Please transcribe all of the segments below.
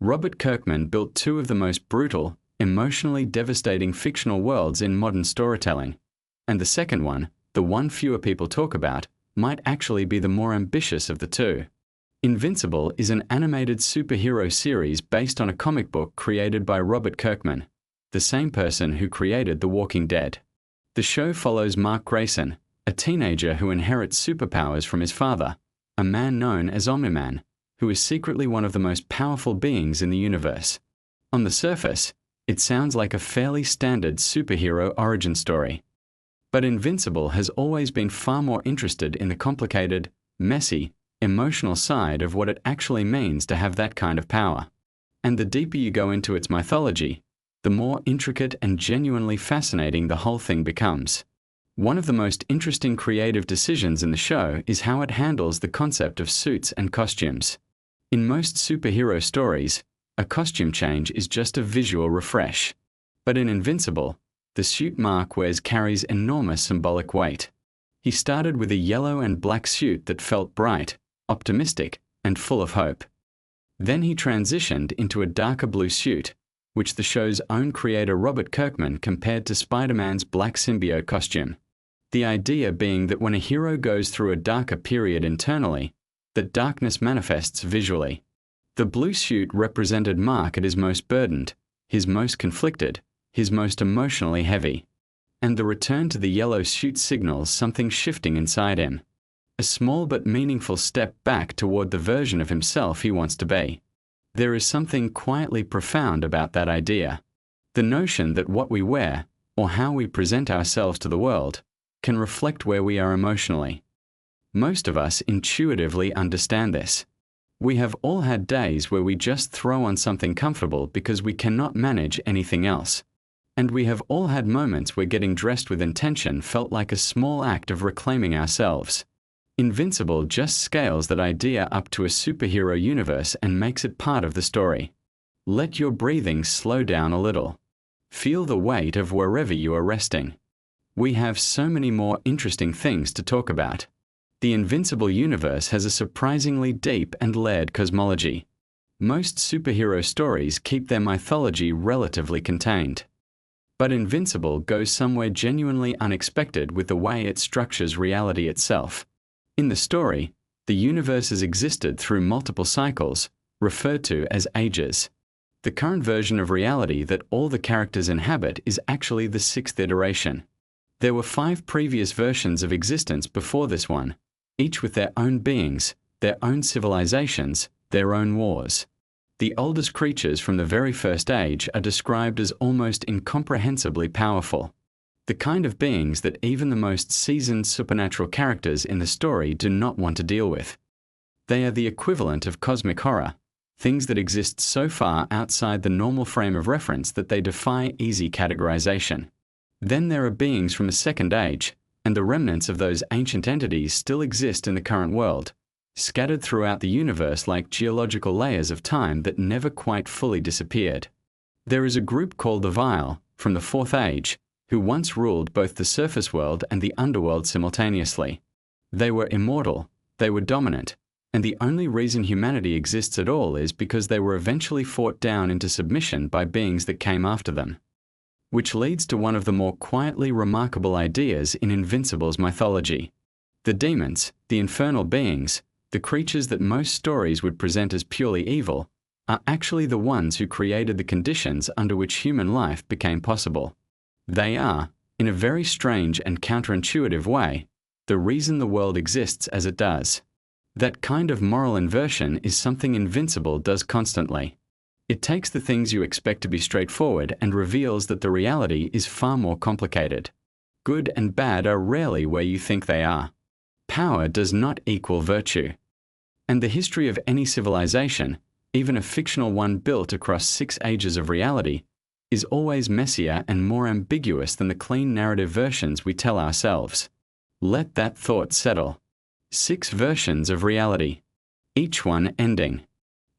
Robert Kirkman built two of the most brutal, emotionally devastating fictional worlds in modern storytelling. And the second one, the one fewer people talk about, might actually be the more ambitious of the two. Invincible is an animated superhero series based on a comic book created by Robert Kirkman, the same person who created The Walking Dead. The show follows Mark Grayson, a teenager who inherits superpowers from his father, a man known as Omni-Man, who is secretly one of the most powerful beings in the universe. On the surface, it sounds like a fairly standard superhero origin story. But Invincible has always been far more interested in the complicated, messy, emotional side of what it actually means to have that kind of power. And the deeper you go into its mythology, the more intricate and genuinely fascinating the whole thing becomes. One of the most interesting creative decisions in the show is how it handles the concept of suits and costumes. In most superhero stories, a costume change is just a visual refresh. But in Invincible, the suit Mark wears carries enormous symbolic weight. He started with a yellow and black suit that felt bright, optimistic, and full of hope. Then he transitioned into a darker blue suit, which the show's own creator Robert Kirkman compared to Spider-Man's black symbiote costume. The idea being that when a hero goes through a darker period internally, that darkness manifests visually. The blue suit represented Mark at his most burdened, his most conflicted, his most emotionally heavy. And the return to the yellow suit signals something shifting inside him. A small but meaningful step back toward the version of himself he wants to be. There is something quietly profound about that idea. The notion that what we wear, or how we present ourselves to the world, can reflect where we are emotionally. Most of us intuitively understand this. We have all had days where we just throw on something comfortable because we cannot manage anything else. And we have all had moments where getting dressed with intention felt like a small act of reclaiming ourselves. Invincible just scales that idea up to a superhero universe and makes it part of the story. Let your breathing slow down a little. Feel the weight of wherever you are resting. We have so many more interesting things to talk about. The Invincible universe has a surprisingly deep and layered cosmology. Most superhero stories keep their mythology relatively contained. But Invincible goes somewhere genuinely unexpected with the way it structures reality itself. In the story, the universe has existed through multiple cycles, referred to as ages. The current version of reality that all the characters inhabit is actually the 6th iteration. There were 5 previous versions of existence before this one, each with their own beings, their own civilizations, their own wars. The oldest creatures from the very first age are described as almost incomprehensibly powerful. The kind of beings that even the most seasoned supernatural characters in the story do not want to deal with. They are the equivalent of cosmic horror, things that exist so far outside the normal frame of reference that they defy easy categorization. Then there are beings from a second age, and the remnants of those ancient entities still exist in the current world, scattered throughout the universe like geological layers of time that never quite fully disappeared. There is a group called the Vile, from the 4th age, who once ruled both the surface world and the underworld simultaneously. They were immortal, they were dominant, and the only reason humanity exists at all is because they were eventually fought down into submission by beings that came after them. Which leads to one of the more quietly remarkable ideas in Invincible's mythology. The demons, the infernal beings, the creatures that most stories would present as purely evil, are actually the ones who created the conditions under which human life became possible. They are, in a very strange and counterintuitive way, the reason the world exists as it does. That kind of moral inversion is something Invincible does constantly. It takes the things you expect to be straightforward and reveals that the reality is far more complicated. Good and bad are rarely where you think they are. Power does not equal virtue. And the history of any civilization, even a fictional one built across 6 ages of reality, is always messier and more ambiguous than the clean narrative versions we tell ourselves. Let that thought settle. 6 versions of reality, each one ending,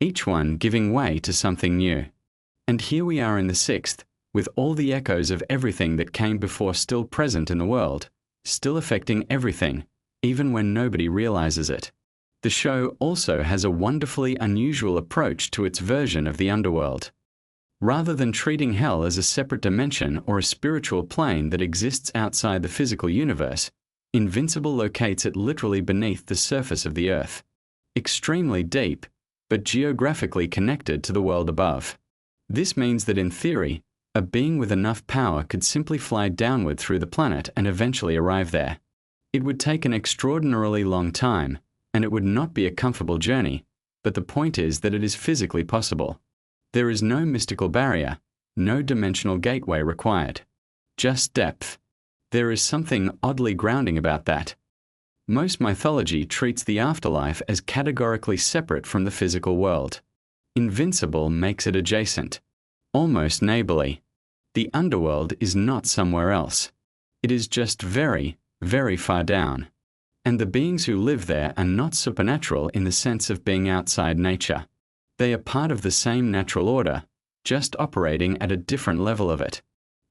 each one giving way to something new. And here we are in the 6th, with all the echoes of everything that came before still present in the world, still affecting everything, even when nobody realizes it. The show also has a wonderfully unusual approach to its version of the underworld. Rather than treating hell as a separate dimension or a spiritual plane that exists outside the physical universe, Invincible locates it literally beneath the surface of the earth. Extremely deep, but geographically connected to the world above. This means that in theory, a being with enough power could simply fly downward through the planet and eventually arrive there. It would take an extraordinarily long time, and it would not be a comfortable journey, but the point is that it is physically possible. There is no mystical barrier, no dimensional gateway required. Just depth. There is something oddly grounding about that. Most mythology treats the afterlife as categorically separate from the physical world. Invincible makes it adjacent, almost neighborly. The underworld is not somewhere else. It is just very, very far down. And the beings who live there are not supernatural in the sense of being outside nature. They are part of the same natural order, just operating at a different level of it.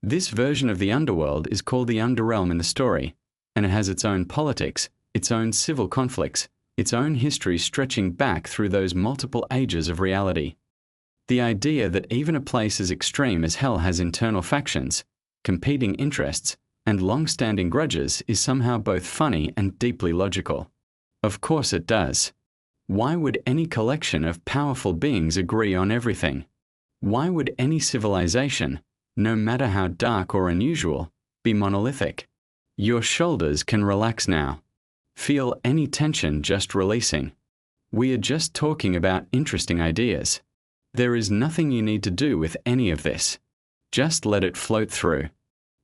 This version of the underworld is called the Underrealm in the story, and it has its own politics, its own civil conflicts, its own history stretching back through those multiple ages of reality. The idea that even a place as extreme as hell has internal factions, competing interests, and long-standing grudges is somehow both funny and deeply logical. Of course it does. Why would any collection of powerful beings agree on everything? Why would any civilization, no matter how dark or unusual, be monolithic? Your shoulders can relax now. Feel any tension just releasing. We are just talking about interesting ideas. There is nothing you need to do with any of this. Just let it float through.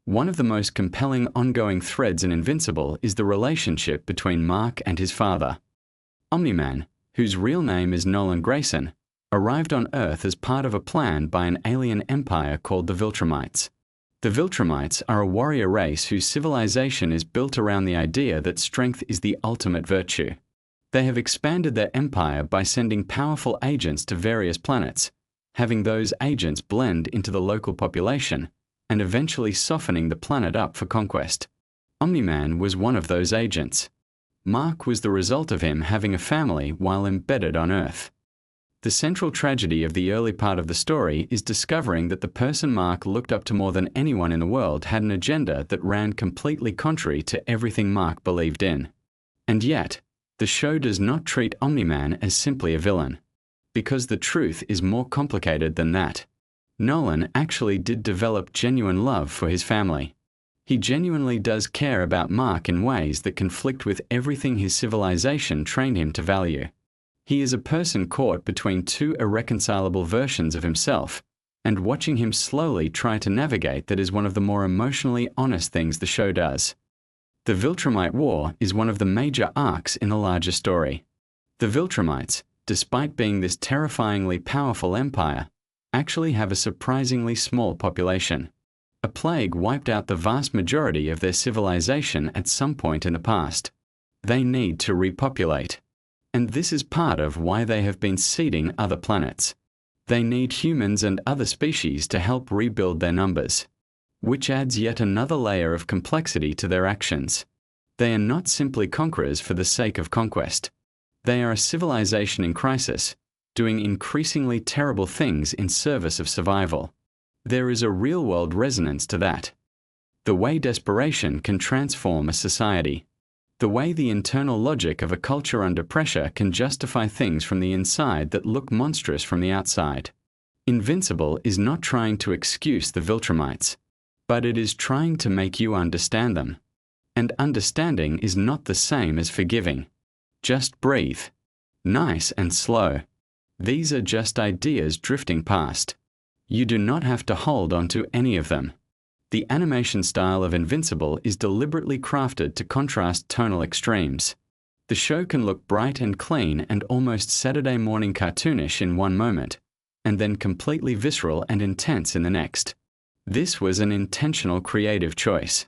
One of the most compelling ongoing threads in Invincible is the relationship between Mark and his father. Omni-Man, whose real name is Nolan Grayson, arrived on Earth as part of a plan by an alien empire called the Viltrumites. The Viltrumites are a warrior race whose civilization is built around the idea that strength is the ultimate virtue. They have expanded their empire by sending powerful agents to various planets, having those agents blend into the local population, and eventually softening the planet up for conquest. Omni-Man was one of those agents. Mark was the result of him having a family while embedded on Earth. The central tragedy of the early part of the story is discovering that the person Mark looked up to more than anyone in the world had an agenda that ran completely contrary to everything Mark believed in. And yet, the show does not treat Omni-Man as simply a villain, because the truth is more complicated than that. Nolan actually did develop genuine love for his family. He genuinely does care about Mark in ways that conflict with everything his civilization trained him to value. He is a person caught between two irreconcilable versions of himself, and watching him slowly try to navigate that is one of the more emotionally honest things the show does. The Viltrumite War is one of the major arcs in the larger story. The Viltrumites, despite being this terrifyingly powerful empire, actually have a surprisingly small population. A plague wiped out the vast majority of their civilization at some point in the past. They need to repopulate. And this is part of why they have been seeding other planets. They need humans and other species to help rebuild their numbers, which adds yet another layer of complexity to their actions. They are not simply conquerors for the sake of conquest. They are a civilization in crisis, doing increasingly terrible things in service of survival. There is a real-world resonance to that. The way desperation can transform a society. The way the internal logic of a culture under pressure can justify things from the inside that look monstrous from the outside. Invincible is not trying to excuse the Viltrumites, but it is trying to make you understand them. And understanding is not the same as forgiving. Just breathe. Nice and slow. These are just ideas drifting past. You do not have to hold on to any of them. The animation style of Invincible is deliberately crafted to contrast tonal extremes. The show can look bright and clean and almost Saturday morning cartoonish in one moment, and then completely visceral and intense in the next. This was an intentional creative choice.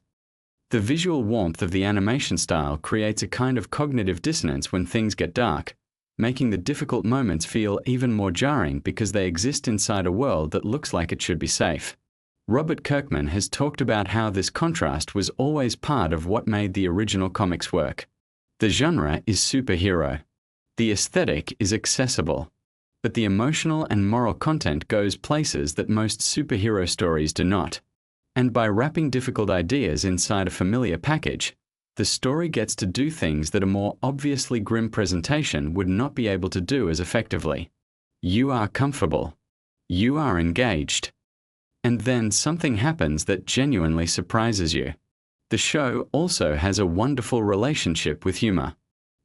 The visual warmth of the animation style creates a kind of cognitive dissonance when things get dark, making the difficult moments feel even more jarring because they exist inside a world that looks like it should be safe. Robert Kirkman has talked about how this contrast was always part of what made the original comics work. The genre is superhero. The aesthetic is accessible, but the emotional and moral content goes places that most superhero stories do not. And by wrapping difficult ideas inside a familiar package, the story gets to do things that a more obviously grim presentation would not be able to do as effectively. You are comfortable. You are engaged. And then something happens that genuinely surprises you. The show also has a wonderful relationship with humor.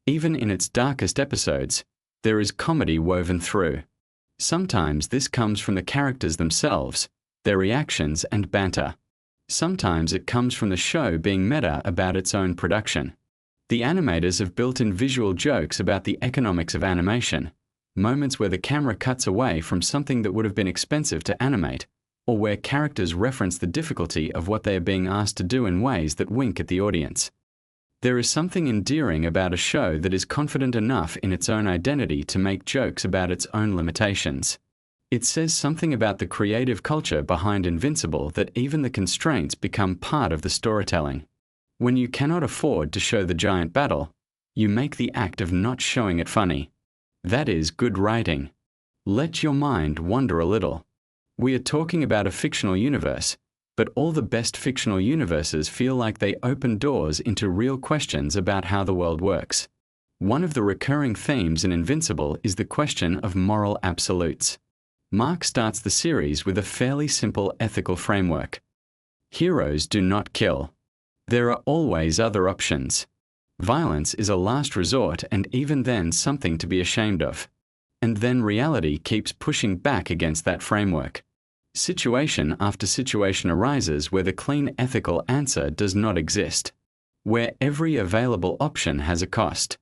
Even in its darkest episodes, there is comedy woven through. Sometimes this comes from the characters themselves, their reactions and banter. Sometimes it comes from the show being meta about its own production. The animators have built in visual jokes about the economics of animation, moments where the camera cuts away from something that would have been expensive to animate, or where characters reference the difficulty of what they are being asked to do in ways that wink at the audience. There is something endearing about a show that is confident enough in its own identity to make jokes about its own limitations. It says something about the creative culture behind Invincible that even the constraints become part of the storytelling. When you cannot afford to show the giant battle, you make the act of not showing it funny. That is good writing. Let your mind wander a little. We are talking about a fictional universe, but all the best fictional universes feel like they open doors into real questions about how the world works. One of the recurring themes in Invincible is the question of moral absolutes. Mark starts the series with a fairly simple ethical framework. Heroes do not kill. There are always other options. Violence is a last resort, and even then something to be ashamed of. And then reality keeps pushing back against that framework. Situation after situation arises where the clean ethical answer does not exist, where every available option has a cost,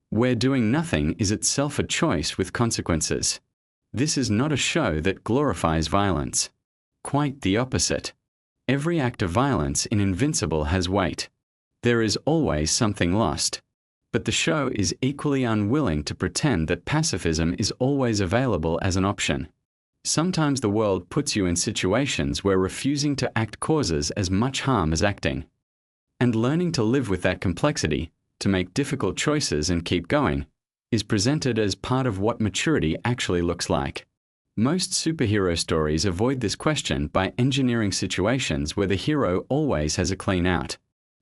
where doing nothing is itself a choice with consequences. This is not a show that glorifies violence. Quite the opposite. Every act of violence in Invincible has weight. There is always something lost. But the show is equally unwilling to pretend that pacifism is always available as an option. Sometimes the world puts you in situations where refusing to act causes as much harm as acting. And learning to live with that complexity, to make difficult choices and keep going, is presented as part of what maturity actually looks like. Most superhero stories avoid this question by engineering situations where the hero always has a clean out.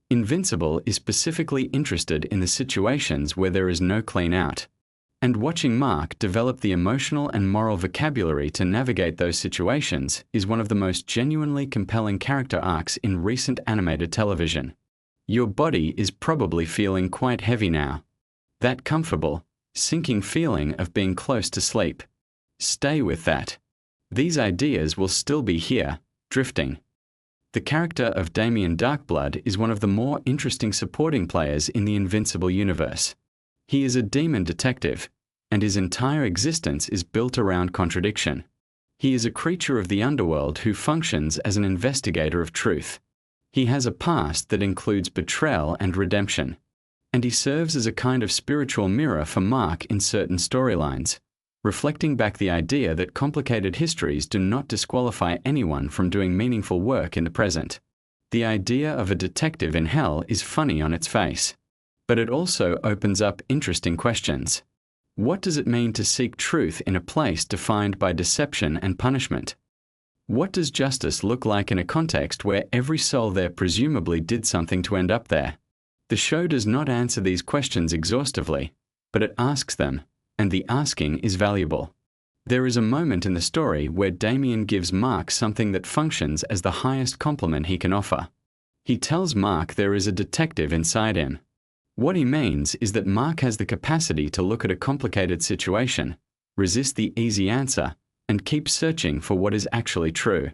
Invincible is specifically interested in the situations where there is no clean out. And watching Mark develop the emotional and moral vocabulary to navigate those situations is one of the most genuinely compelling character arcs in recent animated television. Your body is probably feeling quite heavy now. That comfortable, sinking feeling of being close to sleep. Stay with that. These ideas will still be here, drifting. The character of Damien Darkblood is one of the more interesting supporting players in the Invincible universe. He is a demon detective, and his entire existence is built around contradiction. He is a creature of the underworld who functions as an investigator of truth. He has a past that includes betrayal and redemption, and he serves as a kind of spiritual mirror for Mark in certain storylines, reflecting back the idea that complicated histories do not disqualify anyone from doing meaningful work in the present. The idea of a detective in hell is funny on its face, but it also opens up interesting questions. What does it mean to seek truth in a place defined by deception and punishment? What does justice look like in a context where every soul there presumably did something to end up there? The show does not answer these questions exhaustively, but it asks them, and the asking is valuable. There is a moment in the story where Damien gives Mark something that functions as the highest compliment he can offer. He tells Mark there is a detective inside him. What he means is that Mark has the capacity to look at a complicated situation, resist the easy answer, and keep searching for what is actually true.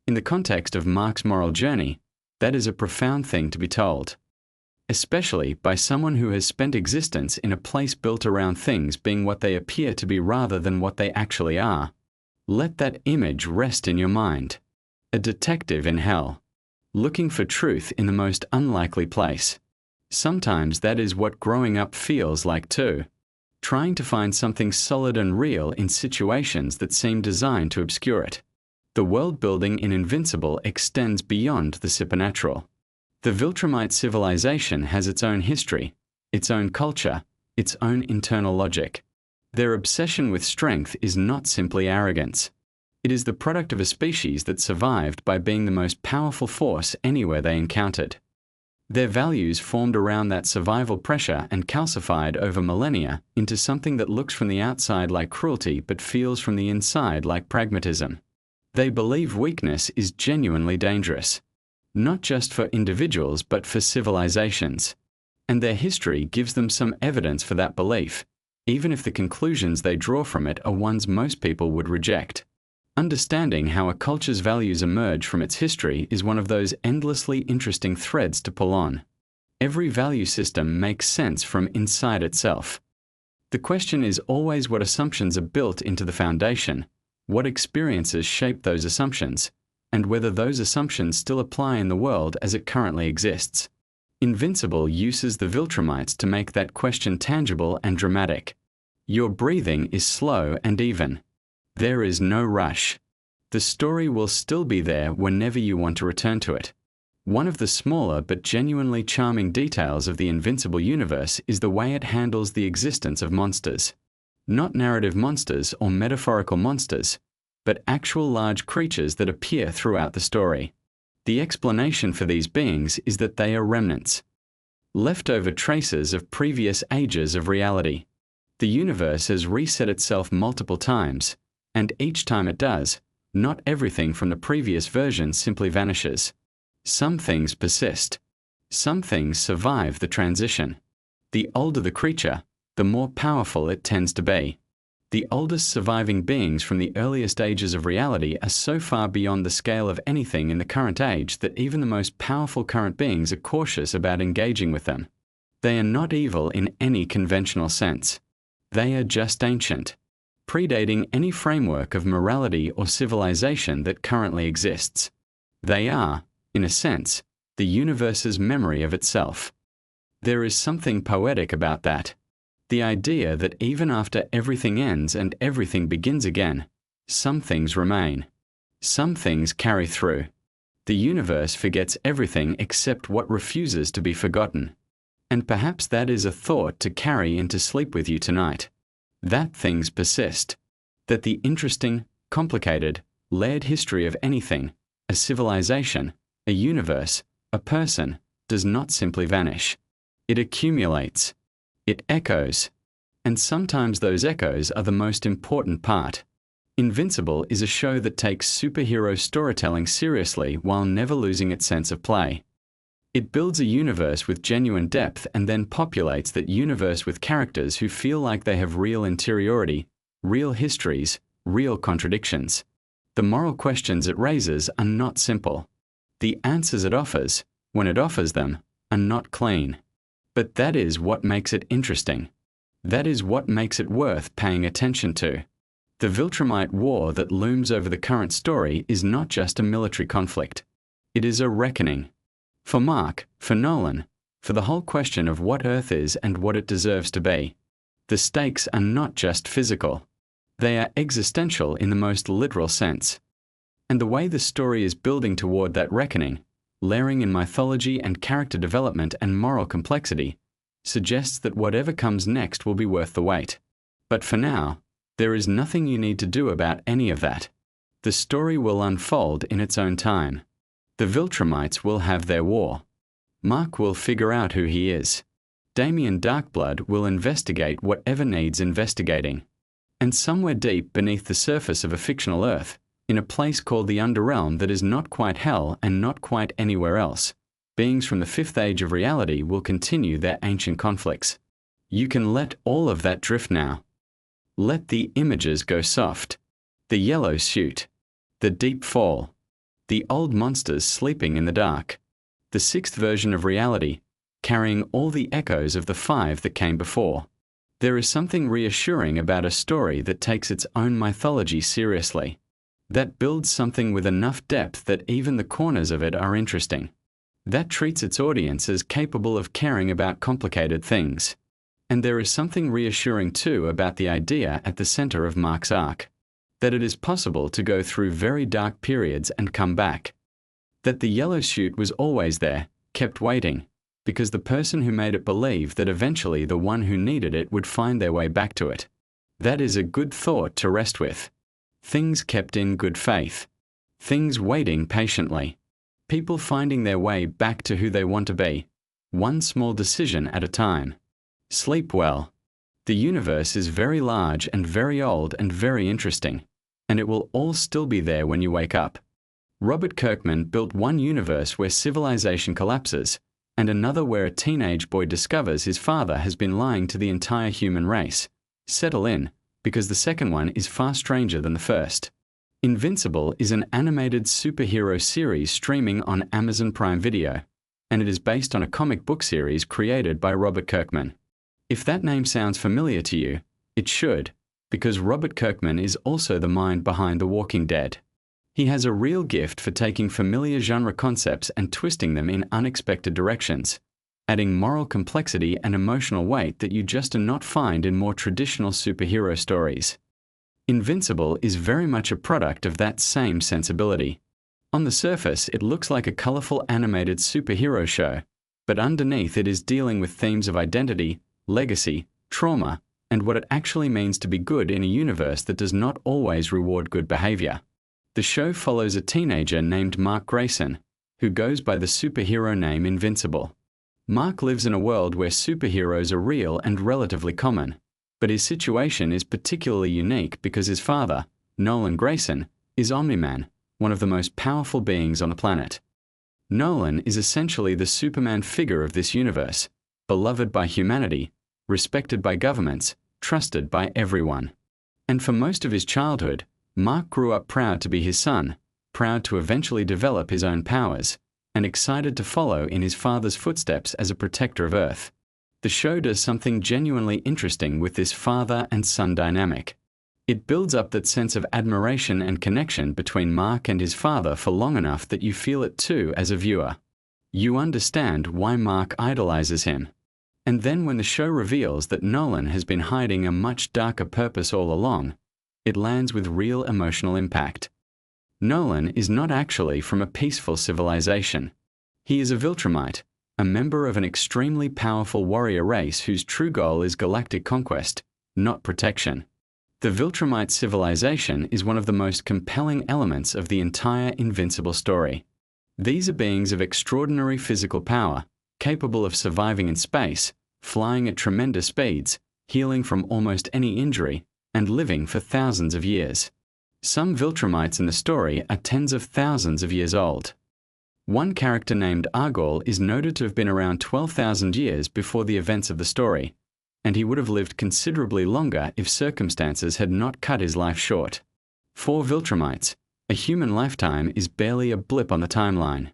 In the context of Mark's moral journey, that is a profound thing to be told. Especially by someone who has spent existence in a place built around things being what they appear to be rather than what they actually are. Let that image rest in your mind. A detective in hell, looking for truth in the most unlikely place. Sometimes that is what growing up feels like too. Trying to find something solid and real in situations that seem designed to obscure it. The world building in Invincible extends beyond the supernatural. The Viltrumite civilization has its own history, its own culture, its own internal logic. Their obsession with strength is not simply arrogance. It is the product of a species that survived by being the most powerful force anywhere they encountered. Their values formed around that survival pressure and calcified over millennia into something that looks from the outside like cruelty but feels from the inside like pragmatism. They believe weakness is genuinely dangerous, not just for individuals but for civilizations. And their history gives them some evidence for that belief, even if the conclusions they draw from it are ones most people would reject. Understanding how a culture's values emerge from its history is one of those endlessly interesting threads to pull on. Every value system makes sense from inside itself. The question is always what assumptions are built into the foundation, what experiences shape those assumptions, and whether those assumptions still apply in the world as it currently exists. Invincible uses the Viltrumites to make that question tangible and dramatic. Your breathing is slow and even. There is no rush. The story will still be there whenever you want to return to it. One of the smaller but genuinely charming details of the Invincible universe is the way it handles the existence of monsters. Not narrative monsters or metaphorical monsters, but actual large creatures that appear throughout the story. The explanation for these beings is that they are remnants, leftover traces of previous ages of reality. The universe has reset itself multiple times, and each time it does, not everything from the previous version simply vanishes. Some things persist. Some things survive the transition. The older the creature, the more powerful it tends to be. The oldest surviving beings from the earliest ages of reality are so far beyond the scale of anything in the current age that even the most powerful current beings are cautious about engaging with them. They are not evil in any conventional sense. They are just ancient, predating any framework of morality or civilization that currently exists. They are, in a sense, the universe's memory of itself. There is something poetic about that. The idea that even after everything ends and everything begins again, some things remain. Some things carry through. The universe forgets everything except what refuses to be forgotten. And perhaps that is a thought to carry into sleep with you tonight. That things persist. That the interesting, complicated, layered history of anything, a civilization, a universe, a person, does not simply vanish. It accumulates. It echoes. And sometimes those echoes are the most important part. Invincible is a show that takes superhero storytelling seriously while never losing its sense of play. It builds a universe with genuine depth and then populates that universe with characters who feel like they have real interiority, real histories, real contradictions. The moral questions it raises are not simple. The answers it offers, when it offers them, are not clean. But that is what makes it interesting. That is what makes it worth paying attention to. The Viltrumite war that looms over the current story is not just a military conflict. It is a reckoning. For Mark, for Nolan, for the whole question of what Earth is and what it deserves to be. The stakes are not just physical. They are existential in the most literal sense. And the way the story is building toward that reckoning, layering in mythology and character development and moral complexity, suggests that whatever comes next will be worth the wait. But for now, there is nothing you need to do about any of that. The story will unfold in its own time. The Viltrumites will have their war. Mark will figure out who he is. Damien Darkblood will investigate whatever needs investigating. And somewhere deep beneath the surface of a fictional Earth, in a place called the Underrealm that is not quite hell and not quite anywhere else, beings from the fifth age of reality will continue their ancient conflicts. You can let all of that drift now. Let the images go soft. The yellow suit. The deep fall. The old monsters sleeping in the dark. The sixth version of reality, carrying all the echoes of the five that came before. There is something reassuring about a story that takes its own mythology seriously. That builds something with enough depth that even the corners of it are interesting. That treats its audience as capable of caring about complicated things. And there is something reassuring too about the idea at the center of Mark's arc. That it is possible to go through very dark periods and come back. That the yellow suit was always there, kept waiting, because the person who made it believed that eventually the one who needed it would find their way back to it. That is a good thought to rest with. Things kept in good faith. Things waiting patiently. People finding their way back to who they want to be. One small decision at a time. Sleep well. The universe is very large and very old and very interesting, and it will all still be there when you wake up. Robert Kirkman built one universe where civilization collapses, and another where a teenage boy discovers his father has been lying to the entire human race. Settle in, because the second one is far stranger than the first. Invincible is an animated superhero series streaming on Amazon Prime Video, and it is based on a comic book series created by Robert Kirkman. If that name sounds familiar to you, it should, because Robert Kirkman is also the mind behind The Walking Dead. He has a real gift for taking familiar genre concepts and twisting them in unexpected directions, adding moral complexity and emotional weight that you just do not find in more traditional superhero stories. Invincible is very much a product of that same sensibility. On the surface, it looks like a colorful animated superhero show, but underneath it is dealing with themes of identity, legacy, trauma, and what it actually means to be good in a universe that does not always reward good behavior. The show follows a teenager named Mark Grayson, who goes by the superhero name Invincible. Mark lives in a world where superheroes are real and relatively common, but his situation is particularly unique because his father, Nolan Grayson, is Omni-Man, one of the most powerful beings on the planet. Nolan is essentially the Superman figure of this universe, beloved by humanity, respected by governments, trusted by everyone. And for most of his childhood, Mark grew up proud to be his son, proud to eventually develop his own powers, and excited to follow in his father's footsteps as a protector of Earth. The show does something genuinely interesting with this father and son dynamic. It builds up that sense of admiration and connection between Mark and his father for long enough that you feel it too as a viewer. You understand why Mark idolizes him. And then when the show reveals that Nolan has been hiding a much darker purpose all along, it lands with real emotional impact. Nolan is not actually from a peaceful civilization. He is a Viltrumite, a member of an extremely powerful warrior race whose true goal is galactic conquest, not protection. The Viltrumite civilization is one of the most compelling elements of the entire Invincible story. These are beings of extraordinary physical power, capable of surviving in space, flying at tremendous speeds, healing from almost any injury, and living for thousands of years. Some Viltrumites in the story are tens of thousands of years old. One character named Argol is noted to have been around 12,000 years before the events of the story, and he would have lived considerably longer if circumstances had not cut his life short. For Viltrumites, a human lifetime is barely a blip on the timeline.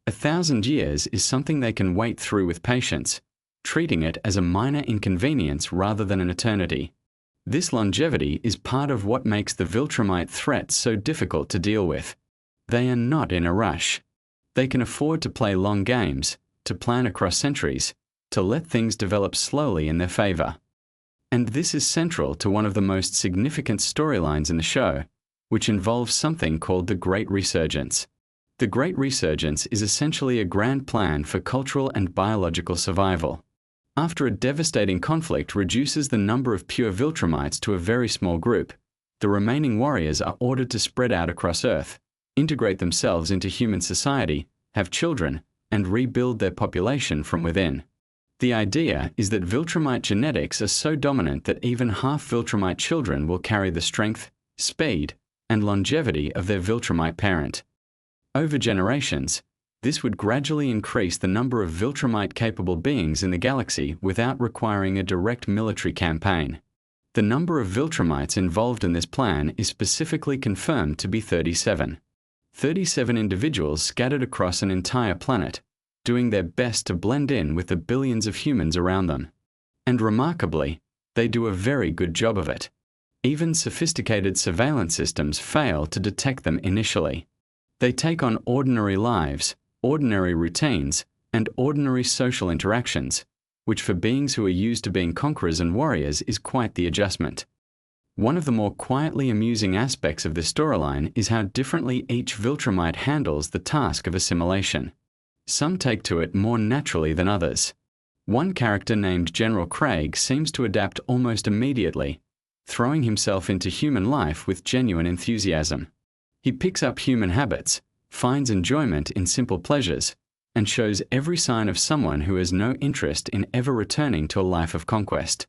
1,000 years is something they can wait through with patience, treating it as a minor inconvenience rather than an eternity. This longevity is part of what makes the Viltrumite threat so difficult to deal with. They are not in a rush. They can afford to play long games, to plan across centuries, to let things develop slowly in their favor. And this is central to one of the most significant storylines in the show, which involves something called the Great Resurgence. The Great Resurgence is essentially a grand plan for cultural and biological survival. After a devastating conflict reduces the number of pure Viltrumites to a very small group, the remaining warriors are ordered to spread out across Earth, integrate themselves into human society, have children, and rebuild their population from within. The idea is that Viltrumite genetics are so dominant that even half Viltrumite children will carry the strength, speed, and longevity of their Viltrumite parent. Over generations, this would gradually increase the number of Viltrumite-capable beings in the galaxy without requiring a direct military campaign. The number of Viltrumites involved in this plan is specifically confirmed to be 37. 37 individuals scattered across an entire planet, doing their best to blend in with the billions of humans around them. And remarkably, they do a very good job of it. Even sophisticated surveillance systems fail to detect them initially. They take on ordinary lives, ordinary routines, and ordinary social interactions, which for beings who are used to being conquerors and warriors is quite the adjustment. One of the more quietly amusing aspects of this storyline is how differently each Viltrumite handles the task of assimilation. Some take to it more naturally than others. One character named General Craig seems to adapt almost immediately, throwing himself into human life with genuine enthusiasm. He picks up human habits, finds enjoyment in simple pleasures, and shows every sign of someone who has no interest in ever returning to a life of conquest.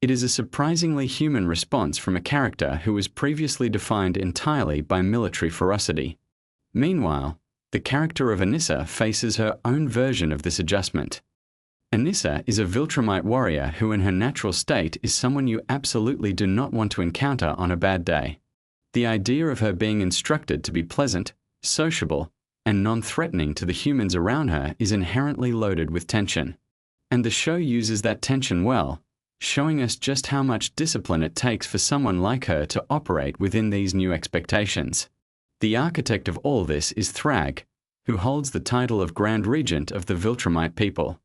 It is a surprisingly human response from a character who was previously defined entirely by military ferocity. Meanwhile, the character of Anissa faces her own version of this adjustment. Anissa is a Viltrumite warrior who in her natural state is someone you absolutely do not want to encounter on a bad day. The idea of her being instructed to be pleasant, sociable, and non-threatening to the humans around her is inherently loaded with tension. And the show uses that tension well, showing us just how much discipline it takes for someone like her to operate within these new expectations. The architect of all this is Thrag, who holds the title of Grand Regent of the Viltrumite people.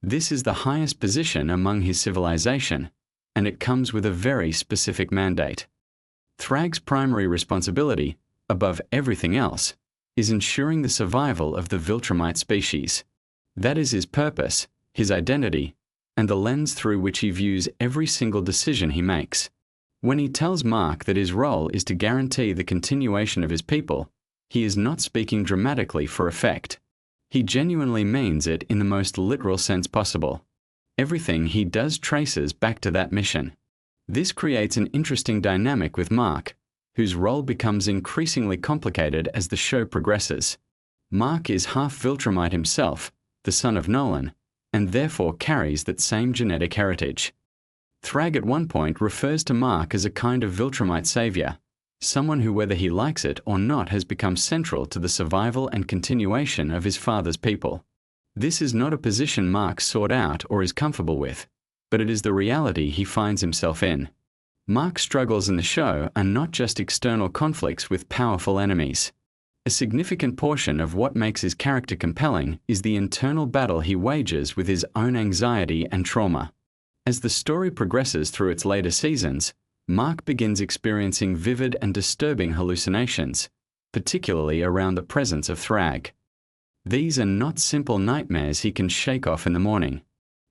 This is the highest position among his civilization, and it comes with a very specific mandate. Thrag's primary responsibility, above everything else, is ensuring the survival of the Viltrumite species. That is his purpose, his identity, and the lens through which he views every single decision he makes. When he tells Mark that his role is to guarantee the continuation of his people, he is not speaking dramatically for effect. He genuinely means it in the most literal sense possible. Everything he does traces back to that mission. This creates an interesting dynamic with Mark, whose role becomes increasingly complicated as the show progresses. Mark is half Viltrumite himself, the son of Nolan, and therefore carries that same genetic heritage. Thrag at one point refers to Mark as a kind of Viltrumite savior, someone who, whether he likes it or not, has become central to the survival and continuation of his father's people. This is not a position Mark sought out or is comfortable with, but it is the reality he finds himself in. Mark's struggles in the show are not just external conflicts with powerful enemies. A significant portion of what makes his character compelling is the internal battle he wages with his own anxiety and trauma. As the story progresses through its later seasons, Mark begins experiencing vivid and disturbing hallucinations, particularly around the presence of Thrag. These are not simple nightmares he can shake off in the morning.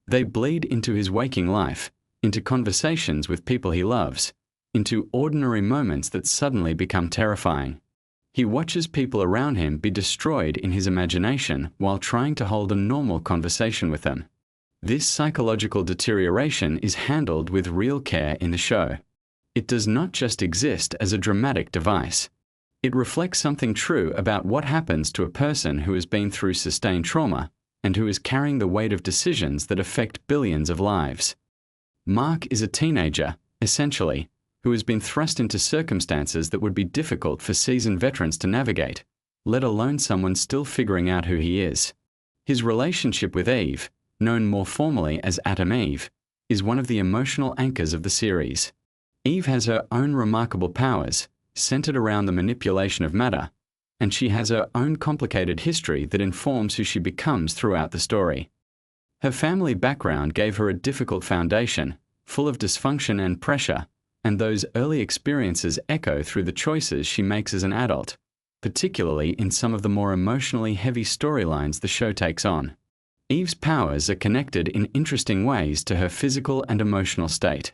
They bleed into his waking life, into conversations with people he loves, into ordinary moments that suddenly become terrifying. He watches people around him be destroyed in his imagination while trying to hold a normal conversation with them. This psychological deterioration is handled with real care in the show. It does not just exist as a dramatic device. It reflects something true about what happens to a person who has been through sustained trauma and who is carrying the weight of decisions that affect billions of lives. Mark is a teenager, essentially, who has been thrust into circumstances that would be difficult for seasoned veterans to navigate, let alone someone still figuring out who he is. His relationship with Eve, known more formally as Atom Eve, is one of the emotional anchors of the series. Eve has her own remarkable powers, centered around the manipulation of matter, and she has her own complicated history that informs who she becomes throughout the story. Her family background gave her a difficult foundation, full of dysfunction and pressure, and those early experiences echo through the choices she makes as an adult, particularly in some of the more emotionally heavy storylines the show takes on. Eve's powers are connected in interesting ways to her physical and emotional state.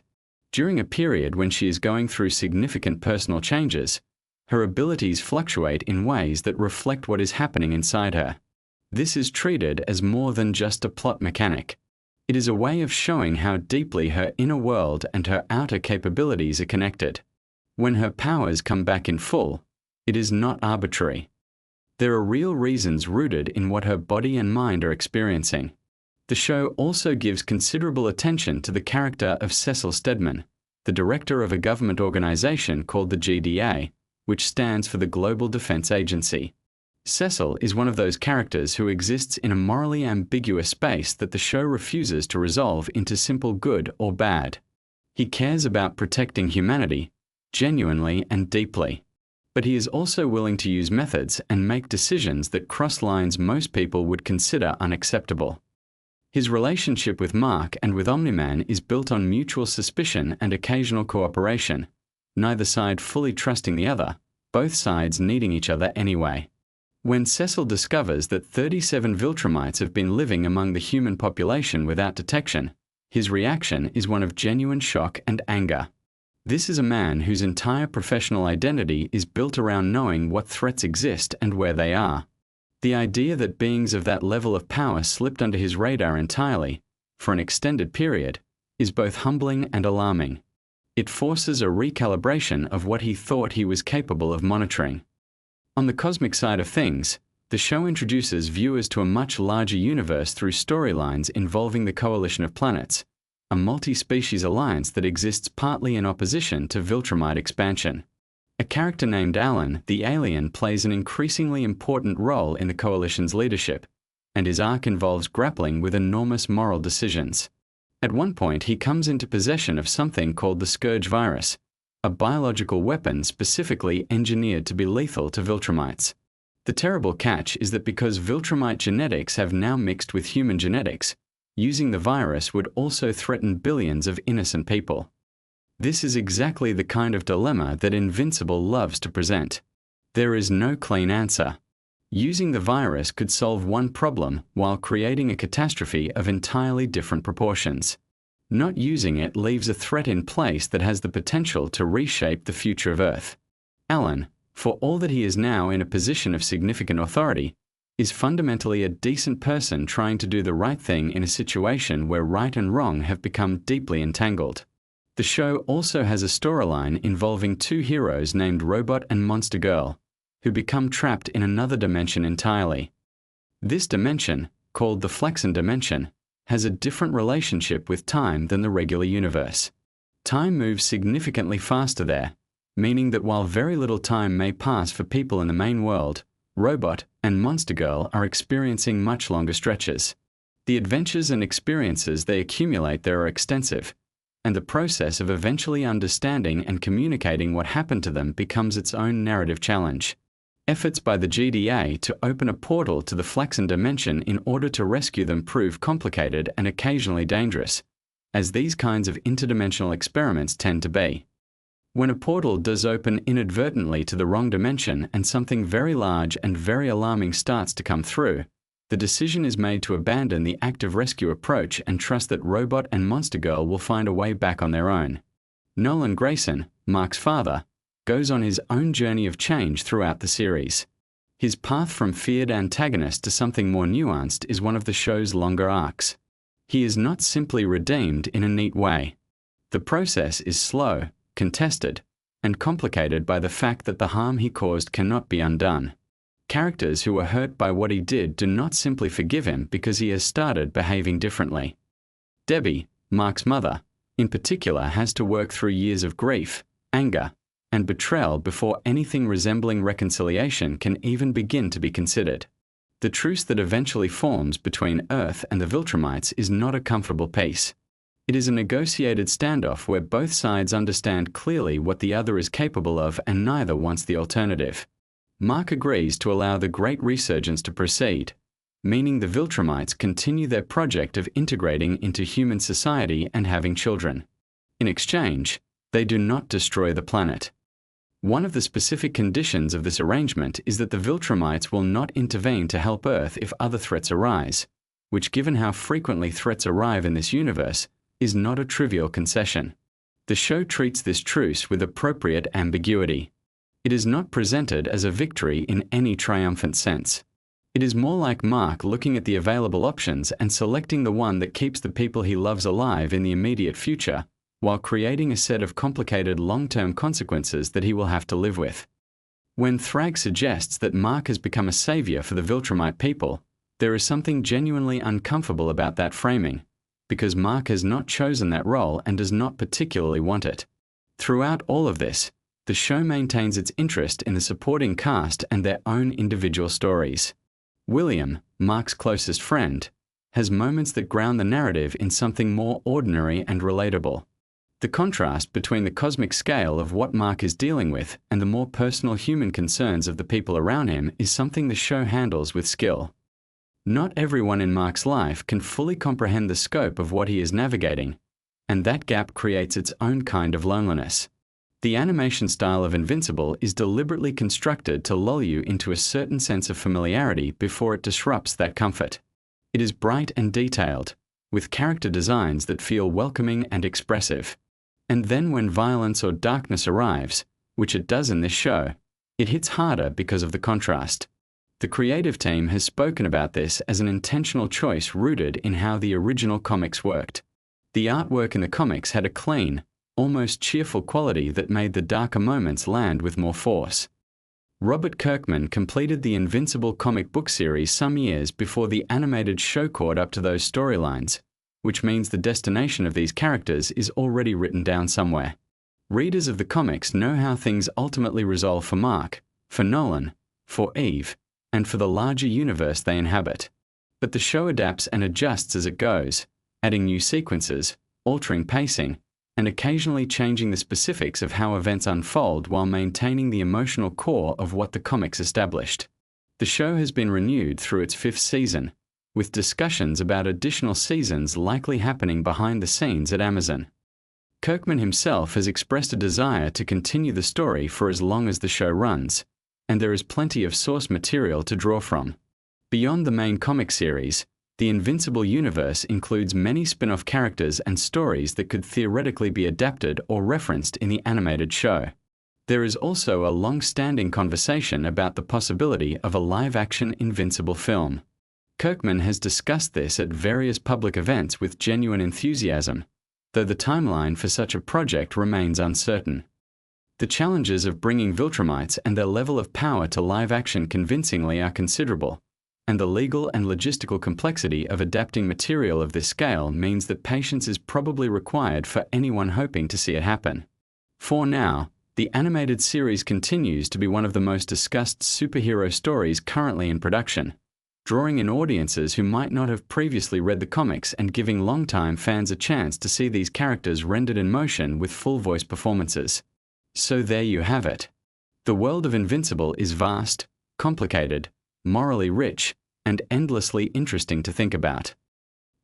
During a period when she is going through significant personal changes, her abilities fluctuate in ways that reflect what is happening inside her. This is treated as more than just a plot mechanic. It is a way of showing how deeply her inner world and her outer capabilities are connected. When her powers come back in full, it is not arbitrary. There are real reasons rooted in what her body and mind are experiencing. The show also gives considerable attention to the character of Cecil Stedman, the director of a government organization called the GDA, which stands for the Global Defense Agency. Cecil is one of those characters who exists in a morally ambiguous space that the show refuses to resolve into simple good or bad. He cares about protecting humanity, genuinely and deeply. But he is also willing to use methods and make decisions that cross lines most people would consider unacceptable. His relationship with Mark and with Omni-Man is built on mutual suspicion and occasional cooperation, neither side fully trusting the other, both sides needing each other anyway. When Cecil discovers that 37 Viltrumites have been living among the human population without detection, his reaction is one of genuine shock and anger. This is a man whose entire professional identity is built around knowing what threats exist and where they are. The idea that beings of that level of power slipped under his radar entirely, for an extended period, is both humbling and alarming. It forces a recalibration of what he thought he was capable of monitoring. On the cosmic side of things, the show introduces viewers to a much larger universe through storylines involving the Coalition of Planets, a multi-species alliance that exists partly in opposition to Viltrumite expansion. A character named Alan, the alien, plays an increasingly important role in the Coalition's leadership, and his arc involves grappling with enormous moral decisions. At one point, he comes into possession of something called the Scourge virus, a biological weapon specifically engineered to be lethal to Viltrumites. The terrible catch is that because Viltrumite genetics have now mixed with human genetics, using the virus would also threaten billions of innocent people. This is exactly the kind of dilemma that Invincible loves to present. There is no clean answer. Using the virus could solve one problem while creating a catastrophe of entirely different proportions. Not using it leaves a threat in place that has the potential to reshape the future of Earth. Alan, for all that he is now in a position of significant authority, is fundamentally a decent person trying to do the right thing in a situation where right and wrong have become deeply entangled. The show also has a storyline involving two heroes named Robot and Monster Girl, who become trapped in another dimension entirely. This dimension, called the Flexen dimension, has a different relationship with time than the regular universe. Time moves significantly faster there, meaning that while very little time may pass for people in the main world, Robot and Monster Girl are experiencing much longer stretches. The adventures and experiences they accumulate there are extensive, and the process of eventually understanding and communicating what happened to them becomes its own narrative challenge. Efforts by the GDA to open a portal to the Flexen dimension in order to rescue them prove complicated and occasionally dangerous, as these kinds of interdimensional experiments tend to be. When a portal does open inadvertently to the wrong dimension and something very large and very alarming starts to come through, the decision is made to abandon the active rescue approach and trust that Robot and Monster Girl will find a way back on their own. Nolan Grayson, Mark's father, goes on his own journey of change throughout the series. His path from feared antagonist to something more nuanced is one of the show's longer arcs. He is not simply redeemed in a neat way. The process is slow, contested, and complicated by the fact that the harm he caused cannot be undone. Characters who were hurt by what he did do not simply forgive him because he has started behaving differently. Debbie, Mark's mother, in particular has to work through years of grief, anger, and betrayal before anything resembling reconciliation can even begin to be considered. The truce that eventually forms between Earth and the Viltrumites is not a comfortable peace. It is a negotiated standoff where both sides understand clearly what the other is capable of and neither wants the alternative. Mark agrees to allow the Great Resurgence to proceed, meaning the Viltrumites continue their project of integrating into human society and having children. In exchange, they do not destroy the planet. One of the specific conditions of this arrangement is that the Viltrumites will not intervene to help Earth if other threats arise, which, given how frequently threats arrive in this universe, is not a trivial concession. The show treats this truce with appropriate ambiguity. It is not presented as a victory in any triumphant sense. It is more like Mark looking at the available options and selecting the one that keeps the people he loves alive in the immediate future, while creating a set of complicated long-term consequences that he will have to live with. When Thrag suggests that Mark has become a savior for the Viltrumite people, there is something genuinely uncomfortable about that framing, because Mark has not chosen that role and does not particularly want it. Throughout all of this, the show maintains its interest in the supporting cast and their own individual stories. William, Mark's closest friend, has moments that ground the narrative in something more ordinary and relatable. The contrast between the cosmic scale of what Mark is dealing with and the more personal human concerns of the people around him is something the show handles with skill. Not everyone in Mark's life can fully comprehend the scope of what he is navigating, and that gap creates its own kind of loneliness. The animation style of Invincible is deliberately constructed to lull you into a certain sense of familiarity before it disrupts that comfort. It is bright and detailed, with character designs that feel welcoming and expressive. And then when violence or darkness arrives, which it does in this show, it hits harder because of the contrast. The creative team has spoken about this as an intentional choice rooted in how the original comics worked. The artwork in the comics had a clean, almost cheerful quality that made the darker moments land with more force. Robert Kirkman completed the Invincible comic book series some years before the animated show caught up to those storylines, which means the destination of these characters is already written down somewhere. Readers of the comics know how things ultimately resolve for Mark, for Nolan, for Eve, and for the larger universe they inhabit. But the show adapts and adjusts as it goes, adding new sequences, altering pacing, and occasionally changing the specifics of how events unfold while maintaining the emotional core of what the comics established. The show has been renewed through its 5th season, with discussions about additional seasons likely happening behind the scenes at Amazon. Kirkman himself has expressed a desire to continue the story for as long as the show runs, and there is plenty of source material to draw from. Beyond the main comic series, the Invincible universe includes many spin-off characters and stories that could theoretically be adapted or referenced in the animated show. There is also a long-standing conversation about the possibility of a live-action Invincible film. Kirkman has discussed this at various public events with genuine enthusiasm, though the timeline for such a project remains uncertain. The challenges of bringing Viltrumites and their level of power to live action convincingly are considerable, and the legal and logistical complexity of adapting material of this scale means that patience is probably required for anyone hoping to see it happen. For now, the animated series continues to be one of the most discussed superhero stories currently in production, drawing in audiences who might not have previously read the comics and giving longtime fans a chance to see these characters rendered in motion with full voice performances. So there you have it. The world of Invincible is vast, complicated, morally rich, and endlessly interesting to think about.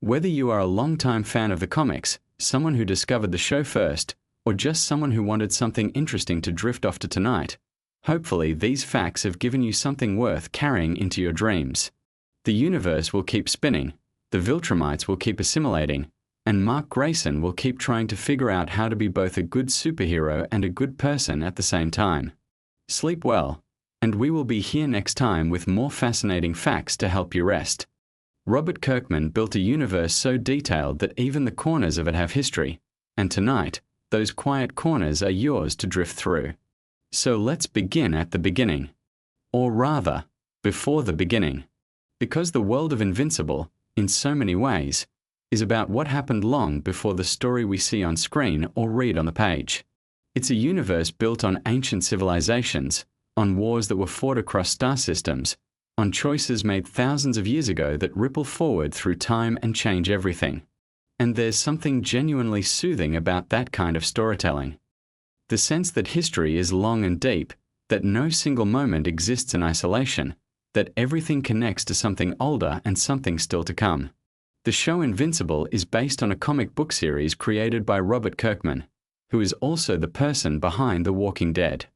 Whether you are a longtime fan of the comics, someone who discovered the show first, or just someone who wanted something interesting to drift off to tonight, hopefully these facts have given you something worth carrying into your dreams. The universe will keep spinning, the Viltrumites will keep assimilating, and Mark Grayson will keep trying to figure out how to be both a good superhero and a good person at the same time. Sleep well, and we will be here next time with more fascinating facts to help you rest. Robert Kirkman built a universe so detailed that even the corners of it have history, and tonight, those quiet corners are yours to drift through. So let's begin at the beginning. Or rather, before the beginning. Because the world of Invincible, in so many ways, is about what happened long before the story we see on screen or read on the page. It's a universe built on ancient civilizations, on wars that were fought across star systems, on choices made thousands of years ago that ripple forward through time and change everything. And there's something genuinely soothing about that kind of storytelling. The sense that history is long and deep, that no single moment exists in isolation, that everything connects to something older and something still to come. The show Invincible is based on a comic book series created by Robert Kirkman, who is also the person behind The Walking Dead.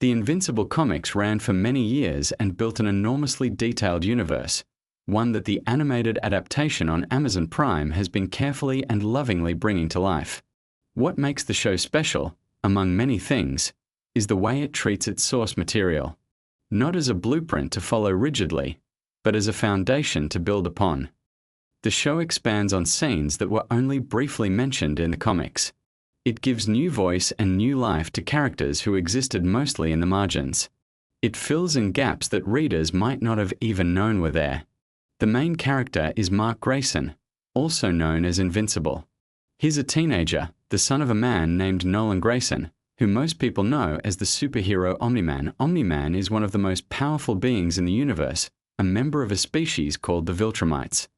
The Invincible comics ran for many years and built an enormously detailed universe, one that the animated adaptation on Amazon Prime has been carefully and lovingly bringing to life. What makes the show special, among many things, is the way it treats its source material, not as a blueprint to follow rigidly, but as a foundation to build upon. The show expands on scenes that were only briefly mentioned in the comics. It gives new voice and new life to characters who existed mostly in the margins. It fills in gaps that readers might not have even known were there. The main character is Mark Grayson, also known as Invincible. He's a teenager, the son of a man named Nolan Grayson, who most people know as the superhero Omni-Man. Omni-Man is one of the most powerful beings in the universe, a member of a species called the Viltrumites.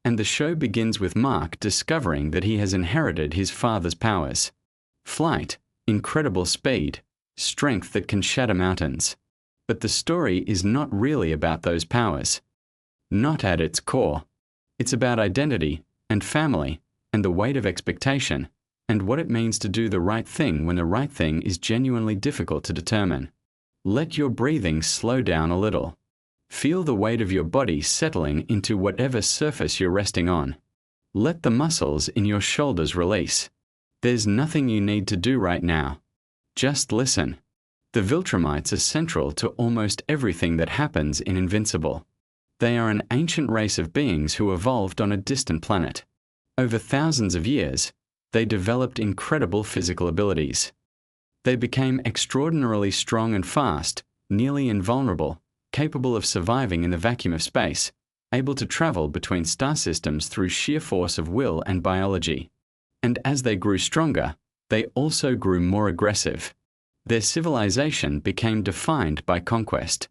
And the show begins with Mark discovering that he has inherited his father's powers. Flight, incredible speed, strength that can shatter mountains. But the story is not really about those powers. Not at its core. It's about identity, and family, and the weight of expectation, and what it means to do the right thing when the right thing is genuinely difficult to determine. Let your breathing slow down a little. Feel the weight of your body settling into whatever surface you're resting on. Let the muscles in your shoulders release. There's nothing you need to do right now. Just listen. The Viltrumites are central to almost everything that happens in Invincible. They are an ancient race of beings who evolved on a distant planet. Over thousands of years, they developed incredible physical abilities. They became extraordinarily strong and fast, nearly invulnerable, capable of surviving in the vacuum of space, able to travel between star systems through sheer force of will and biology. And as they grew stronger, they also grew more aggressive. Their civilization became defined by conquest.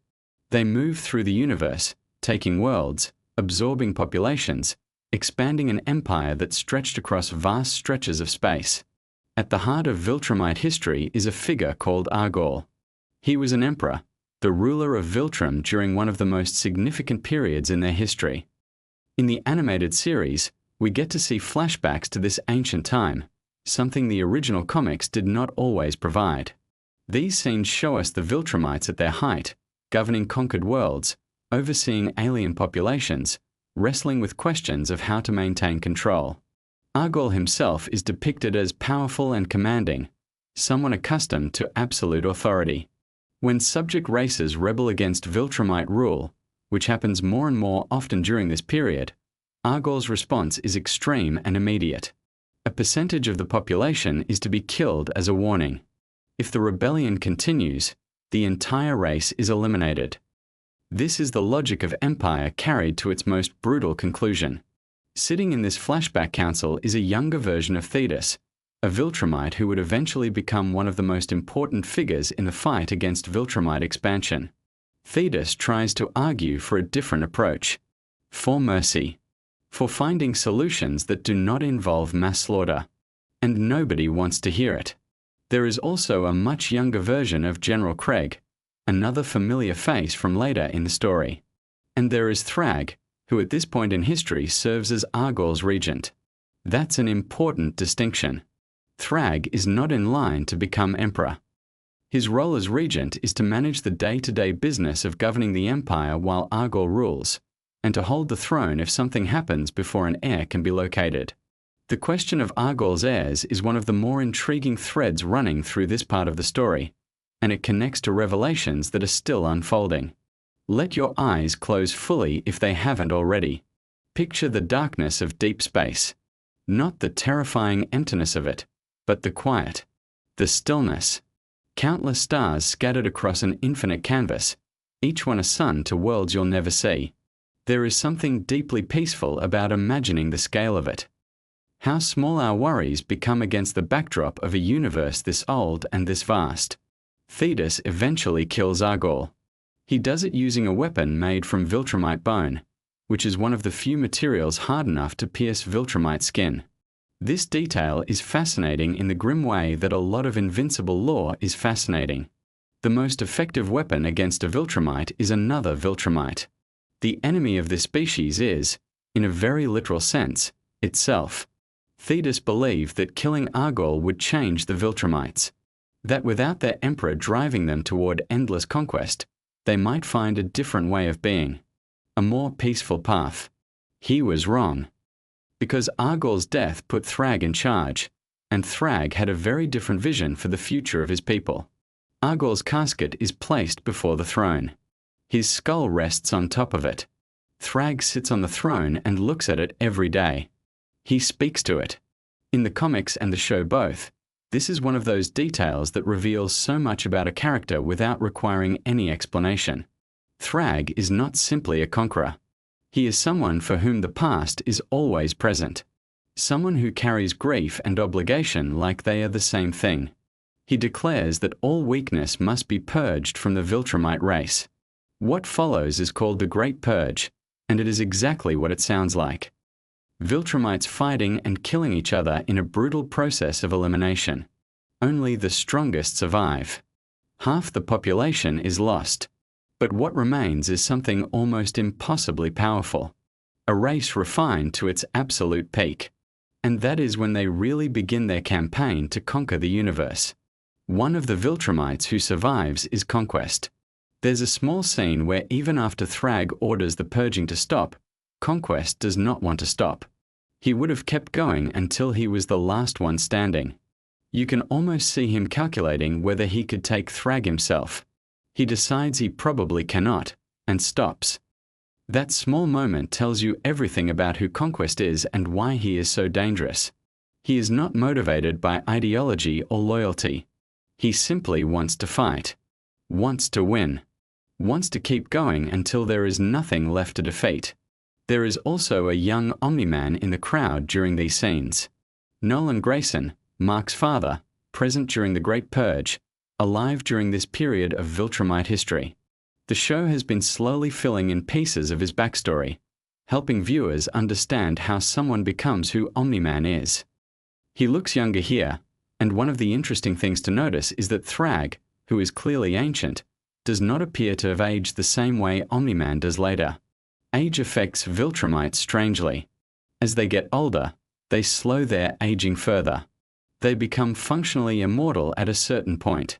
They moved through the universe, taking worlds, absorbing populations, expanding an empire that stretched across vast stretches of space. At the heart of Viltrumite history is a figure called Argol. He was an emperor, the ruler of Viltrum during one of the most significant periods in their history. In the animated series, we get to see flashbacks to this ancient time, something the original comics did not always provide. These scenes show us the Viltrumites at their height, governing conquered worlds, overseeing alien populations, wrestling with questions of how to maintain control. Argol himself is depicted as powerful and commanding, someone accustomed to absolute authority. When subject races rebel against Viltrumite rule, which happens more and more often during this period, Argol's response is extreme and immediate. A percentage of the population is to be killed as a warning. If the rebellion continues, the entire race is eliminated. This is the logic of empire carried to its most brutal conclusion. Sitting in this flashback council is a younger version of Thetis, a Viltrumite who would eventually become one of the most important figures in the fight against Viltrumite expansion. Thetis tries to argue for a different approach. For mercy. For finding solutions that do not involve mass slaughter. And nobody wants to hear it. There is also a much younger version of General Craig, another familiar face from later in the story. And there is Thrag, who at this point in history serves as Argol's regent. That's an important distinction. Thrag is not in line to become emperor. His role as regent is to manage the day-to-day business of governing the empire while Argol rules, and to hold the throne if something happens before an heir can be located. The question of Argol's heirs is one of the more intriguing threads running through this part of the story, and it connects to revelations that are still unfolding. Let your eyes close fully if they haven't already. Picture the darkness of deep space. Not the terrifying emptiness of it, but the quiet, the stillness. Countless stars scattered across an infinite canvas, each one a sun to worlds you'll never see. There is something deeply peaceful about imagining the scale of it. How small our worries become against the backdrop of a universe this old and this vast. Thetis eventually kills Argol. He does it using a weapon made from Viltrumite bone, which is one of the few materials hard enough to pierce Viltrumite skin. This detail is fascinating in the grim way that a lot of Invincible lore is fascinating. The most effective weapon against a Viltrumite is another Viltrumite. The enemy of this species is, in a very literal sense, itself. Thetis believed that killing Argol would change the Viltrumites, that without their emperor driving them toward endless conquest, they might find a different way of being, a more peaceful path. He was wrong. Because Argol's death put Thrag in charge, and Thrag had a very different vision for the future of his people. Argol's casket is placed before the throne. His skull rests on top of it. Thrag sits on the throne and looks at it every day. He speaks to it. In the comics and the show both, this is one of those details that reveals so much about a character without requiring any explanation. Thrag is not simply a conqueror. He is someone for whom the past is always present. Someone who carries grief and obligation like they are the same thing. He declares that all weakness must be purged from the Viltrumite race. What follows is called the Great Purge, and it is exactly what it sounds like. Viltrumites fighting and killing each other in a brutal process of elimination. Only the strongest survive. Half the population is lost. But what remains is something almost impossibly powerful. A race refined to its absolute peak. And that is when they really begin their campaign to conquer the universe. One of the Viltrumites who survives is Conquest. There's a small scene where even after Thrag orders the purging to stop, Conquest does not want to stop. He would have kept going until he was the last one standing. You can almost see him calculating whether he could take Thrag himself. He decides he probably cannot, and stops. That small moment tells you everything about who Conquest is and why he is so dangerous. He is not motivated by ideology or loyalty. He simply wants to fight, wants to win, wants to keep going until there is nothing left to defeat. There is also a young Omni-Man in the crowd during these scenes. Nolan Grayson, Mark's father, present during the Great Purge, alive during this period of Viltrumite history. The show has been slowly filling in pieces of his backstory, helping viewers understand how someone becomes who Omni-Man is. He looks younger here, and one of the interesting things to notice is that Thrag, who is clearly ancient, does not appear to have aged the same way Omni-Man does later. Age affects Viltrumites strangely. As they get older, they slow their aging further. They become functionally immortal at a certain point.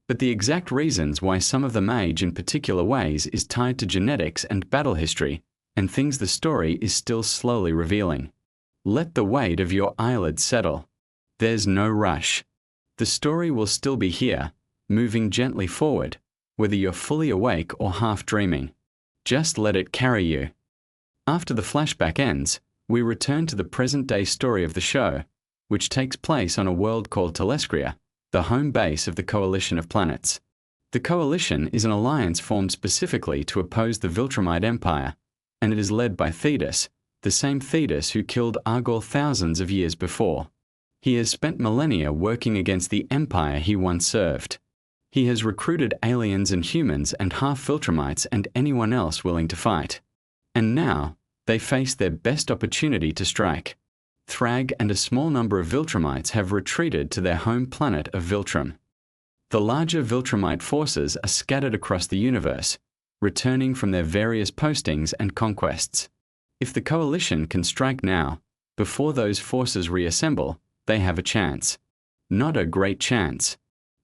But the exact reasons why some of them age in particular ways is tied to genetics and battle history, and things the story is still slowly revealing. Let the weight of your eyelids settle. There's no rush. The story will still be here, moving gently forward, whether you're fully awake or half dreaming. Just let it carry you. After the flashback ends, we return to the present-day story of the show, which takes place on a world called Telescria, the home base of the Coalition of Planets. The Coalition is an alliance formed specifically to oppose the Viltrumite Empire, and it is led by Thetis, the same Thetis who killed Argol thousands of years before. He has spent millennia working against the empire he once served. He has recruited aliens and humans and half-Viltrumites and anyone else willing to fight. And now, they face their best opportunity to strike. Thrag and a small number of Viltrumites have retreated to their home planet of Viltrum. The larger Viltrumite forces are scattered across the universe, returning from their various postings and conquests. If the Coalition can strike now, before those forces reassemble, they have a chance. Not a great chance,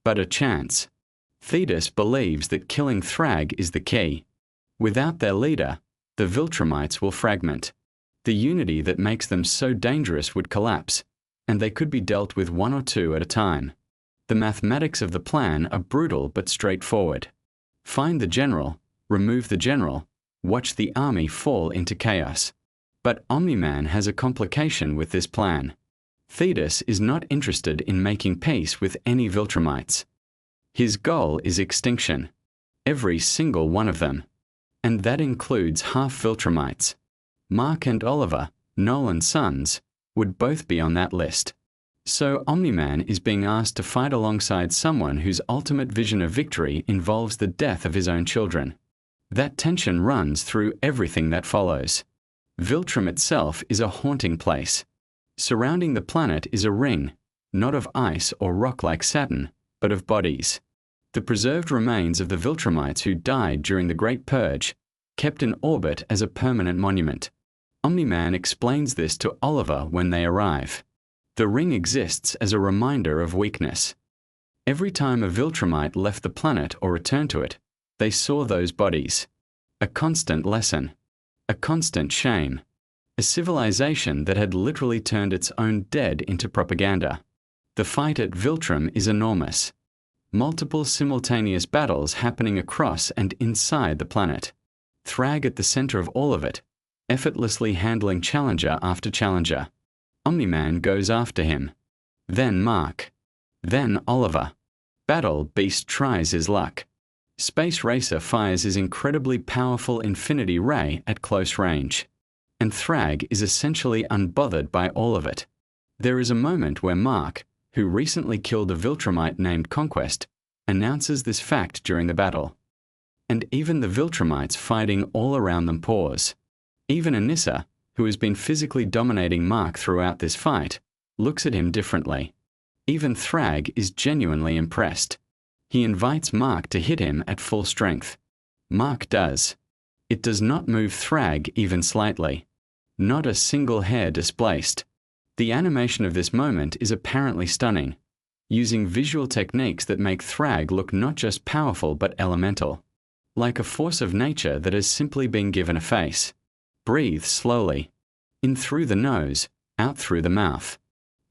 but a chance. Thetis believes that killing Thrag is the key. Without their leader, the Viltrumites will fragment. The unity that makes them so dangerous would collapse, and they could be dealt with one or two at a time. The mathematics of the plan are brutal but straightforward. Find the general, remove the general, watch the army fall into chaos. But Omni-Man has a complication with this plan. Thetis is not interested in making peace with any Viltrumites. His goal is extinction. Every single one of them. And that includes half-Viltrumites. Mark and Oliver, Nolan's sons, would both be on that list. So Omni-Man is being asked to fight alongside someone whose ultimate vision of victory involves the death of his own children. That tension runs through everything that follows. Viltrum itself is a haunting place. Surrounding the planet is a ring, not of ice or rock like Saturn, but of bodies. The preserved remains of the Viltrumites who died during the Great Purge, kept in orbit as a permanent monument. Omni-Man explains this to Oliver when they arrive. The ring exists as a reminder of weakness. Every time a Viltrumite left the planet or returned to it, they saw those bodies. A constant lesson. A constant shame. A civilization that had literally turned its own dead into propaganda. The fight at Viltrum is enormous. Multiple simultaneous battles happening across and inside the planet. Thrag at the center of all of it, effortlessly handling challenger after challenger. Omni-Man goes after him. Then Mark. Then Oliver. Battle Beast tries his luck. Space Racer fires his incredibly powerful Infinity Ray at close range. And Thrag is essentially unbothered by all of it. There is a moment where Mark, who recently killed a Viltrumite named Conquest, announces this fact during the battle. And even the Viltrumites fighting all around them pause. Even Anissa, who has been physically dominating Mark throughout this fight, looks at him differently. Even Thrag is genuinely impressed. He invites Mark to hit him at full strength. Mark does. It does not move Thrag even slightly. Not a single hair displaced. The animation of this moment is apparently stunning, using visual techniques that make Thrag look not just powerful but elemental, like a force of nature that has simply been given a face. Breathe slowly. In through the nose, out through the mouth.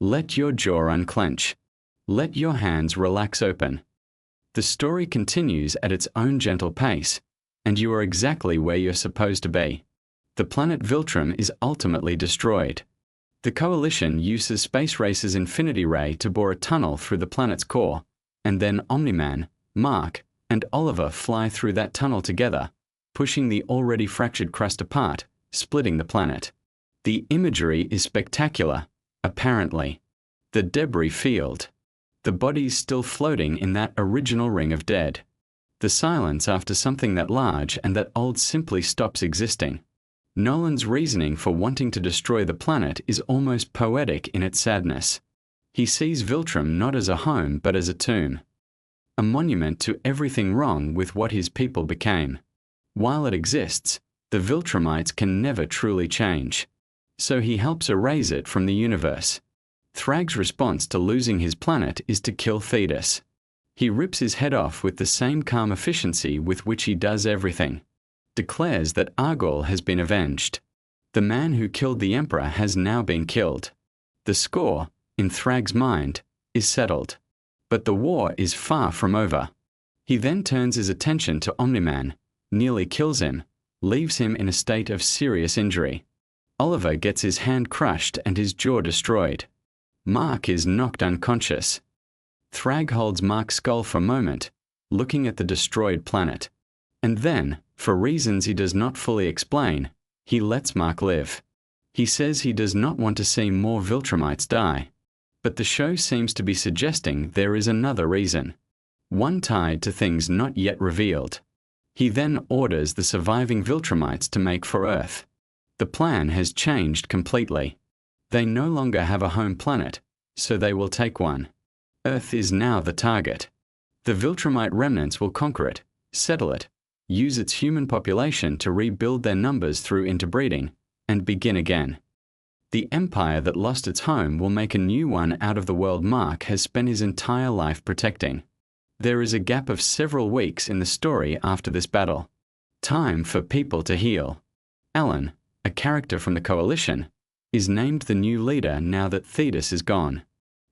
Let your jaw unclench. Let your hands relax open. The story continues at its own gentle pace, and you are exactly where you're supposed to be. The planet Viltrum is ultimately destroyed. The Coalition uses Space Racer's Infinity Ray to bore a tunnel through the planet's core, and then Omni-Man, Mark, and Oliver fly through that tunnel together, pushing the already fractured crust apart, splitting the planet. The imagery is spectacular, apparently. The debris field. The bodies still floating in that original ring of dead. The silence after something that large and that old simply stops existing. Nolan's reasoning for wanting to destroy the planet is almost poetic in its sadness. He sees Viltrum not as a home but as a tomb. A monument to everything wrong with what his people became. While it exists, the Viltrumites can never truly change. So he helps erase it from the universe. Thrag's response to losing his planet is to kill Thetis. He rips his head off with the same calm efficiency with which he does everything. Declares that Argol has been avenged. The man who killed the Emperor has now been killed. The score, in Thrag's mind, is settled. But the war is far from over. He then turns his attention to Omni-Man, nearly kills him, leaves him in a state of serious injury. Oliver gets his hand crushed and his jaw destroyed. Mark is knocked unconscious. Thrag holds Mark's skull for a moment, looking at the destroyed planet. And then, for reasons he does not fully explain, he lets Mark live. He says he does not want to see more Viltrumites die. But the show seems to be suggesting there is another reason. One tied to things not yet revealed. He then orders the surviving Viltrumites to make for Earth. The plan has changed completely. They no longer have a home planet, so they will take one. Earth is now the target. The Viltrumite remnants will conquer it, settle it, use its human population to rebuild their numbers through interbreeding, and begin again. The empire that lost its home will make a new one out of the world Mark has spent his entire life protecting. There is a gap of several weeks in the story after this battle. Time for people to heal. Alan, a character from the Coalition, is named the new leader now that Thetis is gone.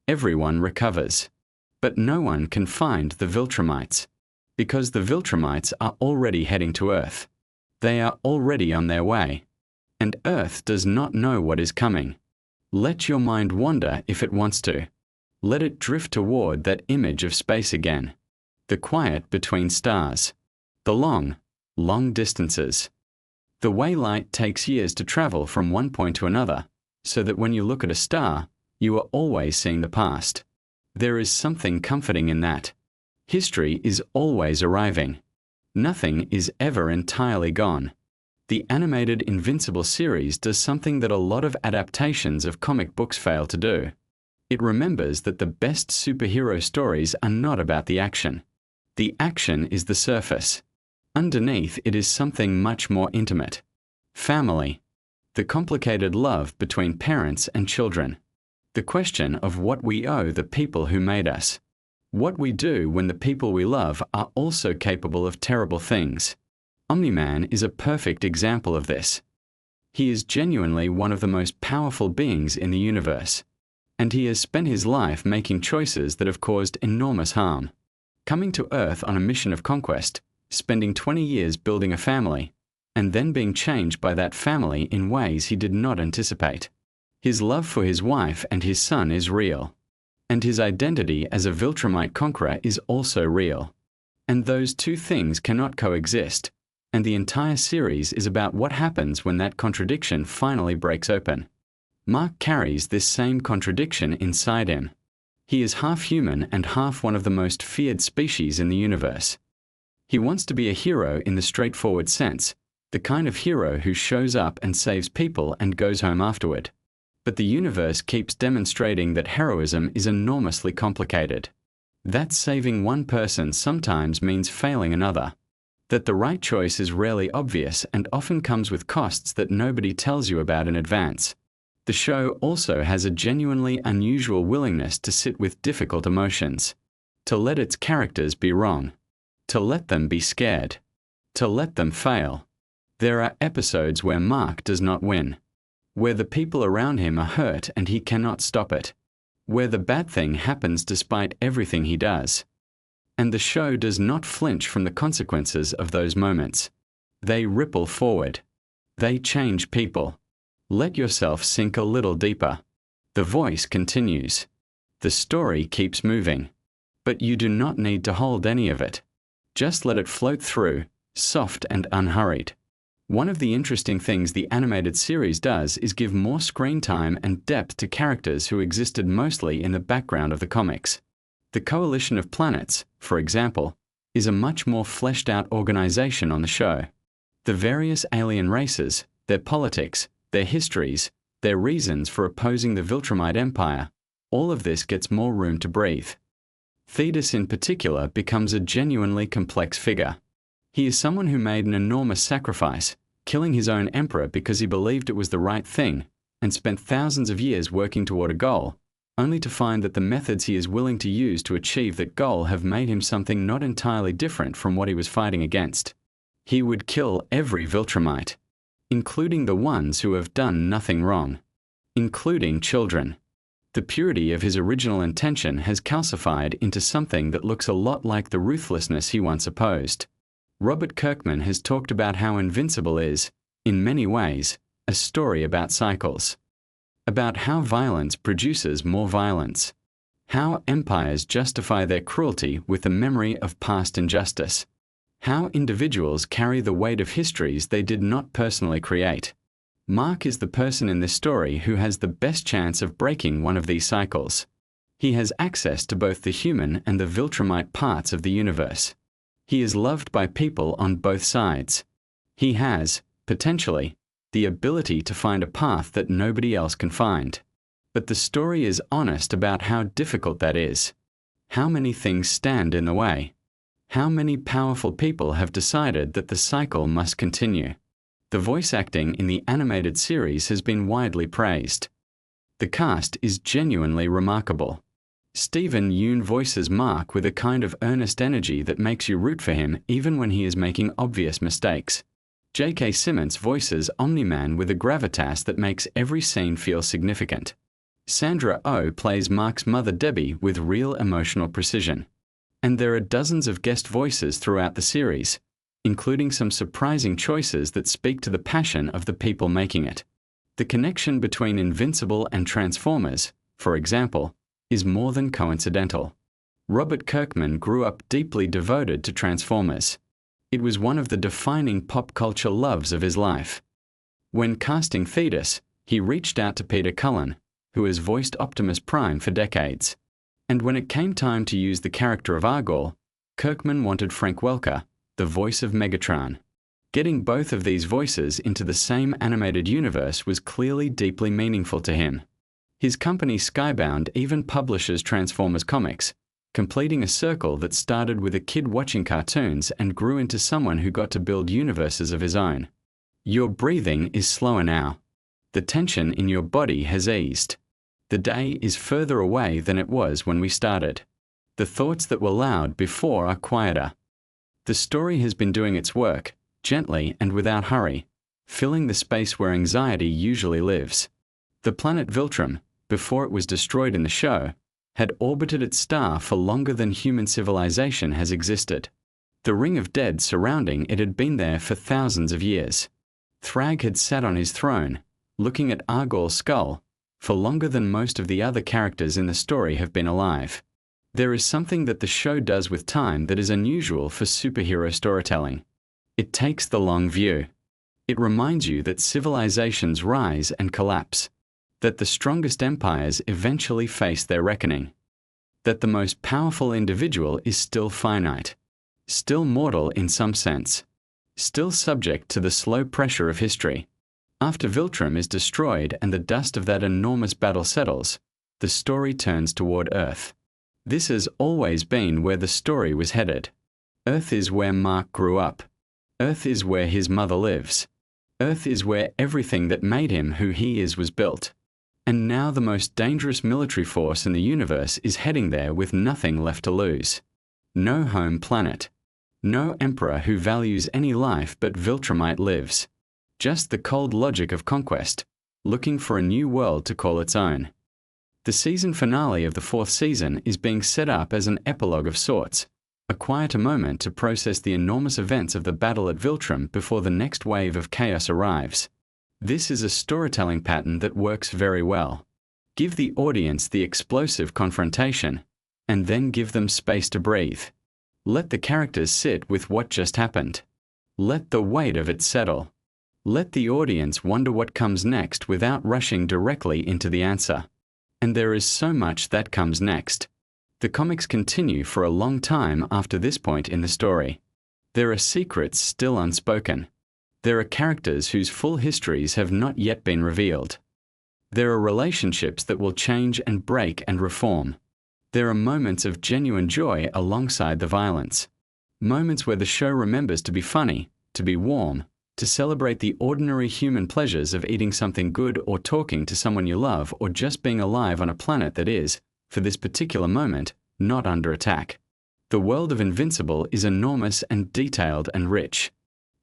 Everyone recovers. But no one can find the Viltrumites, because the Viltrumites are already heading to Earth. They are already on their way. And Earth does not know what is coming. Let your mind wander if it wants to. Let it drift toward that image of space again. The quiet between stars. The long, long distances. The way light takes years to travel from one point to another, so that when you look at a star, you are always seeing the past. There is something comforting in that. History is always arriving. Nothing is ever entirely gone. The animated Invincible series does something that a lot of adaptations of comic books fail to do. It remembers that the best superhero stories are not about the action. The action is the surface. Underneath it is something much more intimate. Family. The complicated love between parents and children. The question of what we owe the people who made us. What we do when the people we love are also capable of terrible things. Omni-Man is a perfect example of this. He is genuinely one of the most powerful beings in the universe. And he has spent his life making choices that have caused enormous harm. Coming to Earth on a mission of conquest, spending 20 years building a family, and then being changed by that family in ways he did not anticipate. His love for his wife and his son is real. And his identity as a Viltrumite conqueror is also real. And those two things cannot coexist, and the entire series is about what happens when that contradiction finally breaks open. Mark carries this same contradiction inside him. He is half human and half one of the most feared species in the universe. He wants to be a hero in the straightforward sense, the kind of hero who shows up and saves people and goes home afterward. But the universe keeps demonstrating that heroism is enormously complicated. That saving one person sometimes means failing another. That the right choice is rarely obvious and often comes with costs that nobody tells you about in advance. The show also has a genuinely unusual willingness to sit with difficult emotions, to let its characters be wrong, to let them be scared, to let them fail. There are episodes where Mark does not win, where the people around him are hurt and he cannot stop it, where the bad thing happens despite everything he does. And the show does not flinch from the consequences of those moments. They ripple forward. They change people. Let yourself sink a little deeper. The voice continues. The story keeps moving. But you do not need to hold any of it. Just let it float through, soft and unhurried. One of the interesting things the animated series does is give more screen time and depth to characters who existed mostly in the background of the comics. The Coalition of Planets, for example, is a much more fleshed out organization on the show. The various alien races, their politics, their histories, their reasons for opposing the Viltrumite Empire, all of this gets more room to breathe. Thetis in particular becomes a genuinely complex figure. He is someone who made an enormous sacrifice, killing his own emperor because he believed it was the right thing, and spent thousands of years working toward a goal, only to find that the methods he is willing to use to achieve that goal have made him something not entirely different from what he was fighting against. He would kill every Viltrumite, including the ones who have done nothing wrong, including children. The purity of his original intention has calcified into something that looks a lot like the ruthlessness he once opposed. Robert Kirkman has talked about how Invincible is, in many ways, a story about cycles. About how violence produces more violence. How empires justify their cruelty with the memory of past injustice. How individuals carry the weight of histories they did not personally create. Mark is the person in this story who has the best chance of breaking one of these cycles. He has access to both the human and the Viltrumite parts of the universe. He is loved by people on both sides. He has, potentially, the ability to find a path that nobody else can find. But the story is honest about how difficult that is. How many things stand in the way. How many powerful people have decided that the cycle must continue. The voice acting in the animated series has been widely praised. The cast is genuinely remarkable. Stephen Yeun voices Mark with a kind of earnest energy that makes you root for him even when he is making obvious mistakes. J.K. Simmons voices Omni-Man with a gravitas that makes every scene feel significant. Sandra Oh plays Mark's mother Debbie with real emotional precision. And there are dozens of guest voices throughout the series, including some surprising choices that speak to the passion of the people making it. The connection between Invincible and Transformers, for example, is more than coincidental. Robert Kirkman grew up deeply devoted to Transformers. It was one of the defining pop culture loves of his life. When casting Thetis, he reached out to Peter Cullen, who has voiced Optimus Prime for decades. And when it came time to use the character of Argyle, Kirkman wanted Frank Welker, the voice of Megatron. Getting both of these voices into the same animated universe was clearly deeply meaningful to him. His company Skybound even publishes Transformers comics, completing a circle that started with a kid watching cartoons and grew into someone who got to build universes of his own. Your breathing is slower now. The tension in your body has eased. The day is further away than it was when we started. The thoughts that were loud before are quieter. The story has been doing its work, gently and without hurry, filling the space where anxiety usually lives. The planet Viltrum, before it was destroyed in the show, had orbited its star for longer than human civilization has existed. The ring of dead surrounding it had been there for thousands of years. Thrag had sat on his throne, looking at Argyle's skull, for longer than most of the other characters in the story have been alive. There is something that the show does with time that is unusual for superhero storytelling. It takes the long view. It reminds you that civilizations rise and collapse, that the strongest empires eventually face their reckoning, that the most powerful individual is still finite, still mortal in some sense, still subject to the slow pressure of history. After Viltrum is destroyed and the dust of that enormous battle settles, the story turns toward Earth. This has always been where the story was headed. Earth is where Mark grew up. Earth is where his mother lives. Earth is where everything that made him who he is was built. And now the most dangerous military force in the universe is heading there with nothing left to lose. No home planet. No emperor who values any life but Viltrumite lives. Just the cold logic of conquest, looking for a new world to call its own. The season finale of the 4th season is being set up as an epilogue of sorts, a quieter moment to process the enormous events of the battle at Viltrum before the next wave of chaos arrives. This is a storytelling pattern that works very well. Give the audience the explosive confrontation, and then give them space to breathe. Let the characters sit with what just happened. Let the weight of it settle. Let the audience wonder what comes next without rushing directly into the answer. And there is so much that comes next. The comics continue for a long time after this point in the story. There are secrets still unspoken. There are characters whose full histories have not yet been revealed. There are relationships that will change and break and reform. There are moments of genuine joy alongside the violence. Moments where the show remembers to be funny, to be warm, to celebrate the ordinary human pleasures of eating something good or talking to someone you love or just being alive on a planet that is, for this particular moment, not under attack. The world of Invincible is enormous and detailed and rich.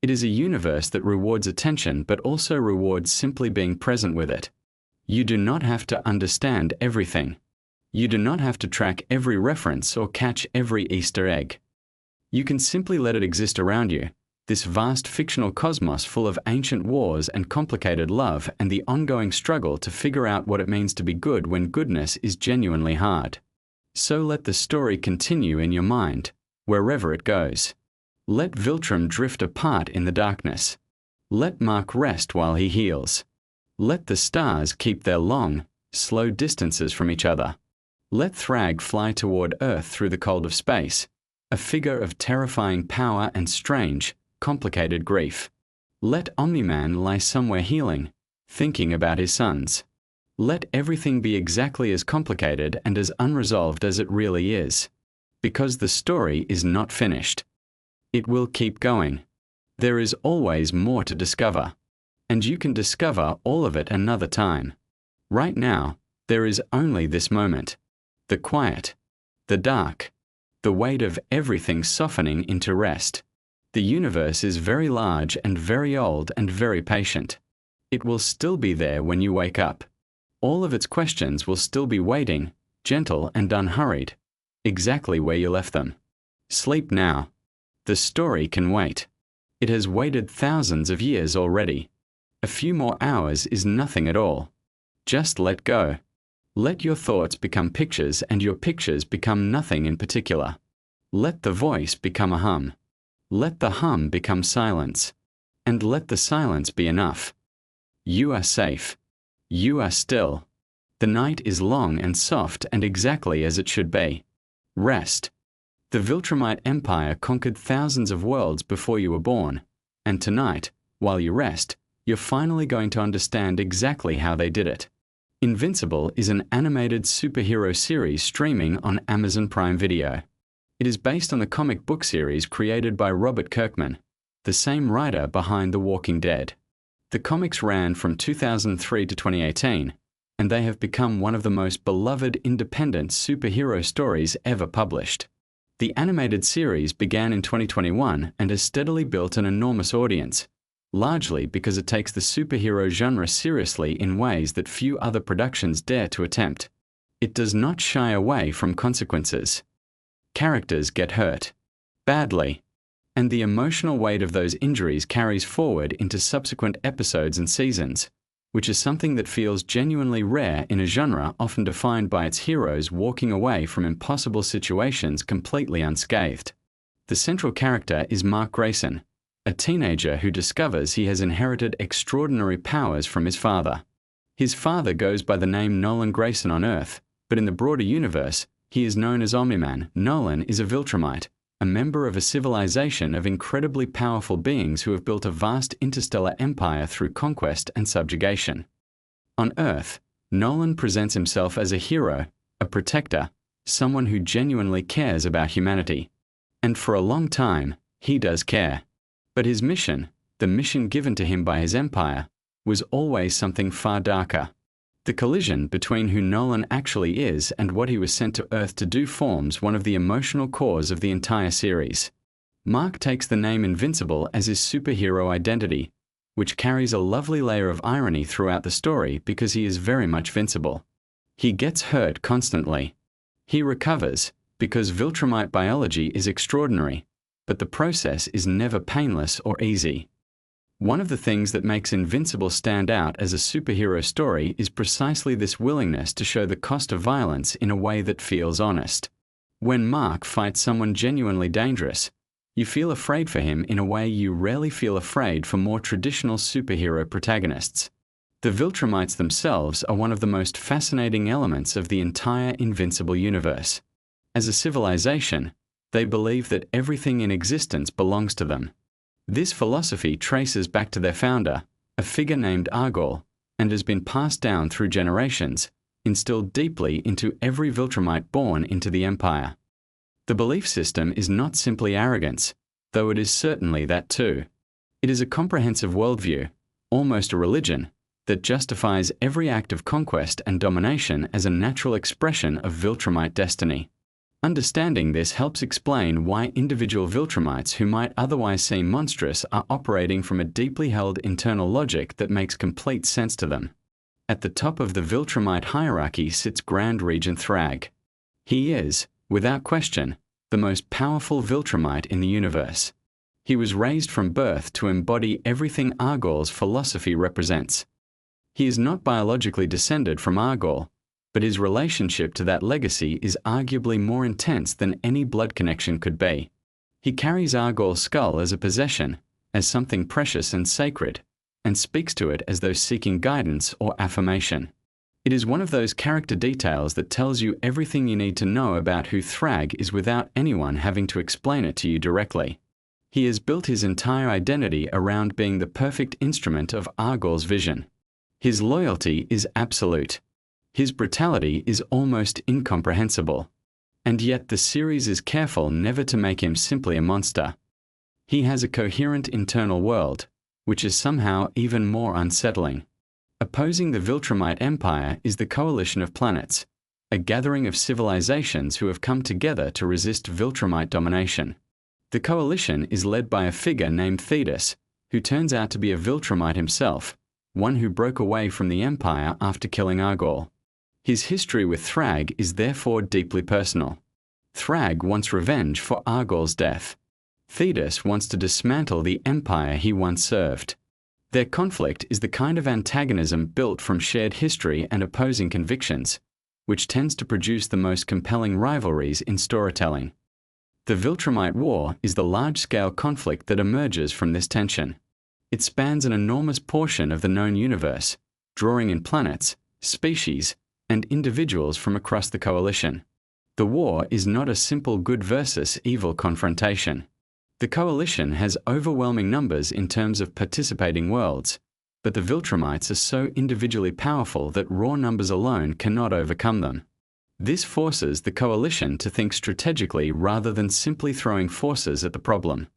It is a universe that rewards attention but also rewards simply being present with it. You do not have to understand everything. You do not have to track every reference or catch every Easter egg. You can simply let it exist around you, this vast fictional cosmos full of ancient wars and complicated love and the ongoing struggle to figure out what it means to be good when goodness is genuinely hard. So let the story continue in your mind, wherever it goes. Let Viltrum drift apart in the darkness. Let Mark rest while he heals. Let the stars keep their long, slow distances from each other. Let Thrag fly toward Earth through the cold of space, a figure of terrifying power and strange, complicated grief. Let Omni-Man lie somewhere healing, thinking about his sons. Let everything be exactly as complicated and as unresolved as it really is. Because the story is not finished. It will keep going. There is always more to discover. And you can discover all of it another time. Right now, there is only this moment. The quiet. The dark. The weight of everything softening into rest. The universe is very large and very old and very patient. It will still be there when you wake up. All of its questions will still be waiting, gentle and unhurried, exactly where you left them. Sleep now. The story can wait. It has waited thousands of years already. A few more hours is nothing at all. Just let go. Let your thoughts become pictures and your pictures become nothing in particular. Let the voice become a hum. Let the hum become silence. And let the silence be enough. You are safe. You are still. The night is long and soft and exactly as it should be. Rest. The Viltrumite Empire conquered thousands of worlds before you were born, and tonight, while you rest, you're finally going to understand exactly how they did it. Invincible is an animated superhero series streaming on Amazon Prime Video. It is based on the comic book series created by Robert Kirkman, the same writer behind The Walking Dead. The comics ran from 2003 to 2018, and they have become one of the most beloved independent superhero stories ever published. The animated series began in 2021 and has steadily built an enormous audience, largely because it takes the superhero genre seriously in ways that few other productions dare to attempt. It does not shy away from consequences. Characters get hurt. Badly. And the emotional weight of those injuries carries forward into subsequent episodes and seasons, which is something that feels genuinely rare in a genre often defined by its heroes walking away from impossible situations completely unscathed. The central character is Mark Grayson, a teenager who discovers he has inherited extraordinary powers from his father. His father goes by the name Nolan Grayson on Earth, but in the broader universe, he is known as Omni-Man. Nolan is a Viltrumite, a member of a civilization of incredibly powerful beings who have built a vast interstellar empire through conquest and subjugation. On Earth, Nolan presents himself as a hero, a protector, someone who genuinely cares about humanity. And for a long time, he does care. But his mission, the mission given to him by his empire, was always something far darker. The collision between who Nolan actually is and what he was sent to Earth to do forms one of the emotional cores of the entire series. Mark takes the name Invincible as his superhero identity, which carries a lovely layer of irony throughout the story because he is very much vincible. He gets hurt constantly. He recovers because Viltrumite biology is extraordinary, but the process is never painless or easy. One of the things that makes Invincible stand out as a superhero story is precisely this willingness to show the cost of violence in a way that feels honest. When Mark fights someone genuinely dangerous, you feel afraid for him in a way you rarely feel afraid for more traditional superhero protagonists. The Viltrumites themselves are one of the most fascinating elements of the entire Invincible universe. As a civilization, they believe that everything in existence belongs to them. This philosophy traces back to their founder, a figure named Argol, and has been passed down through generations, instilled deeply into every Viltrumite born into the Empire. The belief system is not simply arrogance, though it is certainly that too. It is a comprehensive worldview, almost a religion, that justifies every act of conquest and domination as a natural expression of Viltrumite destiny. Understanding this helps explain why individual Viltrumites who might otherwise seem monstrous are operating from a deeply held internal logic that makes complete sense to them. At the top of the Viltrumite hierarchy sits Grand Regent Thrag. He is, without question, the most powerful Viltrumite in the universe. He was raised from birth to embody everything Argol's philosophy represents. He is not biologically descended from Argol, but his relationship to that legacy is arguably more intense than any blood connection could be. He carries Argol's skull as a possession, as something precious and sacred, and speaks to it as though seeking guidance or affirmation. It is one of those character details that tells you everything you need to know about who Thrag is without anyone having to explain it to you directly. He has built his entire identity around being the perfect instrument of Argol's vision. His loyalty is absolute. His brutality is almost incomprehensible. And yet the series is careful never to make him simply a monster. He has a coherent internal world, which is somehow even more unsettling. Opposing the Viltrumite Empire is the Coalition of Planets, a gathering of civilizations who have come together to resist Viltrumite domination. The coalition is led by a figure named Thetis, who turns out to be a Viltrumite himself, one who broke away from the Empire after killing Argol. His history with Thrag is therefore deeply personal. Thrag wants revenge for Argol's death. Thetis wants to dismantle the empire he once served. Their conflict is the kind of antagonism built from shared history and opposing convictions, which tends to produce the most compelling rivalries in storytelling. The Viltrumite War is the large-scale conflict that emerges from this tension. It spans an enormous portion of the known universe, drawing in planets, species, and individuals from across the coalition. The war is not a simple good versus evil confrontation. The coalition has overwhelming numbers in terms of participating worlds, but the Viltrumites are so individually powerful that raw numbers alone cannot overcome them. This forces the coalition to think strategically rather than simply throwing forces at the problem.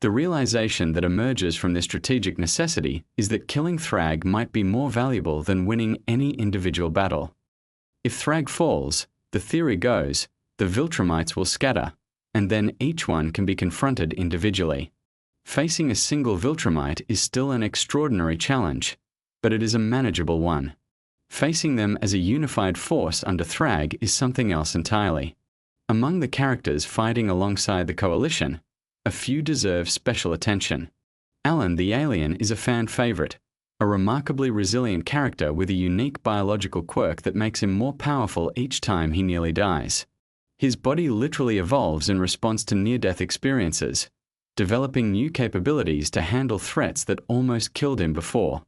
The realization that emerges from this strategic necessity is that killing Thrag might be more valuable than winning any individual battle. If Thrag falls, the theory goes, the Viltrumites will scatter, and then each one can be confronted individually. Facing a single Viltrumite is still an extraordinary challenge, but it is a manageable one. Facing them as a unified force under Thrag is something else entirely. Among the characters fighting alongside the coalition, a few deserve special attention. Alan the alien is a fan favorite, a remarkably resilient character with a unique biological quirk that makes him more powerful each time he nearly dies. His body literally evolves in response to near-death experiences, developing new capabilities to handle threats that almost killed him before.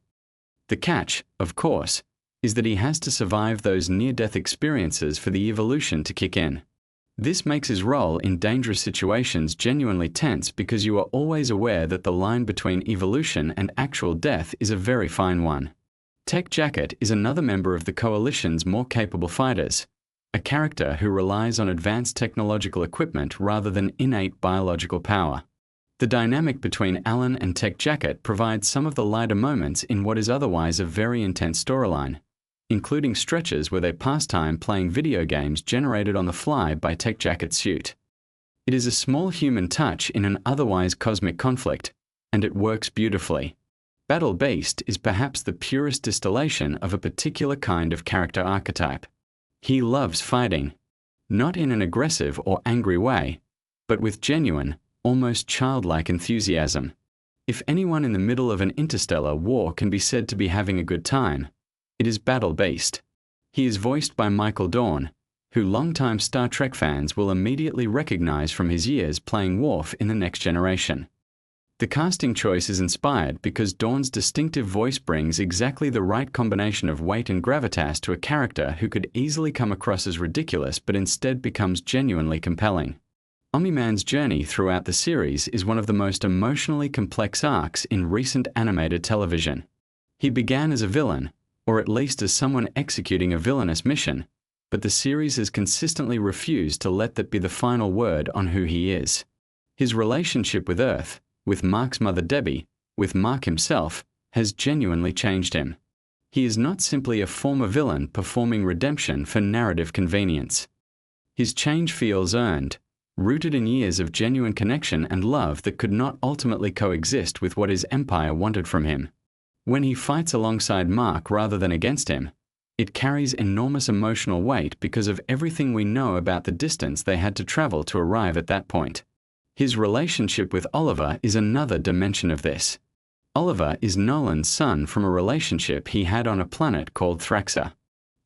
The catch, of course, is that he has to survive those near-death experiences for the evolution to kick in. This makes his role in dangerous situations genuinely tense because you are always aware that the line between evolution and actual death is a very fine one. Tech Jacket is another member of the Coalition's more capable fighters, a character who relies on advanced technological equipment rather than innate biological power. The dynamic between Alan and Tech Jacket provides some of the lighter moments in what is otherwise a very intense storyline, including stretches where they pass time playing video games generated on the fly by Tech Jacket's suit. It is a small human touch in an otherwise cosmic conflict, and it works beautifully. Battle Beast is perhaps the purest distillation of a particular kind of character archetype. He loves fighting, not in an aggressive or angry way, but with genuine, almost childlike enthusiasm. If anyone in the middle of an interstellar war can be said to be having a good time, it is Battle Beast. He is voiced by Michael Dorn, who longtime Star Trek fans will immediately recognize from his years playing Worf in The Next Generation. The casting choice is inspired because Dorn's distinctive voice brings exactly the right combination of weight and gravitas to a character who could easily come across as ridiculous but instead becomes genuinely compelling. Omni-Man's journey throughout the series is one of the most emotionally complex arcs in recent animated television. He began as a villain, or at least as someone executing a villainous mission, but the series has consistently refused to let that be the final word on who he is. His relationship with Earth, with Mark's mother Debbie, with Mark himself, has genuinely changed him. He is not simply a former villain performing redemption for narrative convenience. His change feels earned, rooted in years of genuine connection and love that could not ultimately coexist with what his empire wanted from him. When he fights alongside Mark rather than against him, it carries enormous emotional weight because of everything we know about the distance they had to travel to arrive at that point. His relationship with Oliver is another dimension of this. Oliver is Nolan's son from a relationship he had on a planet called Thraxa.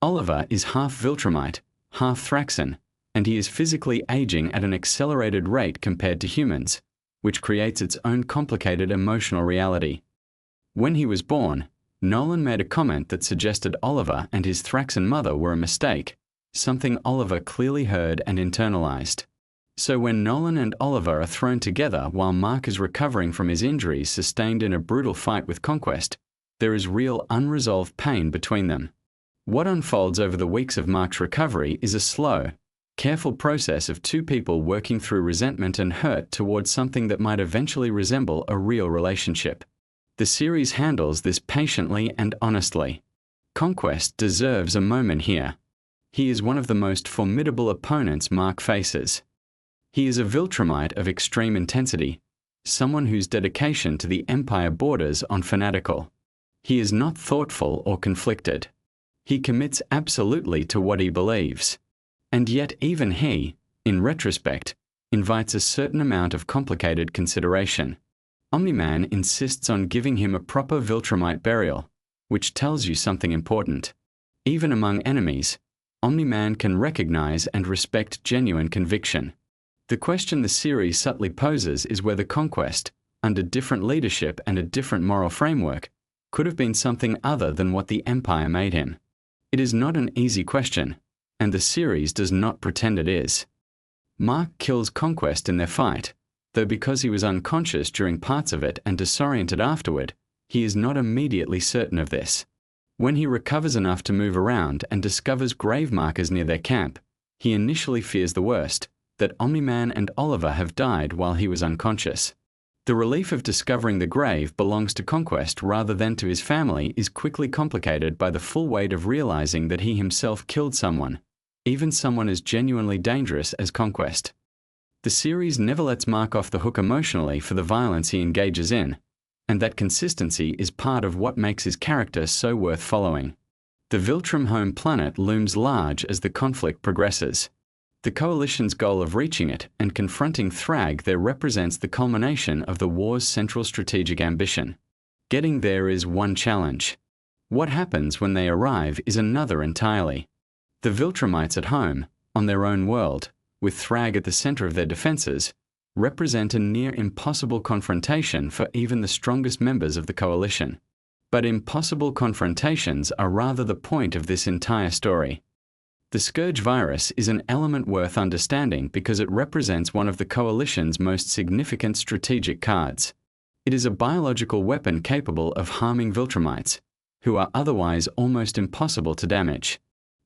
Oliver is half Viltrumite, half Thraxan, and he is physically aging at an accelerated rate compared to humans, which creates its own complicated emotional reality. When he was born, Nolan made a comment that suggested Oliver and his Thraxan mother were a mistake, something Oliver clearly heard and internalized. So when Nolan and Oliver are thrown together while Mark is recovering from his injuries sustained in a brutal fight with Conquest, there is real unresolved pain between them. What unfolds over the weeks of Mark's recovery is a slow, careful process of two people working through resentment and hurt towards something that might eventually resemble a real relationship. The series handles this patiently and honestly. Conquest deserves a moment here. He is one of the most formidable opponents Mark faces. He is a Viltrumite of extreme intensity, someone whose dedication to the Empire borders on fanatical. He is not thoughtful or conflicted. He commits absolutely to what he believes. And yet even he, in retrospect, invites a certain amount of complicated consideration. Omni-Man insists on giving him a proper Viltrumite burial, which tells you something important. Even among enemies, Omni-Man can recognize and respect genuine conviction. The question the series subtly poses is whether Conquest, under different leadership and a different moral framework, could have been something other than what the Empire made him. It is not an easy question, and the series does not pretend it is. Mark kills Conquest in their fight, though because he was unconscious during parts of it and disoriented afterward, he is not immediately certain of this. When he recovers enough to move around and discovers grave markers near their camp, he initially fears the worst, that Omni-Man and Oliver have died while he was unconscious. The relief of discovering the grave belongs to Conquest rather than to his family is quickly complicated by the full weight of realizing that he himself killed someone, even someone as genuinely dangerous as Conquest. The series never lets Mark off the hook emotionally for the violence he engages in, and that consistency is part of what makes his character so worth following. The Viltrum home planet looms large as the conflict progresses. The Coalition's goal of reaching it and confronting Thrag there represents the culmination of the war's central strategic ambition. Getting there is one challenge. What happens when they arrive is another entirely. The Viltrumites at home, on their own world, with Thrag at the center of their defenses, represent a near impossible confrontation for even the strongest members of the Coalition. But impossible confrontations are rather the point of this entire story. The Scourge virus is an element worth understanding because it represents one of the Coalition's most significant strategic cards. It is a biological weapon capable of harming Viltrumites, who are otherwise almost impossible to damage.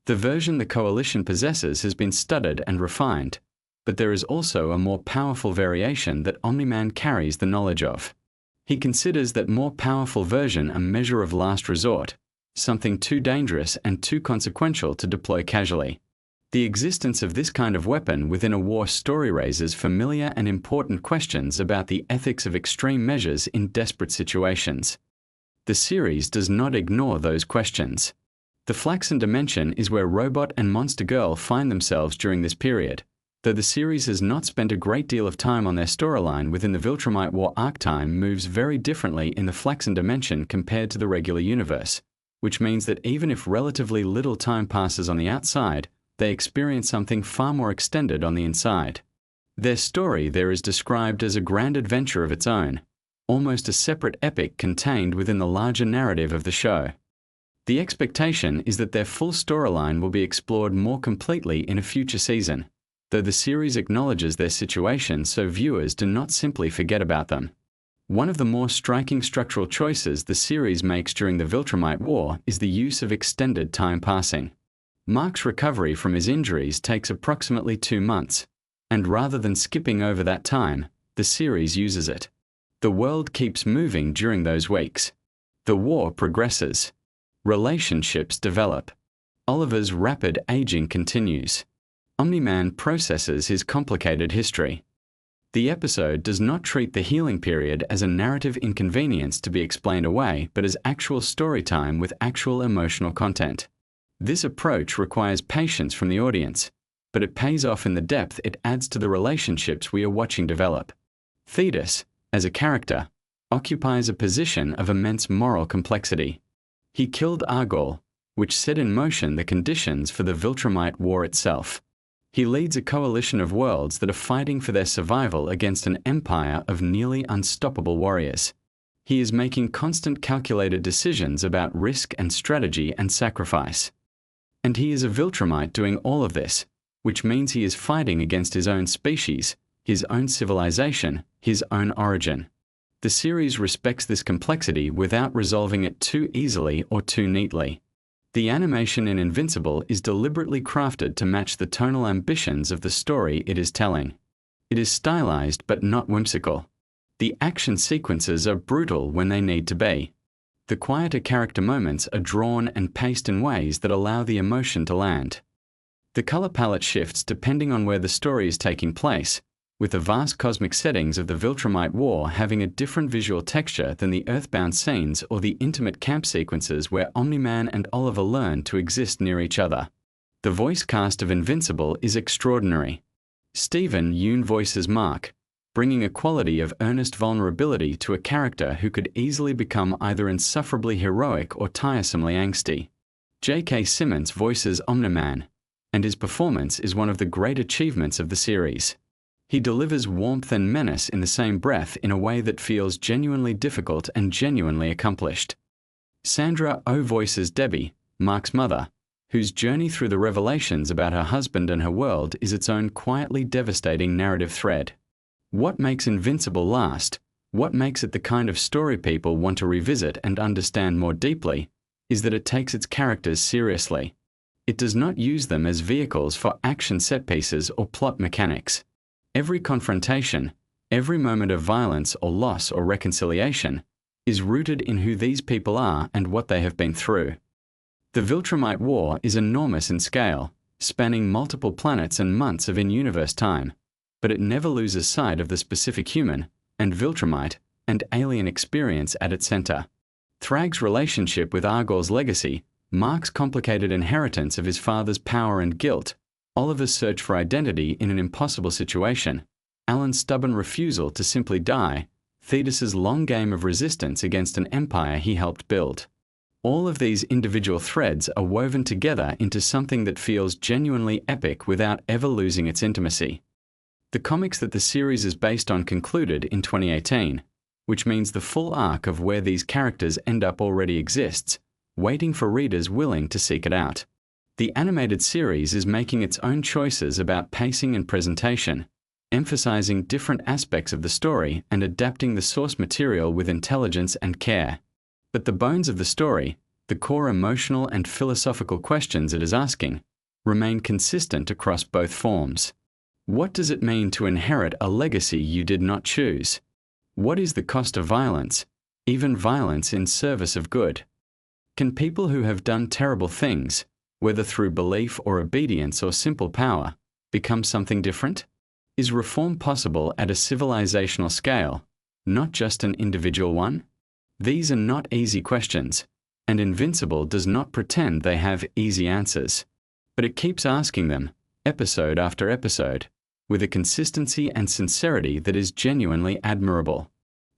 The version the Coalition possesses has been studied and refined, but there is also a more powerful variation that Omni-Man carries the knowledge of. He considers that more powerful version a measure of last resort, something too dangerous and too consequential to deploy casually. The existence of this kind of weapon within a war story raises familiar and important questions about the ethics of extreme measures in desperate situations. The series does not ignore those questions. The Flaxen Dimension is where Robot and Monster Girl find themselves during this period, though the series has not spent a great deal of time on their storyline within the Viltrumite War arc. Time moves very differently in the Flaxen Dimension compared to the regular universe, which means that even if relatively little time passes on the outside, they experience something far more extended on the inside. Their story there is described as a grand adventure of its own, almost a separate epic contained within the larger narrative of the show. The expectation is that their full storyline will be explored more completely in a future season, though the series acknowledges their situation so viewers do not simply forget about them. One of the more striking structural choices the series makes during the Viltrumite War is the use of extended time passing. Mark's recovery from his injuries takes approximately 2 months, and rather than skipping over that time, the series uses it. The world keeps moving during those weeks. The war progresses. Relationships develop. Oliver's rapid aging continues. Omni-Man processes his complicated history. The episode does not treat the healing period as a narrative inconvenience to be explained away, but as actual story time with actual emotional content. This approach requires patience from the audience, but it pays off in the depth it adds to the relationships we are watching develop. Thetis, as a character, occupies a position of immense moral complexity. He killed Argol, which set in motion the conditions for the Viltrumite War itself. He leads a coalition of worlds that are fighting for their survival against an empire of nearly unstoppable warriors. He is making constant calculated decisions about risk and strategy and sacrifice. And he is a Viltrumite doing all of this, which means he is fighting against his own species, his own civilization, his own origin. The series respects this complexity without resolving it too easily or too neatly. The animation in Invincible is deliberately crafted to match the tonal ambitions of the story it is telling. It is stylized but not whimsical. The action sequences are brutal when they need to be. The quieter character moments are drawn and paced in ways that allow the emotion to land. The color palette shifts depending on where the story is taking place, with the vast cosmic settings of the Viltrumite War having a different visual texture than the earthbound scenes or the intimate camp sequences where Omni-Man and Oliver learn to exist near each other. The voice cast of Invincible is extraordinary. Stephen Yeun voices Mark, bringing a quality of earnest vulnerability to a character who could easily become either insufferably heroic or tiresomely angsty. J.K. Simmons voices Omni-Man, and his performance is one of the great achievements of the series. He delivers warmth and menace in the same breath in a way that feels genuinely difficult and genuinely accomplished. Sandra Oh voices Debbie, Mark's mother, whose journey through the revelations about her husband and her world is its own quietly devastating narrative thread. What makes Invincible last, what makes it the kind of story people want to revisit and understand more deeply, is that it takes its characters seriously. It does not use them as vehicles for action set pieces or plot mechanics. Every confrontation, every moment of violence or loss or reconciliation, is rooted in who these people are and what they have been through. The Viltrumite War is enormous in scale, spanning multiple planets and months of in-universe time, but it never loses sight of the specific human, and Viltrumite, and alien experience at its center. Thrag's relationship with Argol's legacy, Mark's complicated inheritance of his father's power and guilt, Oliver's search for identity in an impossible situation, Alan's stubborn refusal to simply die, Thetis's long game of resistance against an empire he helped build. All of these individual threads are woven together into something that feels genuinely epic without ever losing its intimacy. The comics that the series is based on concluded in 2018, which means the full arc of where these characters end up already exists, waiting for readers willing to seek it out. The animated series is making its own choices about pacing and presentation, emphasizing different aspects of the story and adapting the source material with intelligence and care. But the bones of the story, the core emotional and philosophical questions it is asking, remain consistent across both forms. What does it mean to inherit a legacy you did not choose? What is the cost of violence, even violence in service of good? Can people who have done terrible things, whether through belief or obedience or simple power, become something different? Is reform possible at a civilizational scale, not just an individual one? These are not easy questions, and Invincible does not pretend they have easy answers. But it keeps asking them, episode after episode, with a consistency and sincerity that is genuinely admirable.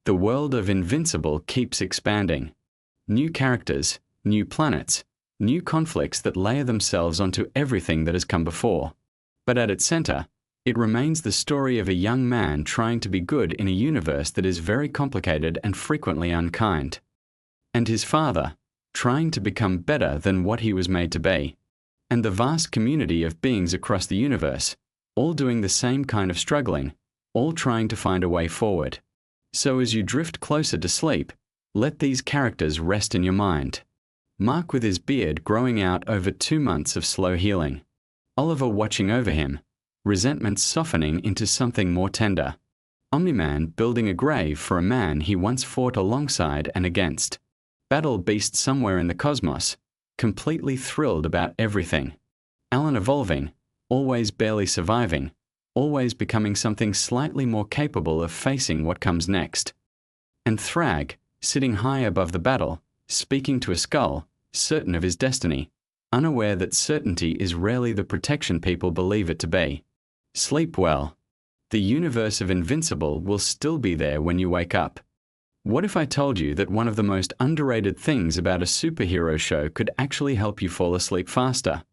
The world of Invincible keeps expanding. New characters, new planets, new conflicts that layer themselves onto everything that has come before. But at its center, it remains the story of a young man trying to be good in a universe that is very complicated and frequently unkind. And his father, trying to become better than what he was made to be. And the vast community of beings across the universe, all doing the same kind of struggling, all trying to find a way forward. So as you drift closer to sleep, let these characters rest in your mind. Mark with his beard growing out over 2 months of slow healing. Oliver watching over him, resentment softening into something more tender. Omni-Man building a grave for a man he once fought alongside and against. Battle beast somewhere in the cosmos, completely thrilled about everything. Alan evolving, always barely surviving, always becoming something slightly more capable of facing what comes next. And Thrag, sitting high above the battle, speaking to a skull, certain of his destiny, unaware that certainty is rarely the protection people believe it to be. Sleep well. The universe of Invincible will still be there when you wake up. What if I told you that one of the most underrated things about a superhero show could actually help you fall asleep faster?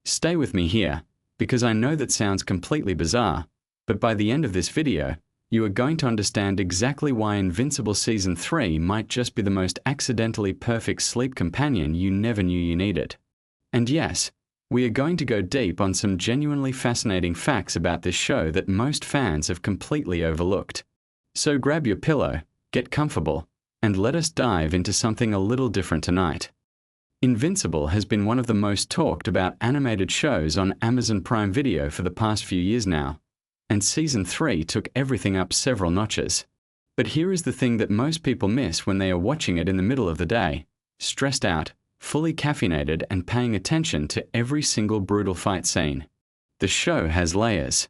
Stay with me here, because I know that sounds completely bizarre, but by the end of this video, you are going to understand exactly why Invincible Season 3 might just be the most accidentally perfect sleep companion you never knew you needed. And yes, we are going to go deep on some genuinely fascinating facts about this show that most fans have completely overlooked. So grab your pillow, get comfortable, and let us dive into something a little different tonight. Invincible has been one of the most talked about animated shows on Amazon Prime Video for the past few years now, and Season 3 took everything up several notches. But here is the thing that most people miss when they are watching it in the middle of the day, stressed out, fully caffeinated and paying attention to every single brutal fight scene. The show has layers.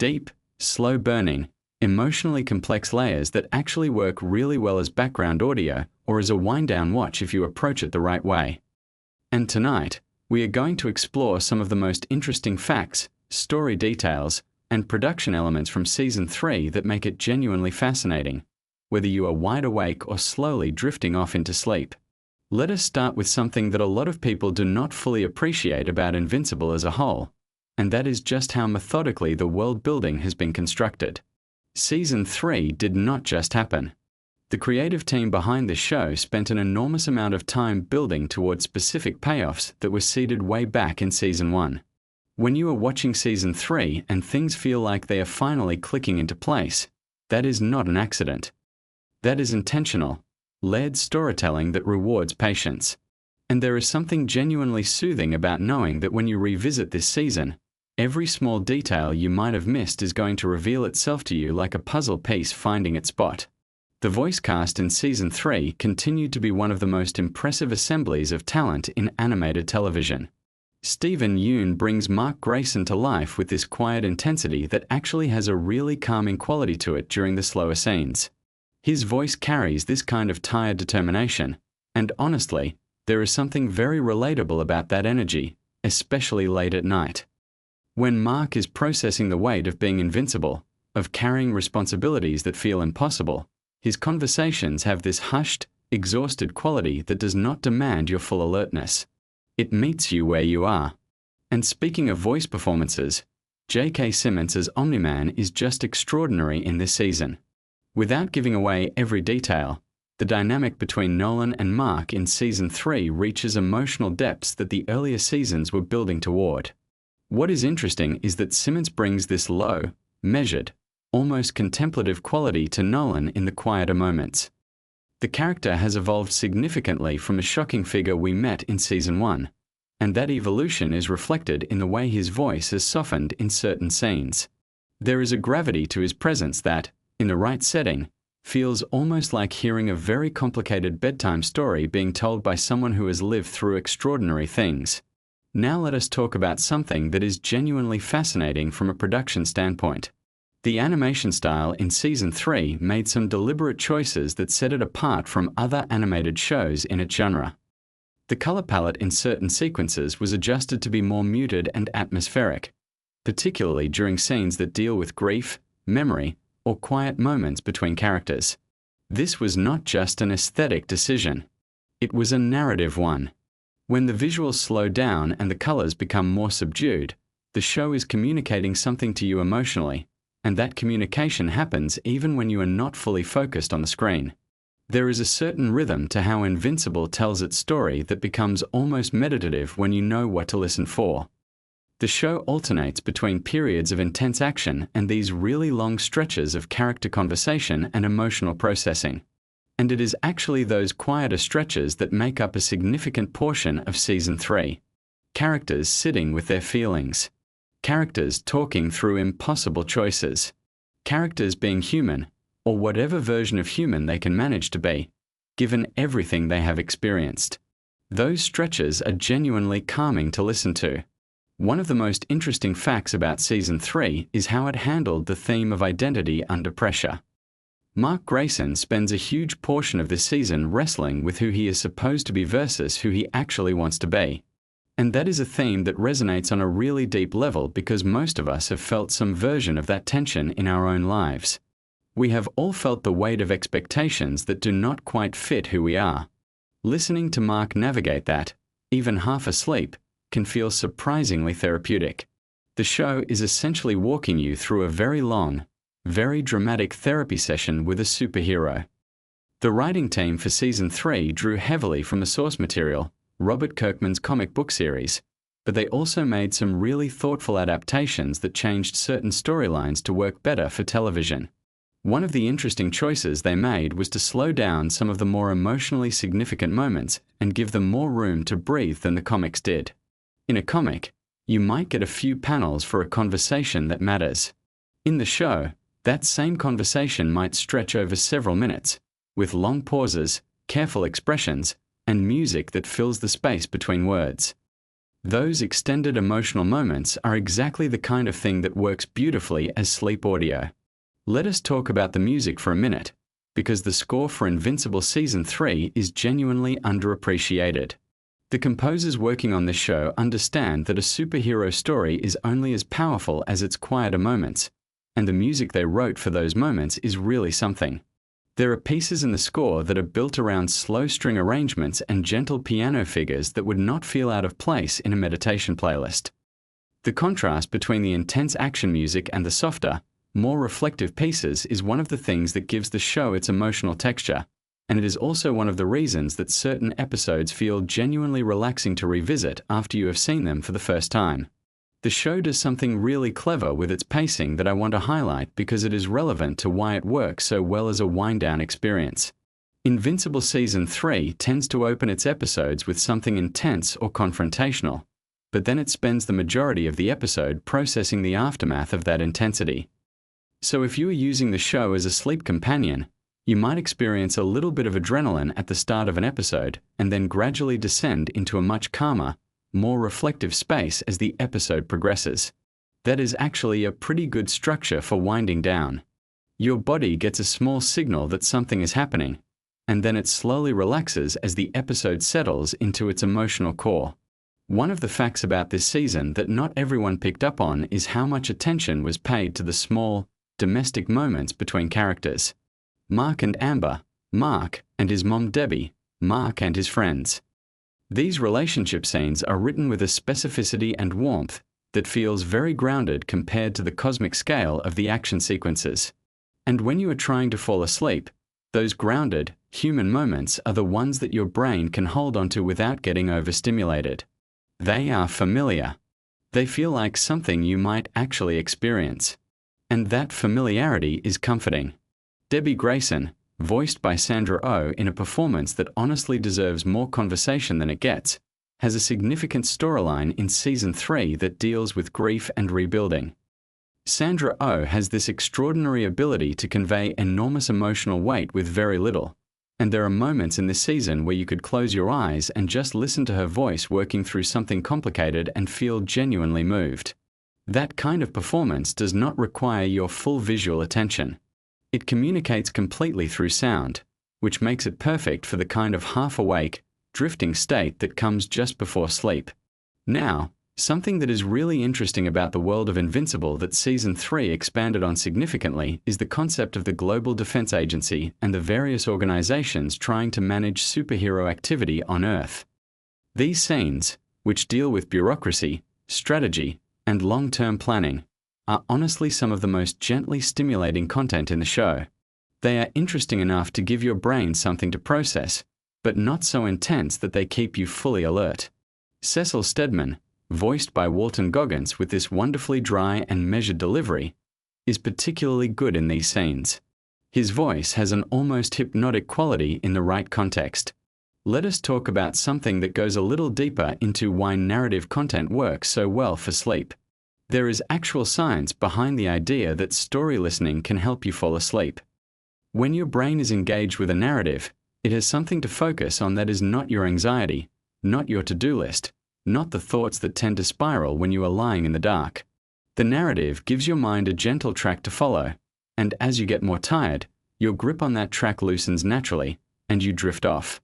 Deep, slow-burning, emotionally complex layers that actually work really well as background audio or as a wind-down watch if you approach it the right way. And tonight, we are going to explore some of the most interesting facts, story details, and production elements from Season 3 that make it genuinely fascinating, whether you are wide awake or slowly drifting off into sleep. Let us start with something that a lot of people do not fully appreciate about Invincible as a whole, and that is just how methodically the world building has been constructed. Season 3 did not just happen. The creative team behind the show spent an enormous amount of time building towards specific payoffs that were seeded way back in Season 1. When you are watching Season 3 and things feel like they are finally clicking into place, that is not an accident. That is intentional, layered storytelling that rewards patience. And there is something genuinely soothing about knowing that when you revisit this season, every small detail you might have missed is going to reveal itself to you like a puzzle piece finding its spot. The voice cast in Season 3 continued to be one of the most impressive assemblies of talent in animated television. Stephen Yeun brings Mark Grayson to life with this quiet intensity that actually has a really calming quality to it during the slower scenes. His voice carries this kind of tired determination, and honestly, there is something very relatable about that energy, especially late at night. When Mark is processing the weight of being invincible, of carrying responsibilities that feel impossible, his conversations have this hushed, exhausted quality that does not demand your full alertness. It meets you where you are. And speaking of voice performances, J.K. Simmons' Omni-Man is just extraordinary in this season. Without giving away every detail, the dynamic between Nolan and Mark in Season 3 reaches emotional depths that the earlier seasons were building toward. What is interesting is that Simmons brings this low, measured, almost contemplative quality to Nolan in the quieter moments. The character has evolved significantly from a shocking figure we met in Season 1, and that evolution is reflected in the way his voice has softened in certain scenes. There is a gravity to his presence that, in the right setting, Feels almost like hearing a very complicated bedtime story being told by someone who has lived through extraordinary things. Now let us talk about something that is genuinely fascinating from a production standpoint. The animation style in Season 3 made some deliberate choices that set it apart from other animated shows in its genre. The color palette in certain sequences was adjusted to be more muted and atmospheric, particularly during scenes that deal with grief, memory, or quiet moments between characters. This was not just an aesthetic decision. It was a narrative one. When the visuals slow down and the colors become more subdued, the show is communicating something to you emotionally, and that communication happens even when you are not fully focused on the screen. There is a certain rhythm to how Invincible tells its story that becomes almost meditative when you know what to listen for. The show alternates between periods of intense action and these really long stretches of character conversation and emotional processing. And it is actually those quieter stretches that make up a significant portion of Season 3. Characters sitting with their feelings. Characters talking through impossible choices. Characters being human, or whatever version of human they can manage to be, given everything they have experienced. Those stretches are genuinely calming to listen to. One of the most interesting facts about Season 3 is how it handled the theme of identity under pressure. Mark Grayson spends a huge portion of this season wrestling with who he is supposed to be versus who he actually wants to be. And that is a theme that resonates on a really deep level because most of us have felt some version of that tension in our own lives. We have all felt the weight of expectations that do not quite fit who we are. Listening to Mark navigate that, even half asleep, can feel surprisingly therapeutic. The show is essentially walking you through a very long, very dramatic therapy session with a superhero. The writing team for Season 3 drew heavily from the source material, Robert Kirkman's comic book series, but they also made some really thoughtful adaptations that changed certain storylines to work better for television. One of the interesting choices they made was to slow down some of the more emotionally significant moments and give them more room to breathe than the comics did. In a comic, you might get a few panels for a conversation that matters. In the show, that same conversation might stretch over several minutes, with long pauses, careful expressions, and music that fills the space between words. Those extended emotional moments are exactly the kind of thing that works beautifully as sleep audio. Let us talk about the music for a minute, because the score for Invincible Season 3 is genuinely underappreciated. The composers working on this show understand that a superhero story is only as powerful as its quieter moments, and the music they wrote for those moments is really something. There are pieces in the score that are built around slow string arrangements and gentle piano figures that would not feel out of place in a meditation playlist. The contrast between the intense action music and the softer, more reflective pieces is one of the things that gives the show its emotional texture, and it is also one of the reasons that certain episodes feel genuinely relaxing to revisit after you have seen them for the first time. The show does something really clever with its pacing that I want to highlight because it is relevant to why it works so well as a wind-down experience. Invincible Season 3 tends to open its episodes with something intense or confrontational, but then it spends the majority of the episode processing the aftermath of that intensity. So if you are using the show as a sleep companion, you might experience a little bit of adrenaline at the start of an episode and then gradually descend into a much calmer, more reflective space as the episode progresses. That is actually a pretty good structure for winding down. Your body gets a small signal that something is happening, and then it slowly relaxes as the episode settles into its emotional core. One of the facts about this season that not everyone picked up on is how much attention was paid to the small, domestic moments between characters. Mark and Amber, Mark and his mom Debbie, Mark and his friends. These relationship scenes are written with a specificity and warmth that feels very grounded compared to the cosmic scale of the action sequences. And when you are trying to fall asleep, those grounded, human moments are the ones that your brain can hold onto without getting overstimulated. They are familiar. They feel like something you might actually experience. And that familiarity is comforting. Debbie Grayson, voiced by Sandra Oh in a performance that honestly deserves more conversation than it gets, has a significant storyline in Season 3 that deals with grief and rebuilding. Sandra Oh has this extraordinary ability to convey enormous emotional weight with very little, and there are moments in this season where you could close your eyes and just listen to her voice working through something complicated and feel genuinely moved. That kind of performance does not require your full visual attention. It communicates completely through sound, which makes it perfect for the kind of half-awake, drifting state that comes just before sleep. Now, something that is really interesting about the world of Invincible that Season 3 expanded on significantly is the concept of the Global Defense Agency and the various organizations trying to manage superhero activity on Earth. These scenes, which deal with bureaucracy, strategy, and long-term planning, are honestly some of the most gently stimulating content in the show. They are interesting enough to give your brain something to process, but not so intense that they keep you fully alert. Cecil Stedman, voiced by Walton Goggins with this wonderfully dry and measured delivery, is particularly good in these scenes. His voice has an almost hypnotic quality in the right context. Let us talk about something that goes a little deeper into why narrative content works so well for sleep. There is actual science behind the idea that story listening can help you fall asleep. When your brain is engaged with a narrative, it has something to focus on that is not your anxiety, not your to-do list, not the thoughts that tend to spiral when you are lying in the dark. The narrative gives your mind a gentle track to follow, and as you get more tired, your grip on that track loosens naturally, and you drift off.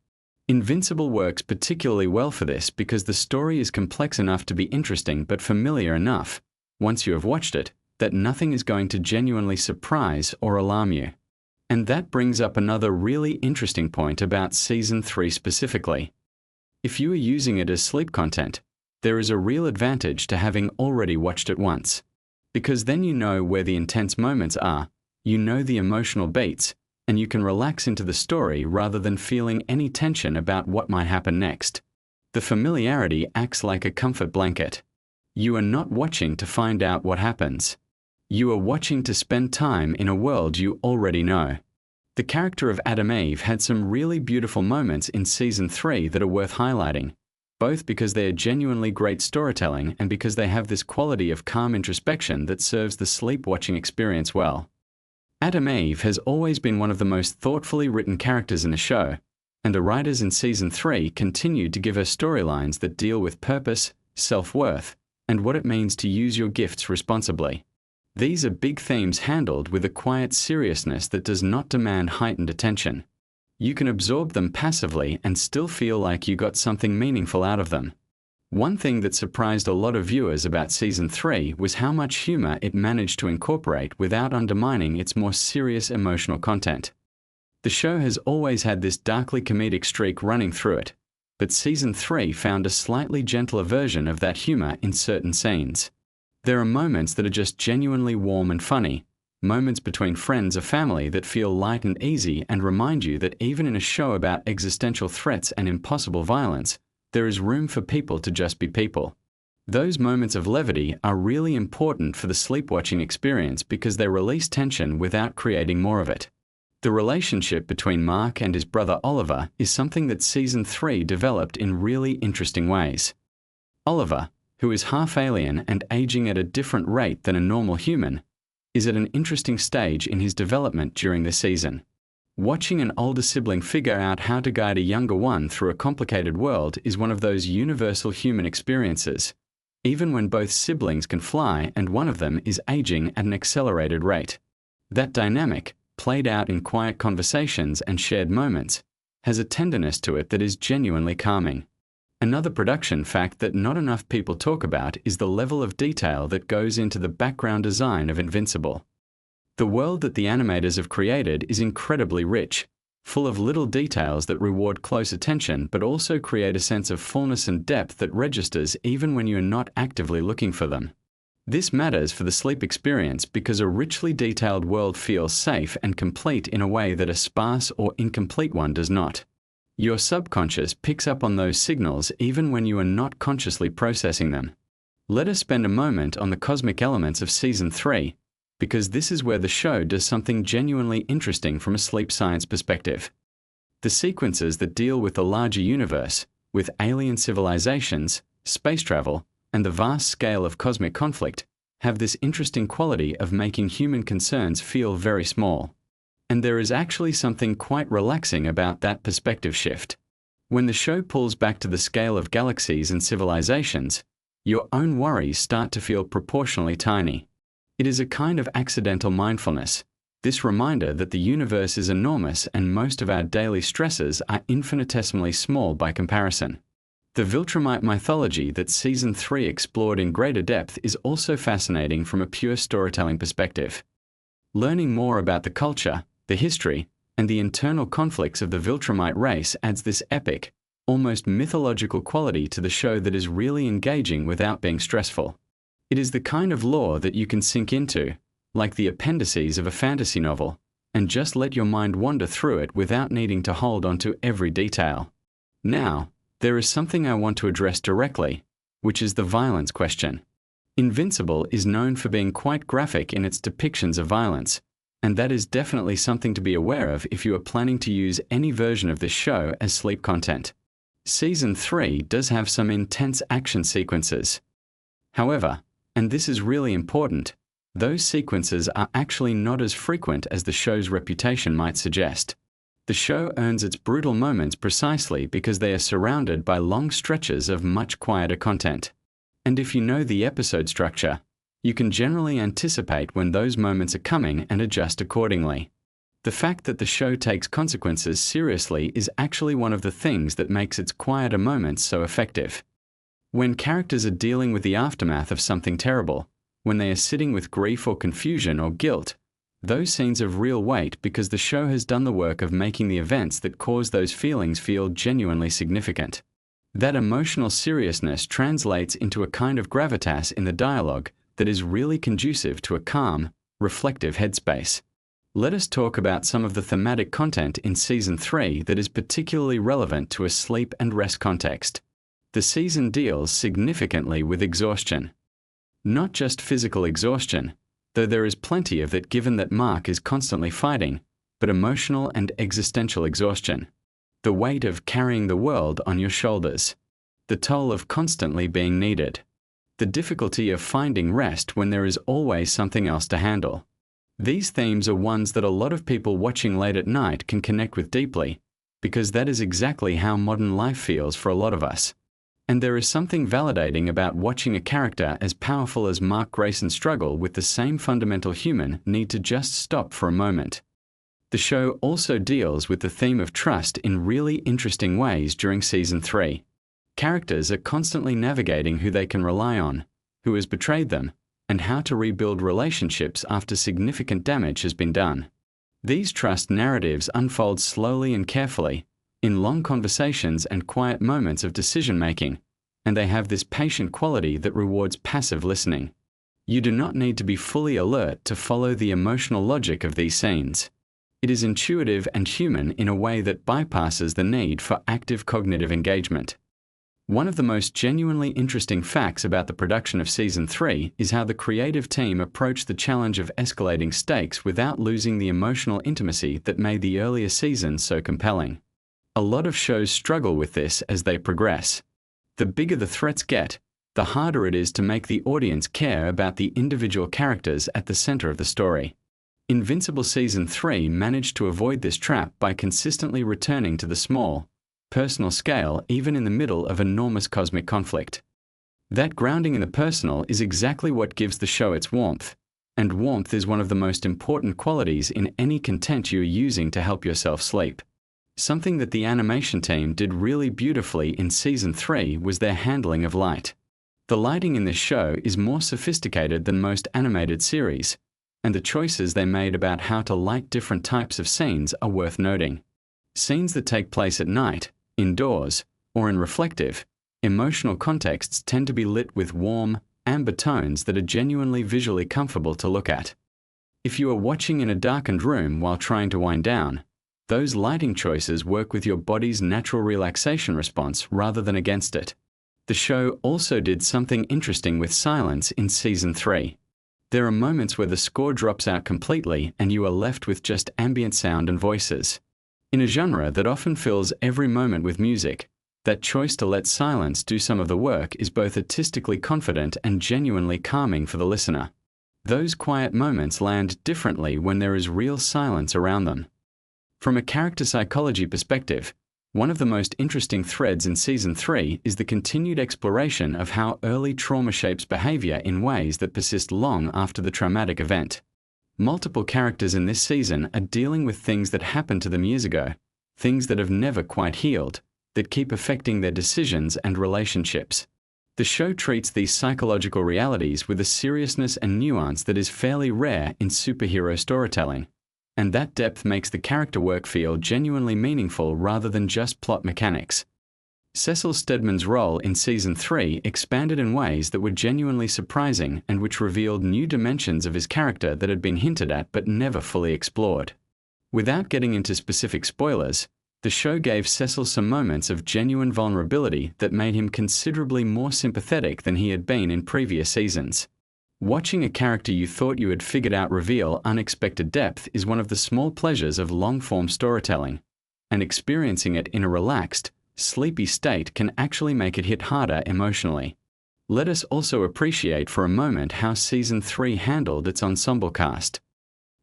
Invincible works particularly well for this because the story is complex enough to be interesting but familiar enough, once you have watched it, that nothing is going to genuinely surprise or alarm you. And that brings up another really interesting point about Season 3 specifically. If you are using it as sleep content, there is a real advantage to having already watched it once. Because then you know where the intense moments are, you know the emotional beats, and you can relax into the story rather than feeling any tension about what might happen next. The familiarity acts like a comfort blanket. You are not watching to find out what happens. You are watching to spend time in a world you already know. The character of Adam Eve had some really beautiful moments in Season 3 that are worth highlighting, both because they are genuinely great storytelling and because they have this quality of calm introspection that serves the sleep-watching experience well. Adam Eve has always been one of the most thoughtfully written characters in the show, and the writers in Season 3 continued to give her storylines that deal with purpose, self-worth, and what it means to use your gifts responsibly. These are big themes handled with a quiet seriousness that does not demand heightened attention. You can absorb them passively and still feel like you got something meaningful out of them. One thing that surprised a lot of viewers about Season 3 was how much humor it managed to incorporate without undermining its more serious emotional content. The show has always had this darkly comedic streak running through it, but Season 3 found a slightly gentler version of that humor in certain scenes. There are moments that are just genuinely warm and funny, moments between friends or family that feel light and easy and remind you that even in a show about existential threats and impossible violence, there is room for people to just be people. Those moments of levity are really important for the sleep-watching experience because they release tension without creating more of it. The relationship between Mark and his brother Oliver is something that Season 3 developed in really interesting ways. Oliver, who is half alien and aging at a different rate than a normal human, is at an interesting stage in his development during the season. Watching an older sibling figure out how to guide a younger one through a complicated world is one of those universal human experiences, even when both siblings can fly and one of them is aging at an accelerated rate. That dynamic, played out in quiet conversations and shared moments, has a tenderness to it that is genuinely calming. Another production fact that not enough people talk about is the level of detail that goes into the background design of Invincible. The world that the animators have created is incredibly rich, full of little details that reward close attention but also create a sense of fullness and depth that registers even when you are not actively looking for them. This matters for the sleep experience because a richly detailed world feels safe and complete in a way that a sparse or incomplete one does not. Your subconscious picks up on those signals even when you are not consciously processing them. Let us spend a moment on the cosmic elements of Season 3, because this is where the show does something genuinely interesting from a sleep science perspective. The sequences that deal with the larger universe, with alien civilizations, space travel, and the vast scale of cosmic conflict, have this interesting quality of making human concerns feel very small. And there is actually something quite relaxing about that perspective shift. When the show pulls back to the scale of galaxies and civilizations, your own worries start to feel proportionally tiny. It is a kind of accidental mindfulness, this reminder that the universe is enormous and most of our daily stresses are infinitesimally small by comparison. The Viltrumite mythology that Season 3 explored in greater depth is also fascinating from a pure storytelling perspective. Learning more about the culture, the history, and the internal conflicts of the Viltrumite race adds this epic, almost mythological quality to the show that is really engaging without being stressful. It is the kind of lore that you can sink into, like the appendices of a fantasy novel, and just let your mind wander through it without needing to hold on to every detail. Now, there is something I want to address directly, which is the violence question. Invincible is known for being quite graphic in its depictions of violence, and that is definitely something to be aware of if you are planning to use any version of this show as sleep content. Season 3 does have some intense action sequences. However, and this is really important, those sequences are actually not as frequent as the show's reputation might suggest. The show earns its brutal moments precisely because they are surrounded by long stretches of much quieter content. And if you know the episode structure, you can generally anticipate when those moments are coming and adjust accordingly. The fact that the show takes consequences seriously is actually one of the things that makes its quieter moments so effective. When characters are dealing with the aftermath of something terrible, when they are sitting with grief or confusion or guilt, those scenes have real weight because the show has done the work of making the events that cause those feelings feel genuinely significant. That emotional seriousness translates into a kind of gravitas in the dialogue that is really conducive to a calm, reflective headspace. Let us talk about some of the thematic content in Season 3 that is particularly relevant to a sleep and rest context. The season deals significantly with exhaustion. Not just physical exhaustion, though there is plenty of it given that Mark is constantly fighting, but emotional and existential exhaustion. The weight of carrying the world on your shoulders. The toll of constantly being needed. The difficulty of finding rest when there is always something else to handle. These themes are ones that a lot of people watching late at night can connect with deeply, because that is exactly how modern life feels for a lot of us. And there is something validating about watching a character as powerful as Mark Grayson struggle with the same fundamental human need to just stop for a moment. The show also deals with the theme of trust in really interesting ways during Season 3. Characters are constantly navigating who they can rely on, who has betrayed them, and how to rebuild relationships after significant damage has been done. These trust narratives unfold slowly and carefully, in long conversations and quiet moments of decision-making, and they have this patient quality that rewards passive listening. You do not need to be fully alert to follow the emotional logic of these scenes. It is intuitive and human in a way that bypasses the need for active cognitive engagement. One of the most genuinely interesting facts about the production of Season 3 is how the creative team approached the challenge of escalating stakes without losing the emotional intimacy that made the earlier seasons so compelling. A lot of shows struggle with this as they progress. The bigger the threats get, the harder it is to make the audience care about the individual characters at the center of the story. Invincible Season 3 managed to avoid this trap by consistently returning to the small, personal scale even in the middle of enormous cosmic conflict. That grounding in the personal is exactly what gives the show its warmth, and warmth is one of the most important qualities in any content you are using to help yourself sleep. Something that the animation team did really beautifully in Season 3 was their handling of light. The lighting in this show is more sophisticated than most animated series, and the choices they made about how to light different types of scenes are worth noting. Scenes that take place at night, indoors, or in reflective, emotional contexts tend to be lit with warm, amber tones that are genuinely visually comfortable to look at. If you are watching in a darkened room while trying to wind down, those lighting choices work with your body's natural relaxation response rather than against it. The show also did something interesting with silence in Season 3. There are moments where the score drops out completely and you are left with just ambient sound and voices. In a genre that often fills every moment with music, That choice to let silence do some of the work is both artistically confident and genuinely calming for the listener. Those quiet moments land differently when there is real silence around them. From a character psychology perspective, one of the most interesting threads in Season 3 is the continued exploration of how early trauma shapes behavior in ways that persist long after the traumatic event. Multiple characters in this season are dealing with things that happened to them years ago, things that have never quite healed, that keep affecting their decisions and relationships. The show treats these psychological realities with a seriousness and nuance that is fairly rare in superhero storytelling. And that depth makes the character work feel genuinely meaningful rather than just plot mechanics. Cecil Stedman's role in Season 3 expanded in ways that were genuinely surprising and which revealed new dimensions of his character that had been hinted at but never fully explored. Without getting into specific spoilers, the show gave Cecil some moments of genuine vulnerability that made him considerably more sympathetic than he had been in previous seasons. Watching a character you thought you had figured out reveal unexpected depth is one of the small pleasures of long-form storytelling, and experiencing it in a relaxed, sleepy state can actually make it hit harder emotionally. Let us also appreciate for a moment how Season 3 handled its ensemble cast.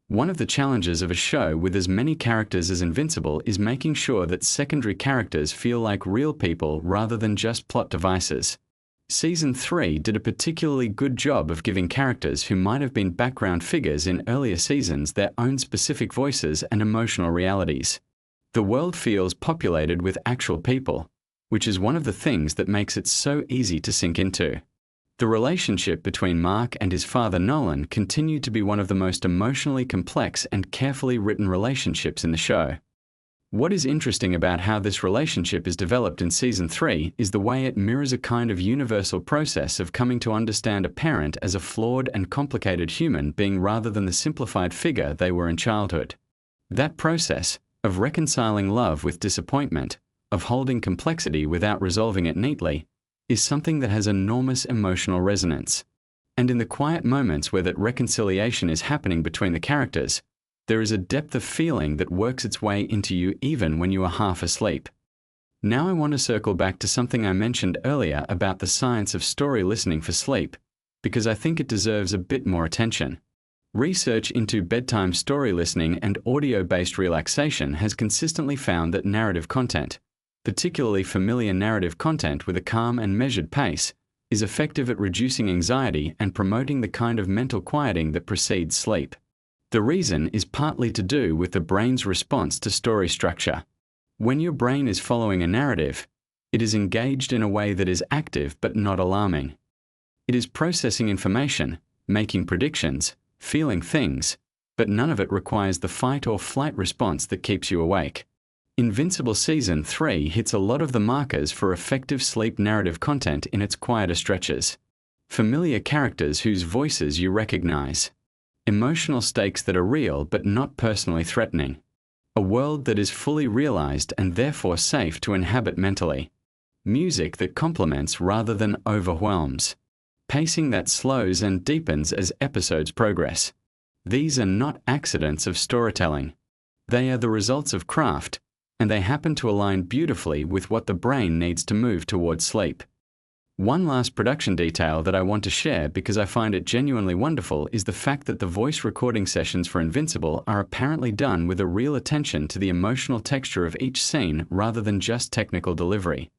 One of the challenges of a show with as many characters as Invincible is making sure that secondary characters feel like real people rather than just plot devices. Season 3 did a particularly good job of giving characters who might have been background figures in earlier seasons their own specific voices and emotional realities. The world feels populated with actual people, which is one of the things that makes it so easy to sink into. The relationship between Mark and his father Nolan continued to be one of the most emotionally complex and carefully written relationships in the show. What is interesting about how this relationship is developed in Season 3 is the way it mirrors a kind of universal process of coming to understand a parent as a flawed and complicated human being rather than the simplified figure they were in childhood. That process, of reconciling love with disappointment, of holding complexity without resolving it neatly, is something that has enormous emotional resonance. And in the quiet moments where that reconciliation is happening between the characters, there is a depth of feeling that works its way into you even when you are half asleep. Now I want to circle back to something I mentioned earlier about the science of story listening for sleep, because I think it deserves a bit more attention. Research into bedtime story listening and audio-based relaxation has consistently found that narrative content, particularly familiar narrative content with a calm and measured pace, is effective at reducing anxiety and promoting the kind of mental quieting that precedes sleep. The reason is partly to do with the brain's response to story structure. When your brain is following a narrative, it is engaged in a way that is active but not alarming. It is processing information, making predictions, feeling things, but none of it requires the fight or flight response that keeps you awake. Invincible Season 3 hits a lot of the markers for effective sleep narrative content in its quieter stretches. Familiar characters whose voices you recognize. Emotional stakes that are real but not personally threatening. A world that is fully realized and therefore safe to inhabit mentally. Music that complements rather than overwhelms. Pacing that slows and deepens as episodes progress. These are not accidents of storytelling. They are the results of craft, and they happen to align beautifully with what the brain needs to move towards sleep. One last production detail that I want to share because I find it genuinely wonderful is the fact that the voice recording sessions for Invincible are apparently done with a real attention to the emotional texture of each scene rather than just technical delivery.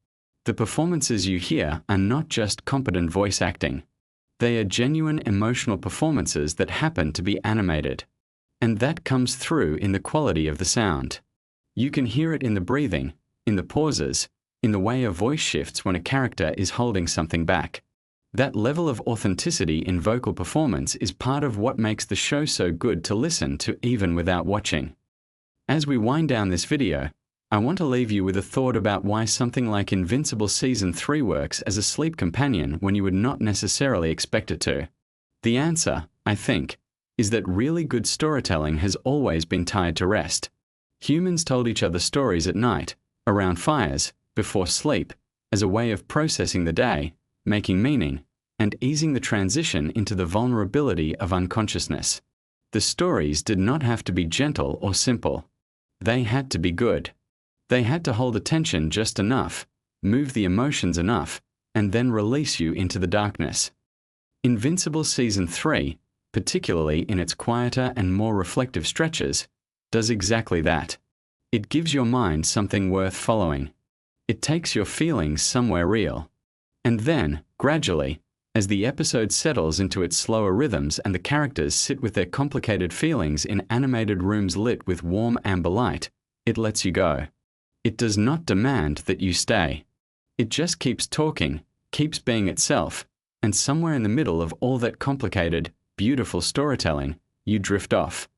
The performances you hear are not just competent voice acting. They are genuine emotional performances that happen to be animated. And that comes through in the quality of the sound. You can hear it in the breathing, in the pauses, in the way a voice shifts when a character is holding something back. That level of authenticity in vocal performance is part of what makes the show so good to listen to even without watching. As we wind down this video, I want to leave you with a thought about why something like Invincible Season 3 works as a sleep companion when you would not necessarily expect it to. The answer, I think, is that really good storytelling has always been tied to rest. Humans told each other stories at night, around fires, before sleep, as a way of processing the day, making meaning, and easing the transition into the vulnerability of unconsciousness. The stories did not have to be gentle or simple. They had to be good. They had to hold attention just enough, move the emotions enough, and then release you into the darkness. Invincible Season 3, particularly in its quieter and more reflective stretches, does exactly that. It gives your mind something worth following. It takes your feelings somewhere real. And then, gradually, as the episode settles into its slower rhythms and the characters sit with their complicated feelings in animated rooms lit with warm amber light, it lets you go. It does not demand that you stay. It just keeps talking, keeps being itself, and somewhere in the middle of all that complicated, beautiful storytelling, you drift off.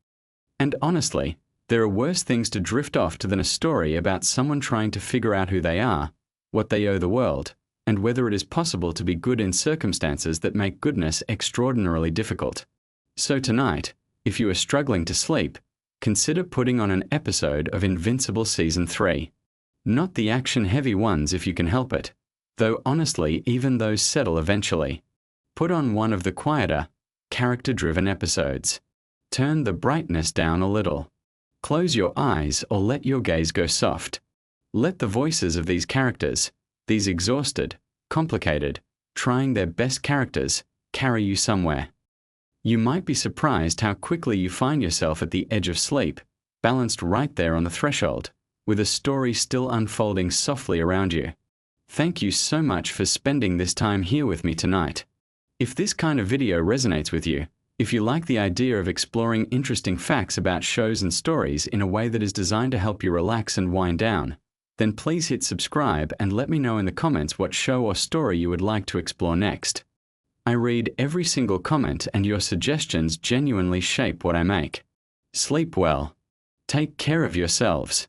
And honestly, there are worse things to drift off to than a story about someone trying to figure out who they are, what they owe the world, and whether it is possible to be good in circumstances that make goodness extraordinarily difficult. So tonight, if you are struggling to sleep, consider putting on an episode of Invincible Season 3. Not the action-heavy ones if you can help it, though honestly even those settle eventually. Put on one of the quieter, character-driven episodes. Turn the brightness down a little. Close your eyes or let your gaze go soft. Let the voices of these characters, these exhausted, complicated, trying their best characters, carry you somewhere. You might be surprised how quickly you find yourself at the edge of sleep, balanced right there on the threshold, with a story still unfolding softly around you. Thank you so much for spending this time here with me tonight. If this kind of video resonates with you, if you like the idea of exploring interesting facts about shows and stories in a way that is designed to help you relax and wind down, then please hit subscribe and let me know in the comments what show or story you would like to explore next. I read every single comment and your suggestions genuinely shape what I make. Sleep well. Take care of yourselves.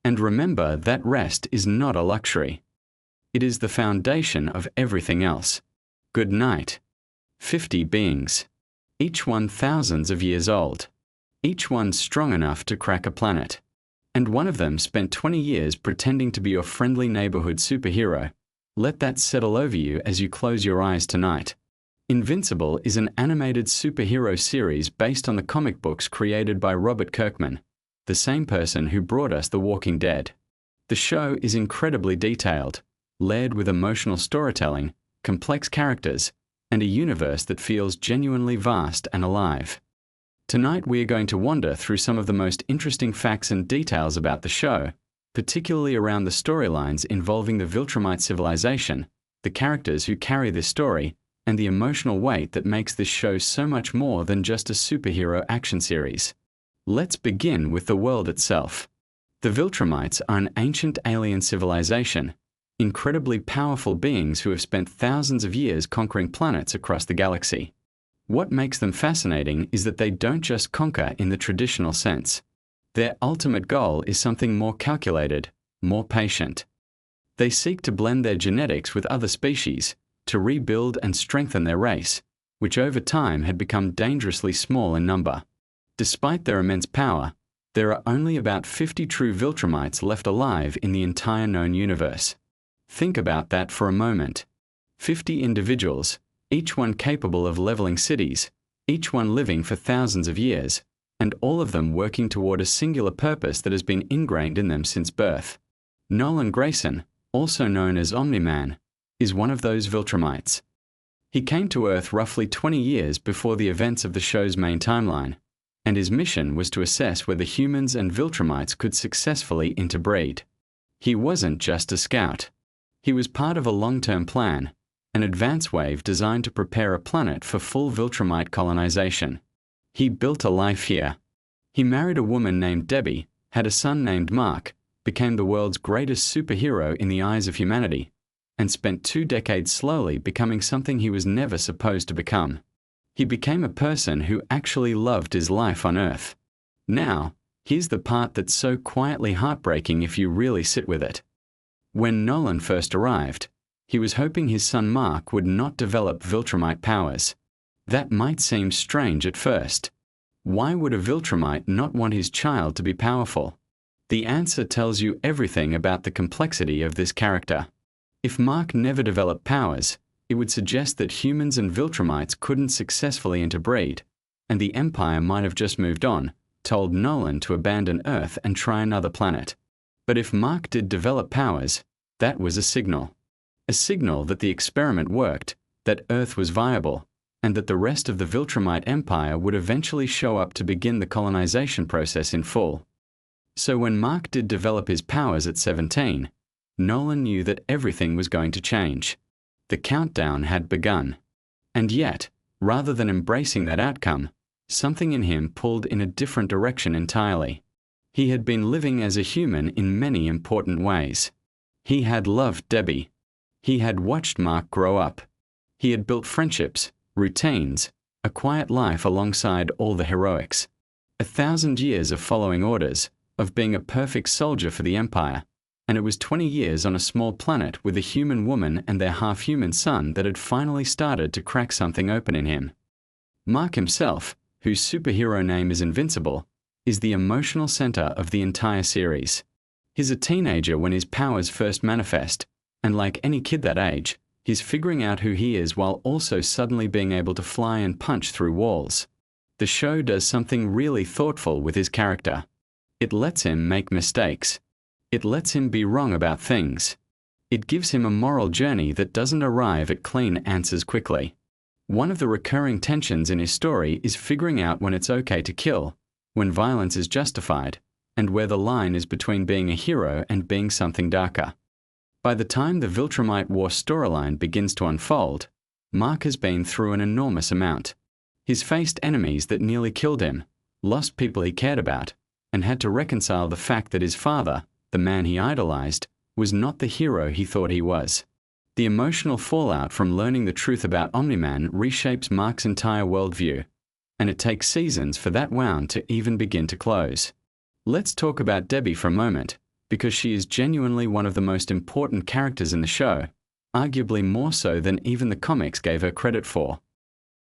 And remember that rest is not a luxury. It is the foundation of everything else. Good night. 50 beings. Each one thousands of years old. Each one strong enough to crack a planet. And one of them spent 20 years pretending to be your friendly neighborhood superhero. Let that settle over you as you close your eyes tonight. Invincible is an animated superhero series based on the comic books created by Robert Kirkman, the same person who brought us The Walking Dead. The show is incredibly detailed, layered with emotional storytelling, complex characters, and a universe that feels genuinely vast and alive. Tonight we are going to wander through some of the most interesting facts and details about the show, particularly around the storylines involving the Viltrumite civilization, the characters who carry this story, and the emotional weight that makes this show so much more than just a superhero action series. Let's begin with the world itself. The Viltrumites are an ancient alien civilization, incredibly powerful beings who have spent thousands of years conquering planets across the galaxy. What makes them fascinating is that they don't just conquer in the traditional sense. Their ultimate goal is something more calculated, more patient. They seek to blend their genetics with other species, to rebuild and strengthen their race, which over time had become dangerously small in number. Despite their immense power, there are only about 50 true Viltrumites left alive in the entire known universe. Think about that for a moment. 50 individuals, each one capable of leveling cities, each one living for thousands of years, and all of them working toward a singular purpose that has been ingrained in them since birth. Nolan Grayson, also known as Omni-Man, is one of those Viltrumites. He came to Earth roughly 20 years before the events of the show's main timeline, and his mission was to assess whether humans and Viltrumites could successfully interbreed. He wasn't just a scout. He was part of a long-term plan, an advance wave designed to prepare a planet for full Viltrumite colonization. He built a life here. He married a woman named Debbie, had a son named Mark, became the world's greatest superhero in the eyes of humanity, and spent 2 decades slowly becoming something he was never supposed to become. He became a person who actually loved his life on Earth. Now, here's the part that's so quietly heartbreaking if you really sit with it. When Nolan first arrived, he was hoping his son Mark would not develop Viltrumite powers. That might seem strange at first. Why would a Viltrumite not want his child to be powerful? The answer tells you everything about the complexity of this character. If Mark never developed powers, it would suggest that humans and Viltrumites couldn't successfully interbreed, and the Empire might have just moved on, told Nolan to abandon Earth and try another planet. But if Mark did develop powers, That was a signal. A signal that the experiment worked, that Earth was viable, and that the rest of the Viltrumite Empire would eventually show up to begin the colonization process in full. So when Mark did develop his powers at 17, Nolan knew that everything was going to change. The countdown had begun. And yet, rather than embracing that outcome, something in him pulled in a different direction entirely. He had been living as a human in many important ways. He had loved Debbie. He had watched Mark grow up. He had built friendships, routines, a quiet life alongside all the heroics. 1,000 years of following orders, of being a perfect soldier for the Empire, and it was 20 years on a small planet with a human woman and their half-human son that had finally started to crack something open in him. Mark himself, whose superhero name is Invincible, is the emotional center of the entire series. He's a teenager when his powers first manifest, and like any kid that age, he's figuring out who he is while also suddenly being able to fly and punch through walls. The show does something really thoughtful with his character. It lets him make mistakes. It lets him be wrong about things. It gives him a moral journey that doesn't arrive at clean answers quickly. One of the recurring tensions in his story is figuring out when it's okay to kill, when violence is justified, and where the line is between being a hero and being something darker. By the time the Viltrumite War storyline begins to unfold, Mark has been through an enormous amount. He's faced enemies that nearly killed him, lost people he cared about, and had to reconcile the fact that his father, the man he idolized, was not the hero he thought he was. The emotional fallout from learning the truth about Omni-Man reshapes Mark's entire worldview, and it takes seasons for that wound to even begin to close. Let's talk about Debbie for a moment, because she is genuinely one of the most important characters in the show, arguably more so than even the comics gave her credit for.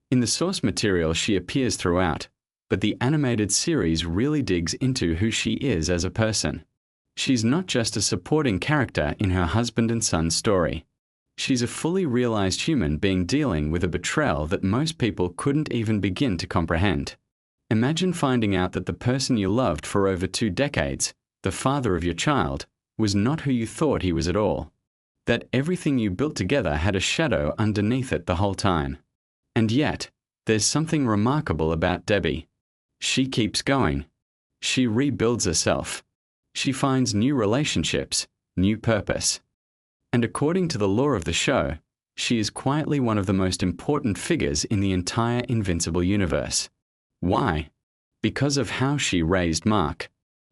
In the source material she appears throughout, but the animated series really digs into who she is as a person. She's not just a supporting character in her husband and son story. She's a fully realized human being dealing with a betrayal that most people couldn't even begin to comprehend. Imagine finding out that the person you loved for over 2 decades, the father of your child, was not who you thought he was at all. That everything you built together had a shadow underneath it the whole time. And yet, there's something remarkable about Debbie. She keeps going. She rebuilds herself. She finds new relationships, new purpose. And according to the lore of the show, she is quietly one of the most important figures in the entire Invincible universe. Why? Because of how she raised Mark.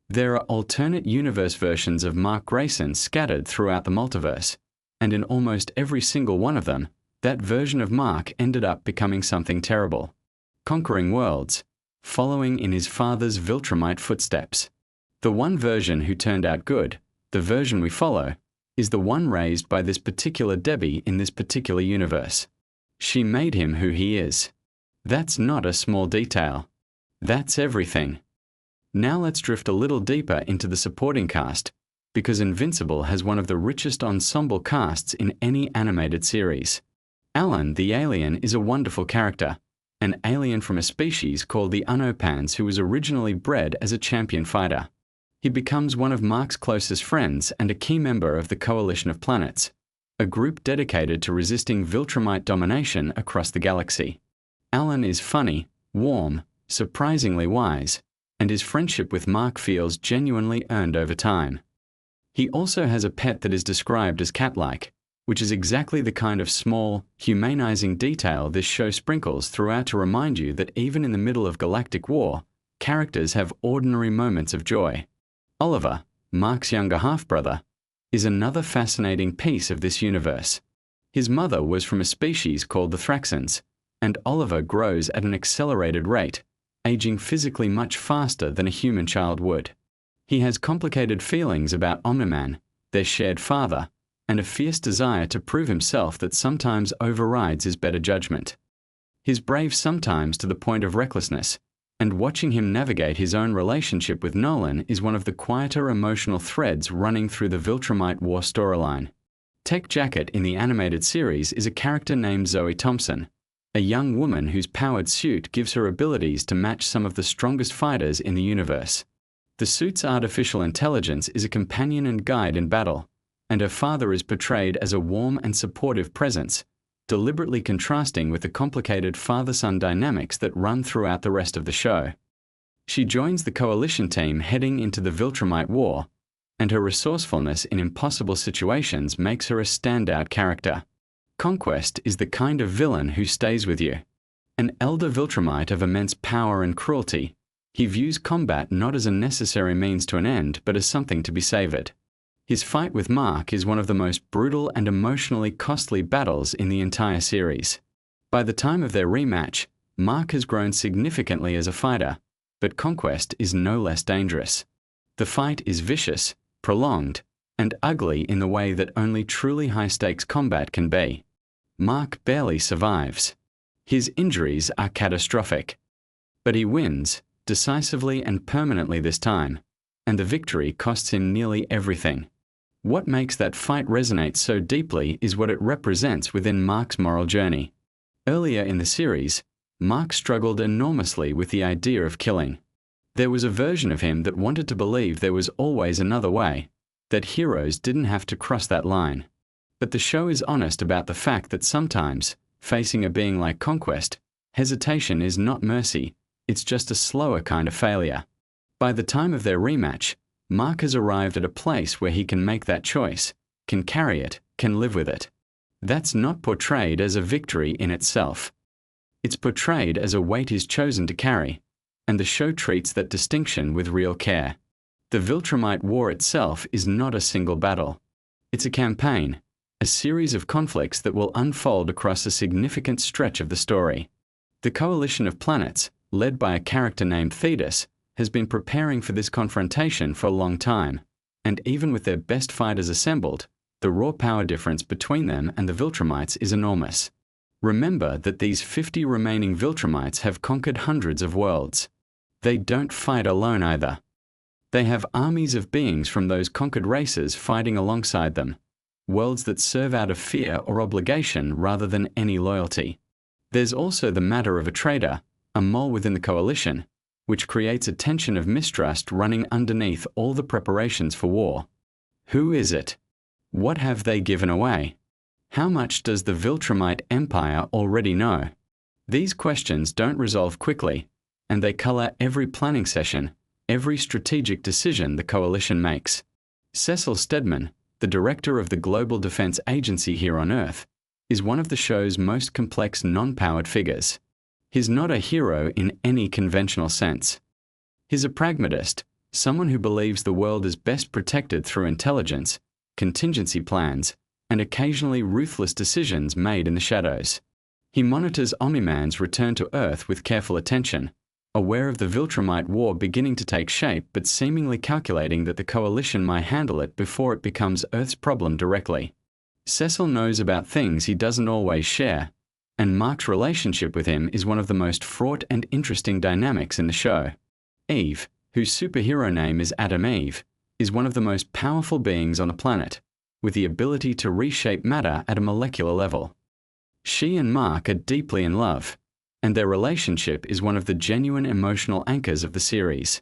There are alternate universe versions of Mark Grayson scattered throughout the multiverse, and in almost every single one of them, that version of Mark ended up becoming something terrible. Conquering worlds, following in his father's Viltrumite footsteps. The one version who turned out good, the version we follow, is the one raised by this particular Debbie in this particular universe. She made him who he is. That's not a small detail. That's everything. Now let's drift a little deeper into the supporting cast, because Invincible has one of the richest ensemble casts in any animated series. Alan the alien is a wonderful character, an alien from a species called the Unopans who was originally bred as a champion fighter. He becomes one of Mark's closest friends and a key member of the Coalition of Planets, a group dedicated to resisting Viltrumite domination across the galaxy. Alan is funny, warm, surprisingly wise, and his friendship with Mark feels genuinely earned over time. He also has a pet that is described as cat-like, which is exactly the kind of small, humanizing detail this show sprinkles throughout to remind you that even in the middle of galactic war, characters have ordinary moments of joy. Oliver, Mark's younger half-brother, is another fascinating piece of this universe. His mother was from a species called the Thraxans, and Oliver grows at an accelerated rate, aging physically much faster than a human child would. He has complicated feelings about Omni-Man, their shared father, and a fierce desire to prove himself that sometimes overrides his better judgment. He's brave sometimes to the point of recklessness, and watching him navigate his own relationship with Nolan is one of the quieter emotional threads running through the Viltrumite War storyline. Tech Jacket in the animated series is a character named Zoe Thompson, a young woman whose powered suit gives her abilities to match some of the strongest fighters in the universe. The suit's artificial intelligence is a companion and guide in battle, and her father is portrayed as a warm and supportive presence, deliberately contrasting with the complicated father-son dynamics that run throughout the rest of the show. She joins the coalition team heading into the Viltrumite War, and her resourcefulness in impossible situations makes her a standout character. Conquest is the kind of villain who stays with you. An elder Viltrumite of immense power and cruelty, he views combat not as a necessary means to an end, but as something to be savored. His fight with Mark is one of the most brutal and emotionally costly battles in the entire series. By the time of their rematch, Mark has grown significantly as a fighter, but Conquest is no less dangerous. The fight is vicious, prolonged, and ugly in the way that only truly high-stakes combat can be. Mark barely survives. His injuries are catastrophic. But he wins, decisively and permanently this time, and the victory costs him nearly everything. What makes that fight resonate so deeply is what it represents within Mark's moral journey. Earlier in the series, Mark struggled enormously with the idea of killing. There was a version of him that wanted to believe there was always another way, that heroes didn't have to cross that line. But the show is honest about the fact that sometimes, facing a being like Conquest, hesitation is not mercy, it's just a slower kind of failure. By the time of their rematch, Mark has arrived at a place where he can make that choice, can carry it, can live with it. That's not portrayed as a victory in itself. It's portrayed as a weight he's chosen to carry, and the show treats that distinction with real care. The Viltrumite War itself is not a single battle. It's a campaign, a series of conflicts that will unfold across a significant stretch of the story. The coalition of planets, led by a character named Thetis, has been preparing for this confrontation for a long time, and even with their best fighters assembled, the raw power difference between them and the Viltrumites is enormous. Remember that these 50 remaining Viltrumites have conquered hundreds of worlds. They don't fight alone either. They have armies of beings from those conquered races fighting alongside them, worlds that serve out of fear or obligation rather than any loyalty. There's also the matter of a traitor, a mole within the coalition, which creates a tension of mistrust running underneath all the preparations for war. Who is it? What have they given away? How much does the Viltrumite Empire already know? These questions don't resolve quickly, and they color every planning session, every strategic decision the coalition makes. Cecil Stedman, the director of the Global Defense Agency here on Earth, is one of the show's most complex non-powered figures. He's not a hero in any conventional sense. He's a pragmatist, someone who believes the world is best protected through intelligence, contingency plans, and occasionally ruthless decisions made in the shadows. He monitors Omni-Man's return to Earth with careful attention, aware of the Viltrumite War beginning to take shape but seemingly calculating that the coalition might handle it before it becomes Earth's problem directly. Cecil knows about things he doesn't always share, and Mark's relationship with him is one of the most fraught and interesting dynamics in the show. Eve, whose superhero name is Adam Eve, is one of the most powerful beings on the planet, with the ability to reshape matter at a molecular level. She and Mark are deeply in love, and their relationship is one of the genuine emotional anchors of the series.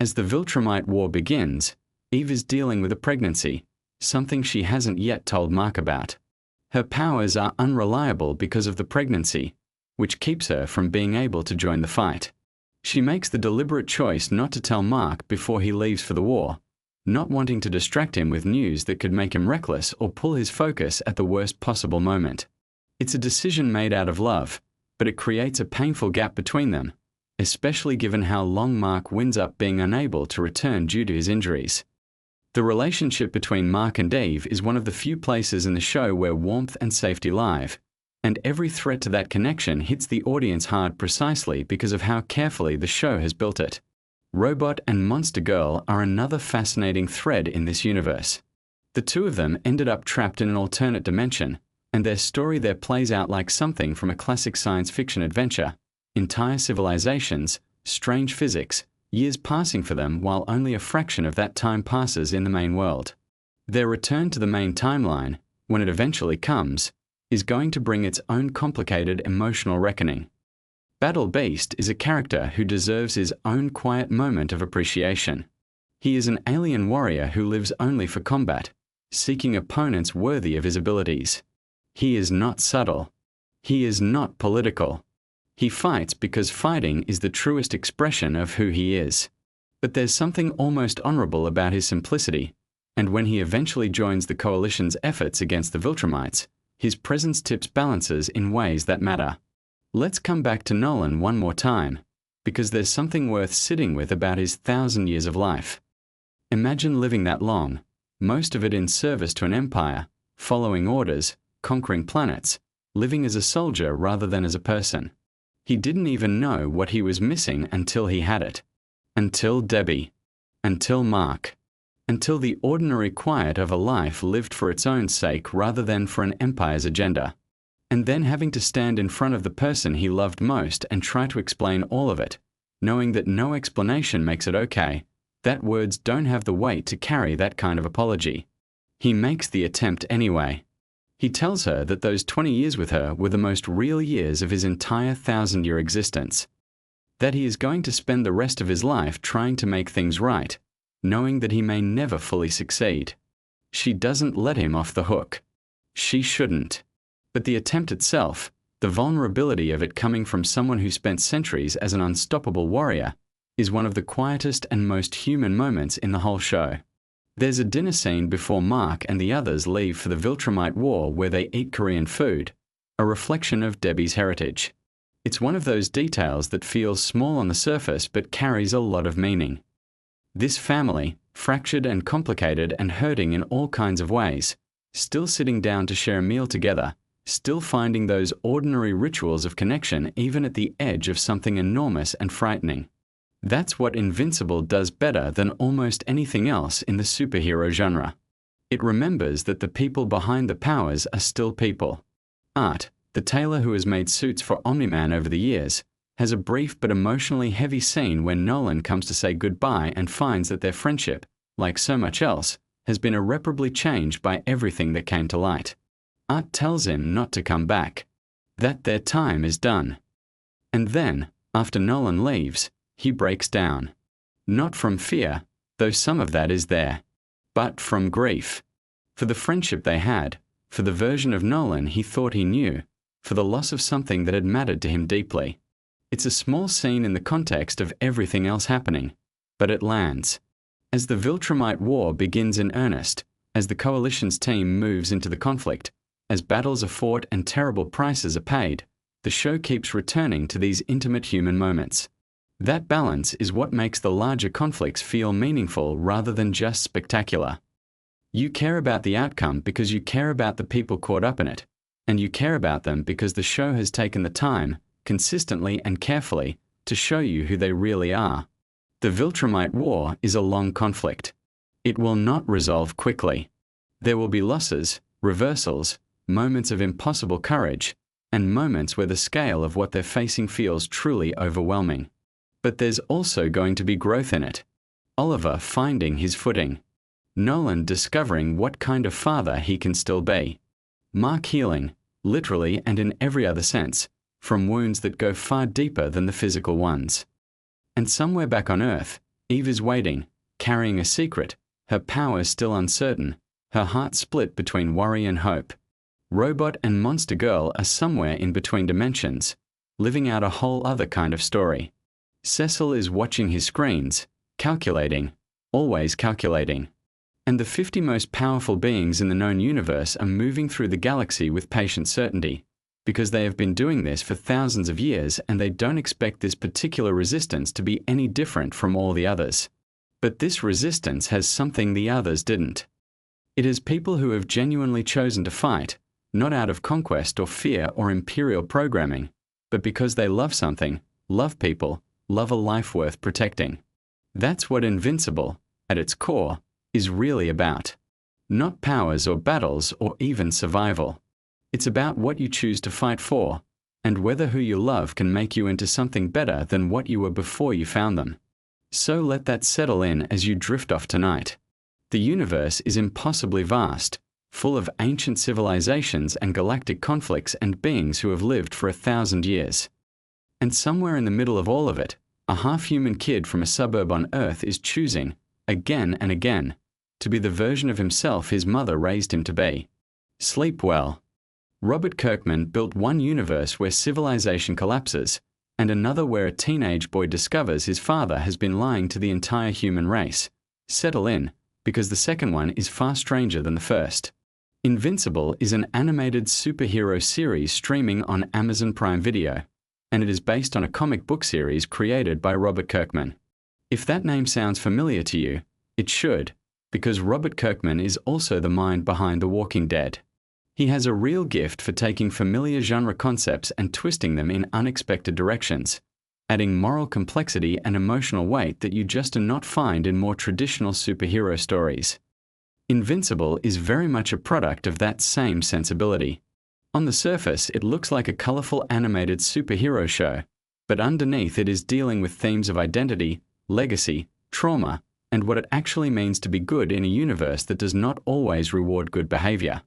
As the Viltrumite War begins, Eve is dealing with a pregnancy, something she hasn't yet told Mark about. Her powers are unreliable because of the pregnancy, which keeps her from being able to join the fight. She makes the deliberate choice not to tell Mark before he leaves for the war, not wanting to distract him with news that could make him reckless or pull his focus at the worst possible moment. It's a decision made out of love, but it creates a painful gap between them, especially given how long Mark winds up being unable to return due to his injuries. The relationship between Mark and Eve is one of the few places in the show where warmth and safety live, and every threat to that connection hits the audience hard precisely because of how carefully the show has built it. Robot and Monster Girl are another fascinating thread in this universe. The two of them ended up trapped in an alternate dimension, and their story there plays out like something from a classic science fiction adventure. Entire civilizations, strange physics, years passing for them while only a fraction of that time passes in the main world. Their return to the main timeline, when it eventually comes, is going to bring its own complicated emotional reckoning. Battle Beast is a character who deserves his own quiet moment of appreciation. He is an alien warrior who lives only for combat, seeking opponents worthy of his abilities. He is not subtle. He is not political. He fights because fighting is the truest expression of who he is. But there's something almost honorable about his simplicity, and when he eventually joins the coalition's efforts against the Viltrumites, his presence tips balances in ways that matter. Let's come back to Nolan one more time, because there's something worth sitting with about his 1,000 years of life. Imagine living that long, most of it in service to an empire, following orders, conquering planets, living as a soldier rather than as a person. He didn't even know what he was missing until he had it. Until Debbie. Until Mark. Until the ordinary quiet of a life lived for its own sake rather than for an empire's agenda. And then having to stand in front of the person he loved most and try to explain all of it, knowing that no explanation makes it okay, that words don't have the weight to carry that kind of apology. He makes the attempt anyway. He tells her that those 20 years with her were the most real years of his entire 1,000-year existence. That he is going to spend the rest of his life trying to make things right, knowing that he may never fully succeed. She doesn't let him off the hook. She shouldn't. But the attempt itself, the vulnerability of it coming from someone who spent centuries as an unstoppable warrior, is one of the quietest and most human moments in the whole show. There's a dinner scene before Mark and the others leave for the Viltrumite War where they eat Korean food, a reflection of Debbie's heritage. It's one of those details that feels small on the surface but carries a lot of meaning. This family, fractured and complicated and hurting in all kinds of ways, still sitting down to share a meal together, still finding those ordinary rituals of connection even at the edge of something enormous and frightening. That's what Invincible does better than almost anything else in the superhero genre. It remembers that the people behind the powers are still people. Art, the tailor who has made suits for Omni-Man over the years, has a brief but emotionally heavy scene when Nolan comes to say goodbye and finds that their friendship, like so much else, has been irreparably changed by everything that came to light. Art tells him not to come back, that their time is done. And then, after Nolan leaves, he breaks down. Not from fear, though some of that is there, but from grief. For the friendship they had, for the version of Nolan he thought he knew, for the loss of something that had mattered to him deeply. It's a small scene in the context of everything else happening, but it lands. As the Viltrumite War begins in earnest, as the Coalition's team moves into the conflict, as battles are fought and terrible prices are paid, the show keeps returning to these intimate human moments. That balance is what makes the larger conflicts feel meaningful rather than just spectacular. You care about the outcome because you care about the people caught up in it, and you care about them because the show has taken the time, consistently and carefully, to show you who they really are. The Viltrumite War is a long conflict. It will not resolve quickly. There will be losses, reversals, moments of impossible courage, and moments where the scale of what they're facing feels truly overwhelming. But there's also going to be growth in it. Oliver finding his footing. Nolan discovering what kind of father he can still be. Mark healing, literally and in every other sense, from wounds that go far deeper than the physical ones. And somewhere back on Earth, Eve is waiting, carrying a secret, her powers still uncertain, her heart split between worry and hope. Robot and Monster Girl are somewhere in between dimensions, living out a whole other kind of story. Cecil is watching his screens, calculating, always calculating. And the 50 most powerful beings in the known universe are moving through the galaxy with patient certainty, because they have been doing this for thousands of years and they don't expect this particular resistance to be any different from all the others. But this resistance has something the others didn't. It is people who have genuinely chosen to fight, not out of conquest or fear or imperial programming, but because they love something, love people, love a life worth protecting. That's what Invincible, at its core, is really about. Not powers or battles or even survival. It's about what you choose to fight for, and whether who you love can make you into something better than what you were before you found them. So let that settle in as you drift off tonight. The universe is impossibly vast, full of ancient civilizations and galactic conflicts and beings who have lived for 1,000 years. And somewhere in the middle of all of it, a half-human kid from a suburb on Earth is choosing, again and again, to be the version of himself his mother raised him to be. Sleep well. Robert Kirkman built one universe where civilization collapses, and another where a teenage boy discovers his father has been lying to the entire human race. Settle in, because the second one is far stranger than the first. Invincible is an animated superhero series streaming on Amazon Prime Video, and it is based on a comic book series created by Robert Kirkman. If that name sounds familiar to you, it should, because Robert Kirkman is also the mind behind The Walking Dead. He has a real gift for taking familiar genre concepts and twisting them in unexpected directions, adding moral complexity and emotional weight that you just do not find in more traditional superhero stories. Invincible is very much a product of that same sensibility. On the surface, it looks like a colorful animated superhero show, but underneath it is dealing with themes of identity, legacy, trauma, and what it actually means to be good in a universe that does not always reward good behavior.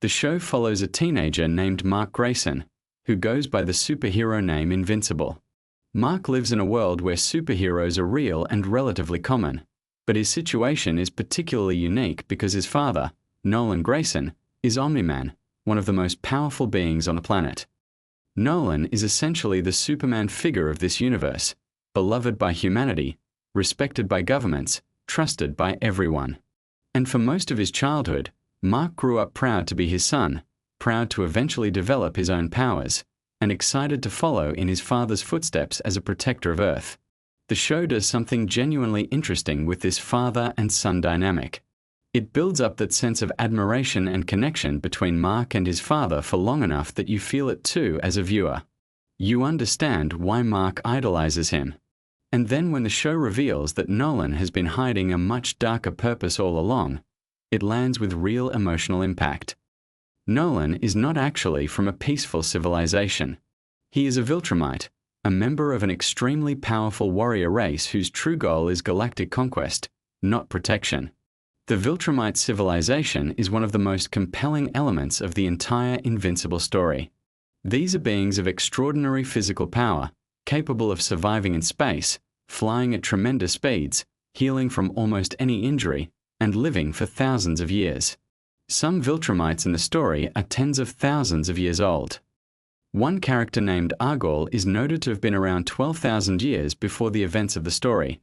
The show follows a teenager named Mark Grayson, who goes by the superhero name Invincible. Mark lives in a world where superheroes are real and relatively common, but his situation is particularly unique because his father, Nolan Grayson, is Omni-Man, one of the most powerful beings on the planet. Nolan is essentially the Superman figure of this universe, beloved by humanity, respected by governments, trusted by everyone. And for most of his childhood, Mark grew up proud to be his son, proud to eventually develop his own powers, and excited to follow in his father's footsteps as a protector of Earth. The show does something genuinely interesting with this father and son dynamic. It builds up that sense of admiration and connection between Mark and his father for long enough that you feel it too as a viewer. You understand why Mark idolizes him. And then when the show reveals that Nolan has been hiding a much darker purpose all along, it lands with real emotional impact. Nolan is not actually from a peaceful civilization. He is a Viltrumite, a member of an extremely powerful warrior race whose true goal is galactic conquest, not protection. The Viltrumite civilization is one of the most compelling elements of the entire Invincible story. These are beings of extraordinary physical power, capable of surviving in space, flying at tremendous speeds, healing from almost any injury, and living for thousands of years. Some Viltrumites in the story are tens of thousands of years old. One character named Argol is noted to have been around 12,000 years before the events of the story,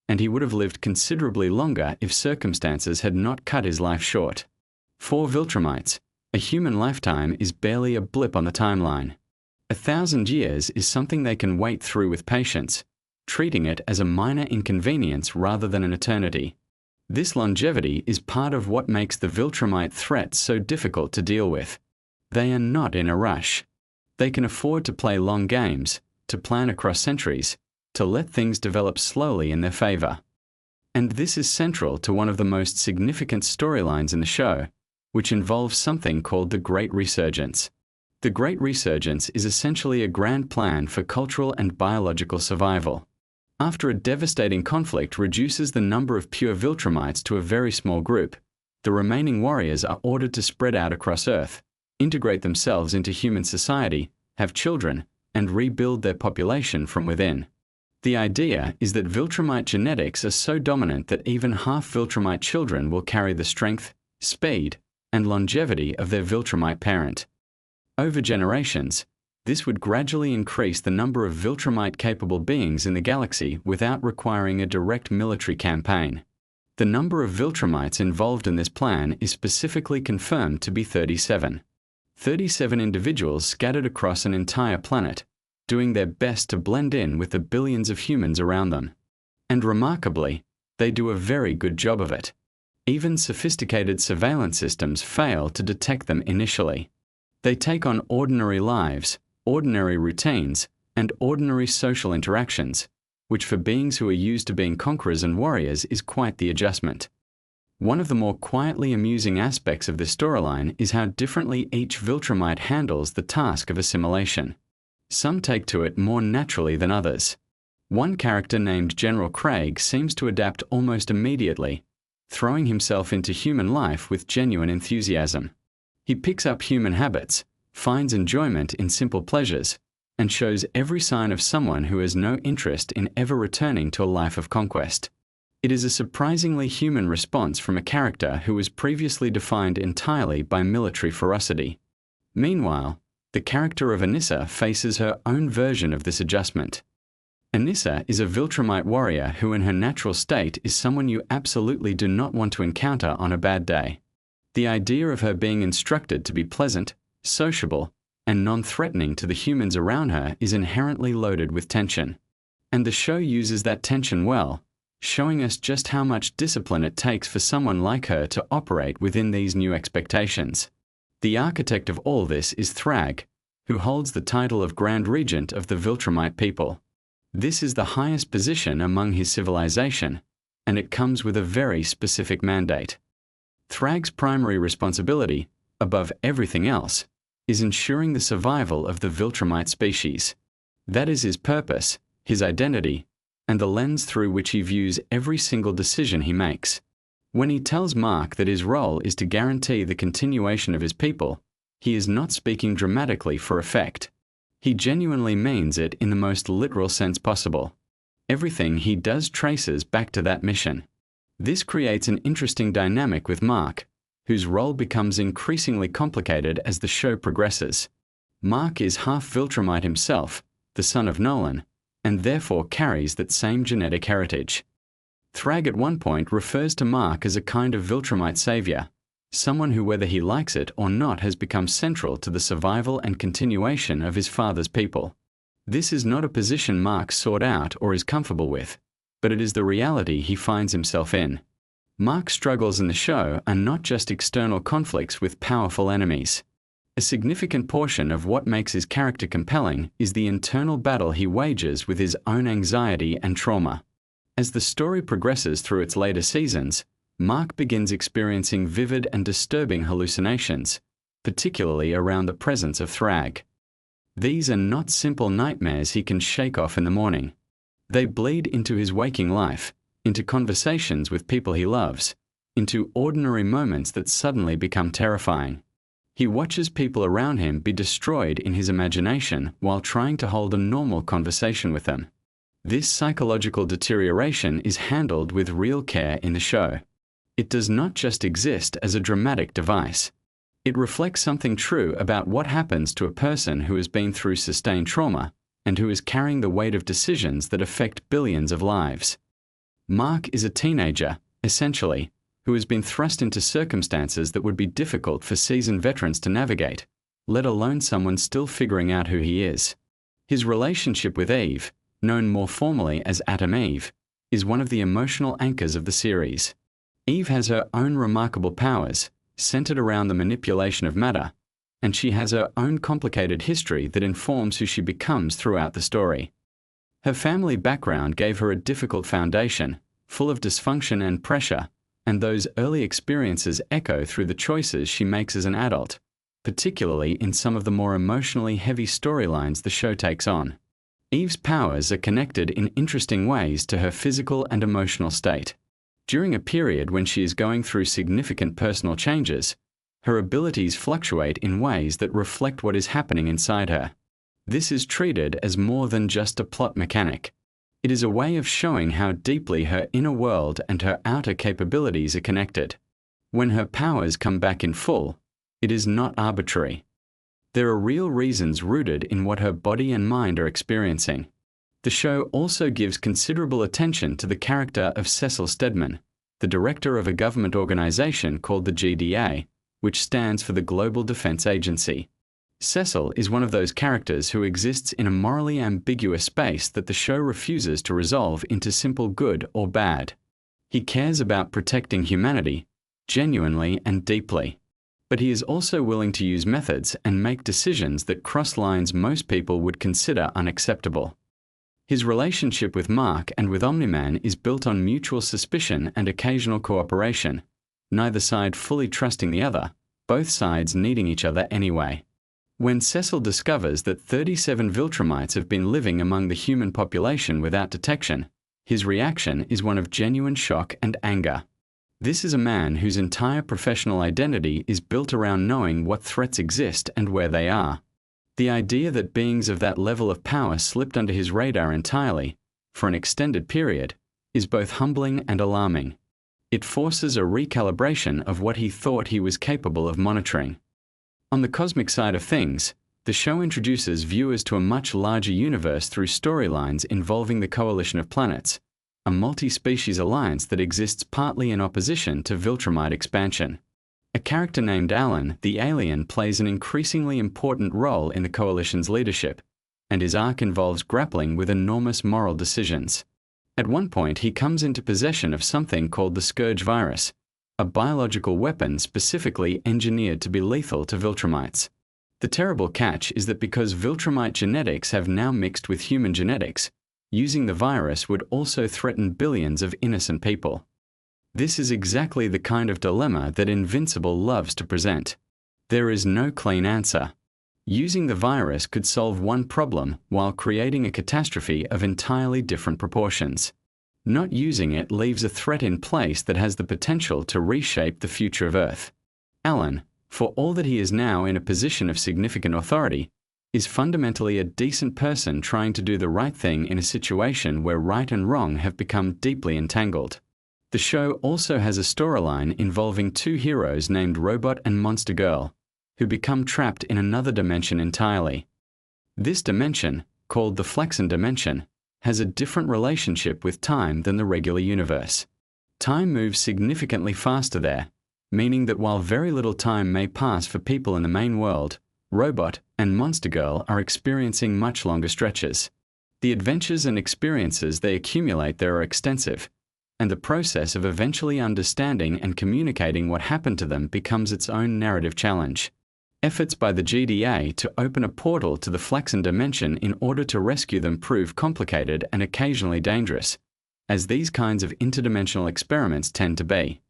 and he would have lived considerably longer if circumstances had not cut his life short. For Viltrumites, a human lifetime is barely a blip on the timeline. 1,000 years is something they can wait through with patience, treating it as a minor inconvenience rather than an eternity. This longevity is part of what makes the Viltrumite threat so difficult to deal with. They are not in a rush. They can afford to play long games, to plan across centuries, to let things develop slowly in their favor. And this is central to one of the most significant storylines in the show, which involves something called the Great Resurgence. The Great Resurgence is essentially a grand plan for cultural and biological survival. After a devastating conflict reduces the number of pure Viltrumites to a very small group, the remaining warriors are ordered to spread out across Earth, integrate themselves into human society, have children, and rebuild their population from within. The idea is that Viltrumite genetics are so dominant that even half Viltrumite children will carry the strength, speed, and longevity of their Viltrumite parent. Over generations, this would gradually increase the number of Viltrumite-capable beings in the galaxy without requiring a direct military campaign. The number of Viltrumites involved in this plan is specifically confirmed to be 37. 37 individuals scattered across an entire planet, doing their best to blend in with the billions of humans around them. And remarkably, they do a very good job of it. Even sophisticated surveillance systems fail to detect them initially. They take on ordinary lives, ordinary routines, and ordinary social interactions, which for beings who are used to being conquerors and warriors is quite the adjustment. One of the more quietly amusing aspects of this storyline is how differently each Viltrumite handles the task of assimilation. Some take to it more naturally than others. One character named General Craig seems to adapt almost immediately, throwing himself into human life with genuine enthusiasm. He picks up human habits, finds enjoyment in simple pleasures, and shows every sign of someone who has no interest in ever returning to a life of conquest. It is a surprisingly human response from a character who was previously defined entirely by military ferocity. Meanwhile, the character of Anissa faces her own version of this adjustment. Anissa is a Viltrumite warrior who in her natural state is someone you absolutely do not want to encounter on a bad day. The idea of her being instructed to be pleasant, sociable, and non-threatening to the humans around her is inherently loaded with tension. And the show uses that tension well, showing us just how much discipline it takes for someone like her to operate within these new expectations. The architect of all this is Thrag, who holds the title of Grand Regent of the Viltrumite people. This is the highest position among his civilization, and it comes with a very specific mandate. Thrag's primary responsibility, above everything else, is ensuring the survival of the Viltrumite species. That is his purpose, his identity, and the lens through which he views every single decision he makes. When he tells Mark that his role is to guarantee the continuation of his people, he is not speaking dramatically for effect. He genuinely means it in the most literal sense possible. Everything he does traces back to that mission. This creates an interesting dynamic with Mark, whose role becomes increasingly complicated as the show progresses. Mark is half Viltrumite himself, the son of Nolan, and therefore carries that same genetic heritage. Thrag at one point refers to Mark as a kind of Viltrumite savior, someone who, whether he likes it or not, has become central to the survival and continuation of his father's people. This is not a position Mark sought out or is comfortable with, but it is the reality he finds himself in. Mark's struggles in the show are not just external conflicts with powerful enemies. A significant portion of what makes his character compelling is the internal battle he wages with his own anxiety and trauma. As the story progresses through its later seasons, Mark begins experiencing vivid and disturbing hallucinations, particularly around the presence of Thrag. These are not simple nightmares he can shake off in the morning. They bleed into his waking life, into conversations with people he loves, into ordinary moments that suddenly become terrifying. He watches people around him be destroyed in his imagination while trying to hold a normal conversation with them. This psychological deterioration is handled with real care in the show. It does not just exist as a dramatic device. It reflects something true about what happens to a person who has been through sustained trauma and who is carrying the weight of decisions that affect billions of lives. Mark is a teenager, essentially, who has been thrust into circumstances that would be difficult for seasoned veterans to navigate, let alone someone still figuring out who he is. His relationship with Eve, known more formally as Atom Eve, is one of the emotional anchors of the series. Eve has her own remarkable powers, centered around the manipulation of matter, and she has her own complicated history that informs who she becomes throughout the story. Her family background gave her a difficult foundation, full of dysfunction and pressure, and those early experiences echo through the choices she makes as an adult, particularly in some of the more emotionally heavy storylines the show takes on. Eve's powers are connected in interesting ways to her physical and emotional state. During a period when she is going through significant personal changes, her abilities fluctuate in ways that reflect what is happening inside her. This is treated as more than just a plot mechanic. It is a way of showing how deeply her inner world and her outer capabilities are connected. When her powers come back in full, it is not arbitrary. There are real reasons rooted in what her body and mind are experiencing. The show also gives considerable attention to the character of Cecil Stedman, the director of a government organization called the GDA, which stands for the Global Defense Agency. Cecil is one of those characters who exists in a morally ambiguous space that the show refuses to resolve into simple good or bad. He cares about protecting humanity, genuinely and deeply. But he is also willing to use methods and make decisions that cross lines most people would consider unacceptable. His relationship with Mark and with Omni-Man is built on mutual suspicion and occasional cooperation, neither side fully trusting the other, both sides needing each other anyway. When Cecil discovers that 37 Viltrumites have been living among the human population without detection, his reaction is one of genuine shock and anger. This is a man whose entire professional identity is built around knowing what threats exist and where they are. The idea that beings of that level of power slipped under his radar entirely, for an extended period, is both humbling and alarming. It forces a recalibration of what he thought he was capable of monitoring. On the cosmic side of things, the show introduces viewers to a much larger universe through storylines involving the Coalition of Planets, a multi-species alliance that exists partly in opposition to Viltrumite expansion. A character named Alan, the alien, plays an increasingly important role in the Coalition's leadership, and his arc involves grappling with enormous moral decisions. At one point, he comes into possession of something called the Scourge virus, a biological weapon specifically engineered to be lethal to Viltrumites. The terrible catch is that because Viltrumite genetics have now mixed with human genetics, using the virus would also threaten billions of innocent people. This is exactly the kind of dilemma that Invincible loves to present. There is no clean answer. Using the virus could solve one problem while creating a catastrophe of entirely different proportions. Not using it leaves a threat in place that has the potential to reshape the future of Earth. Alan, for all that he is now in a position of significant authority, is fundamentally a decent person trying to do the right thing in a situation where right and wrong have become deeply entangled. The show also has a storyline involving two heroes named Robot and Monster Girl, who become trapped in another dimension entirely. This dimension, called the Flexen dimension, has a different relationship with time than the regular universe. Time moves significantly faster there, meaning that while very little time may pass for people in the main world, Robot and Monster Girl are experiencing much longer stretches. The adventures and experiences they accumulate there are extensive, and the process of eventually understanding and communicating what happened to them becomes its own narrative challenge. Efforts by the GDA to open a portal to the Flexen dimension in order to rescue them prove complicated and occasionally dangerous, as these kinds of interdimensional experiments tend to be.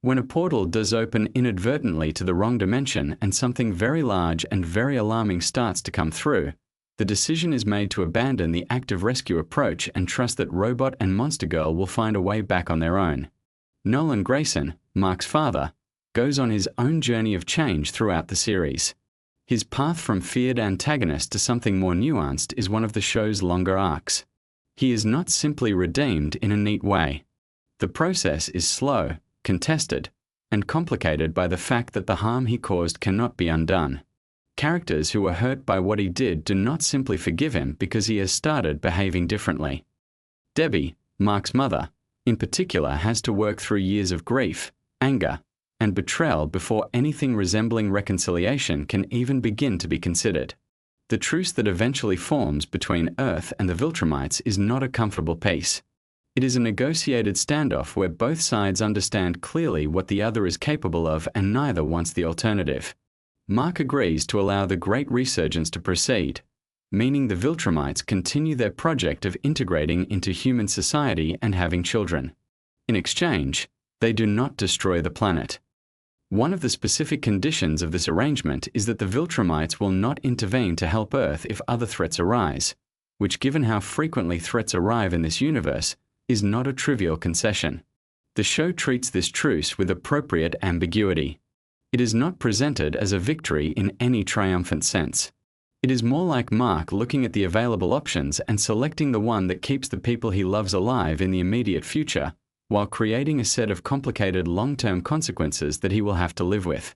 When a portal does open inadvertently to the wrong dimension and something very large and very alarming starts to come through, the decision is made to abandon the active rescue approach and trust that Robot and Monster Girl will find a way back on their own. Nolan Grayson, Mark's father, goes on his own journey of change throughout the series. His path from feared antagonist to something more nuanced is one of the show's longer arcs. He is not simply redeemed in a neat way. The process is slow, contested, and complicated by the fact that the harm he caused cannot be undone. Characters who were hurt by what he did do not simply forgive him because he has started behaving differently. Debbie, Mark's mother, in particular has to work through years of grief, anger, and betrayal before anything resembling reconciliation can even begin to be considered. The truce that eventually forms between Earth and the Viltrumites is not a comfortable peace. It is a negotiated standoff where both sides understand clearly what the other is capable of and neither wants the alternative. Mark agrees to allow the Great Resurgence to proceed, meaning the Viltrumites continue their project of integrating into human society and having children. In exchange, they do not destroy the planet. One of the specific conditions of this arrangement is that the Viltrumites will not intervene to help Earth if other threats arise, which, given how frequently threats arrive in this universe, is not a trivial concession. The show treats this truce with appropriate ambiguity. It is not presented as a victory in any triumphant sense. It is more like Mark looking at the available options and selecting the one that keeps the people he loves alive in the immediate future, while creating a set of complicated long-term consequences that he will have to live with.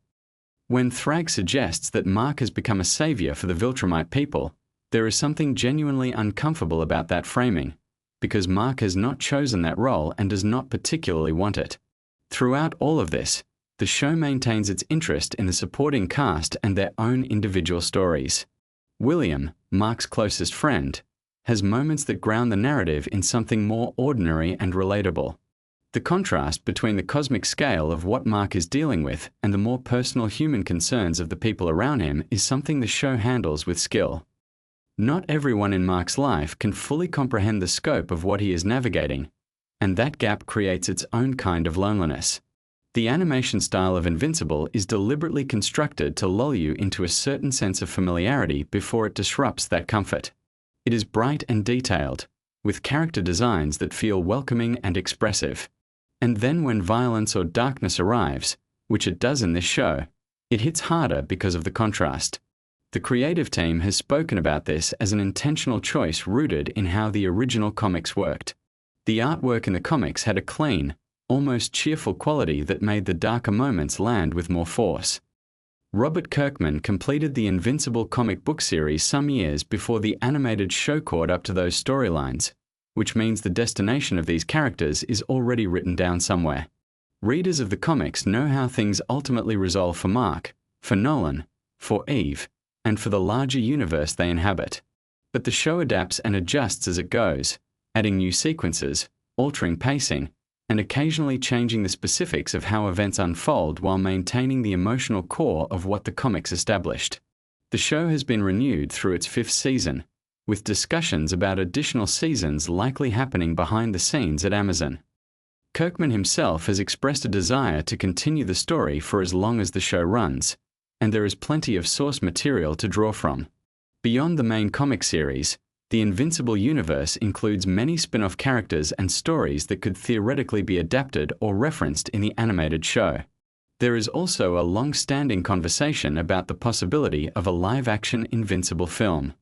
When Thrag suggests that Mark has become a savior for the Viltrumite people, there is something genuinely uncomfortable about that framing, because Mark has not chosen that role and does not particularly want it. Throughout all of this, the show maintains its interest in the supporting cast and their own individual stories. William, Mark's closest friend, has moments that ground the narrative in something more ordinary and relatable. The contrast between the cosmic scale of what Mark is dealing with and the more personal human concerns of the people around him is something the show handles with skill. Not everyone in Mark's life can fully comprehend the scope of what he is navigating, and that gap creates its own kind of loneliness. The animation style of Invincible is deliberately constructed to lull you into a certain sense of familiarity before it disrupts that comfort. It is bright and detailed, with character designs that feel welcoming and expressive. And then when violence or darkness arrives, which it does in this show, it hits harder because of the contrast. The creative team has spoken about this as an intentional choice rooted in how the original comics worked. The artwork in the comics had a clean, almost cheerful quality that made the darker moments land with more force. Robert Kirkman completed the Invincible comic book series some years before the animated show caught up to those storylines, which means the destination of these characters is already written down somewhere. Readers of the comics know how things ultimately resolve for Mark, for Nolan, for Eve, and for the larger universe they inhabit. But the show adapts and adjusts as it goes, adding new sequences, altering pacing, and occasionally changing the specifics of how events unfold while maintaining the emotional core of what the comics established. The show has been renewed through its 5th season, with discussions about additional seasons likely happening behind the scenes at Amazon. Kirkman himself has expressed a desire to continue the story for as long as the show runs, and there is plenty of source material to draw from. Beyond the main comic series, the Invincible universe includes many spin-off characters and stories that could theoretically be adapted or referenced in the animated show. There is also a long-standing conversation about the possibility of a live-action Invincible film.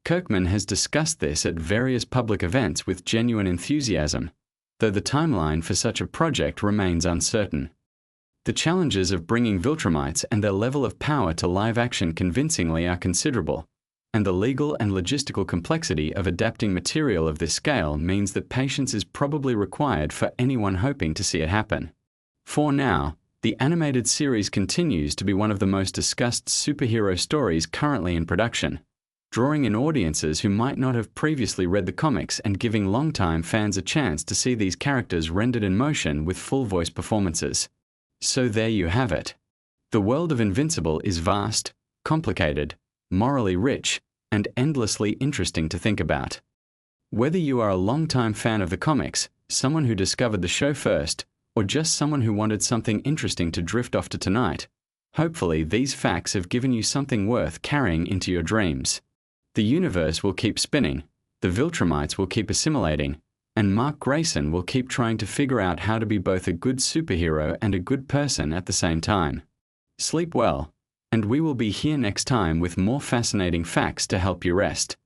Kirkman has discussed this at various public events with genuine enthusiasm, though the timeline for such a project remains uncertain. The challenges of bringing Viltrumites and their level of power to live-action convincingly are considerable, and the legal and logistical complexity of adapting material of this scale means that patience is probably required for anyone hoping to see it happen. For now, the animated series continues to be one of the most discussed superhero stories currently in production, drawing in audiences who might not have previously read the comics and giving longtime fans a chance to see these characters rendered in motion with full voice performances. So there you have it. The world of Invincible is vast, complicated, morally rich, and endlessly interesting to think about. Whether you are a long-time fan of the comics, someone who discovered the show first, or just someone who wanted something interesting to drift off to tonight, hopefully these facts have given you something worth carrying into your dreams. The universe will keep spinning, the Viltrumites will keep assimilating, and Mark Grayson will keep trying to figure out how to be both a good superhero and a good person at the same time. Sleep well, and we will be here next time with more fascinating facts to help you rest.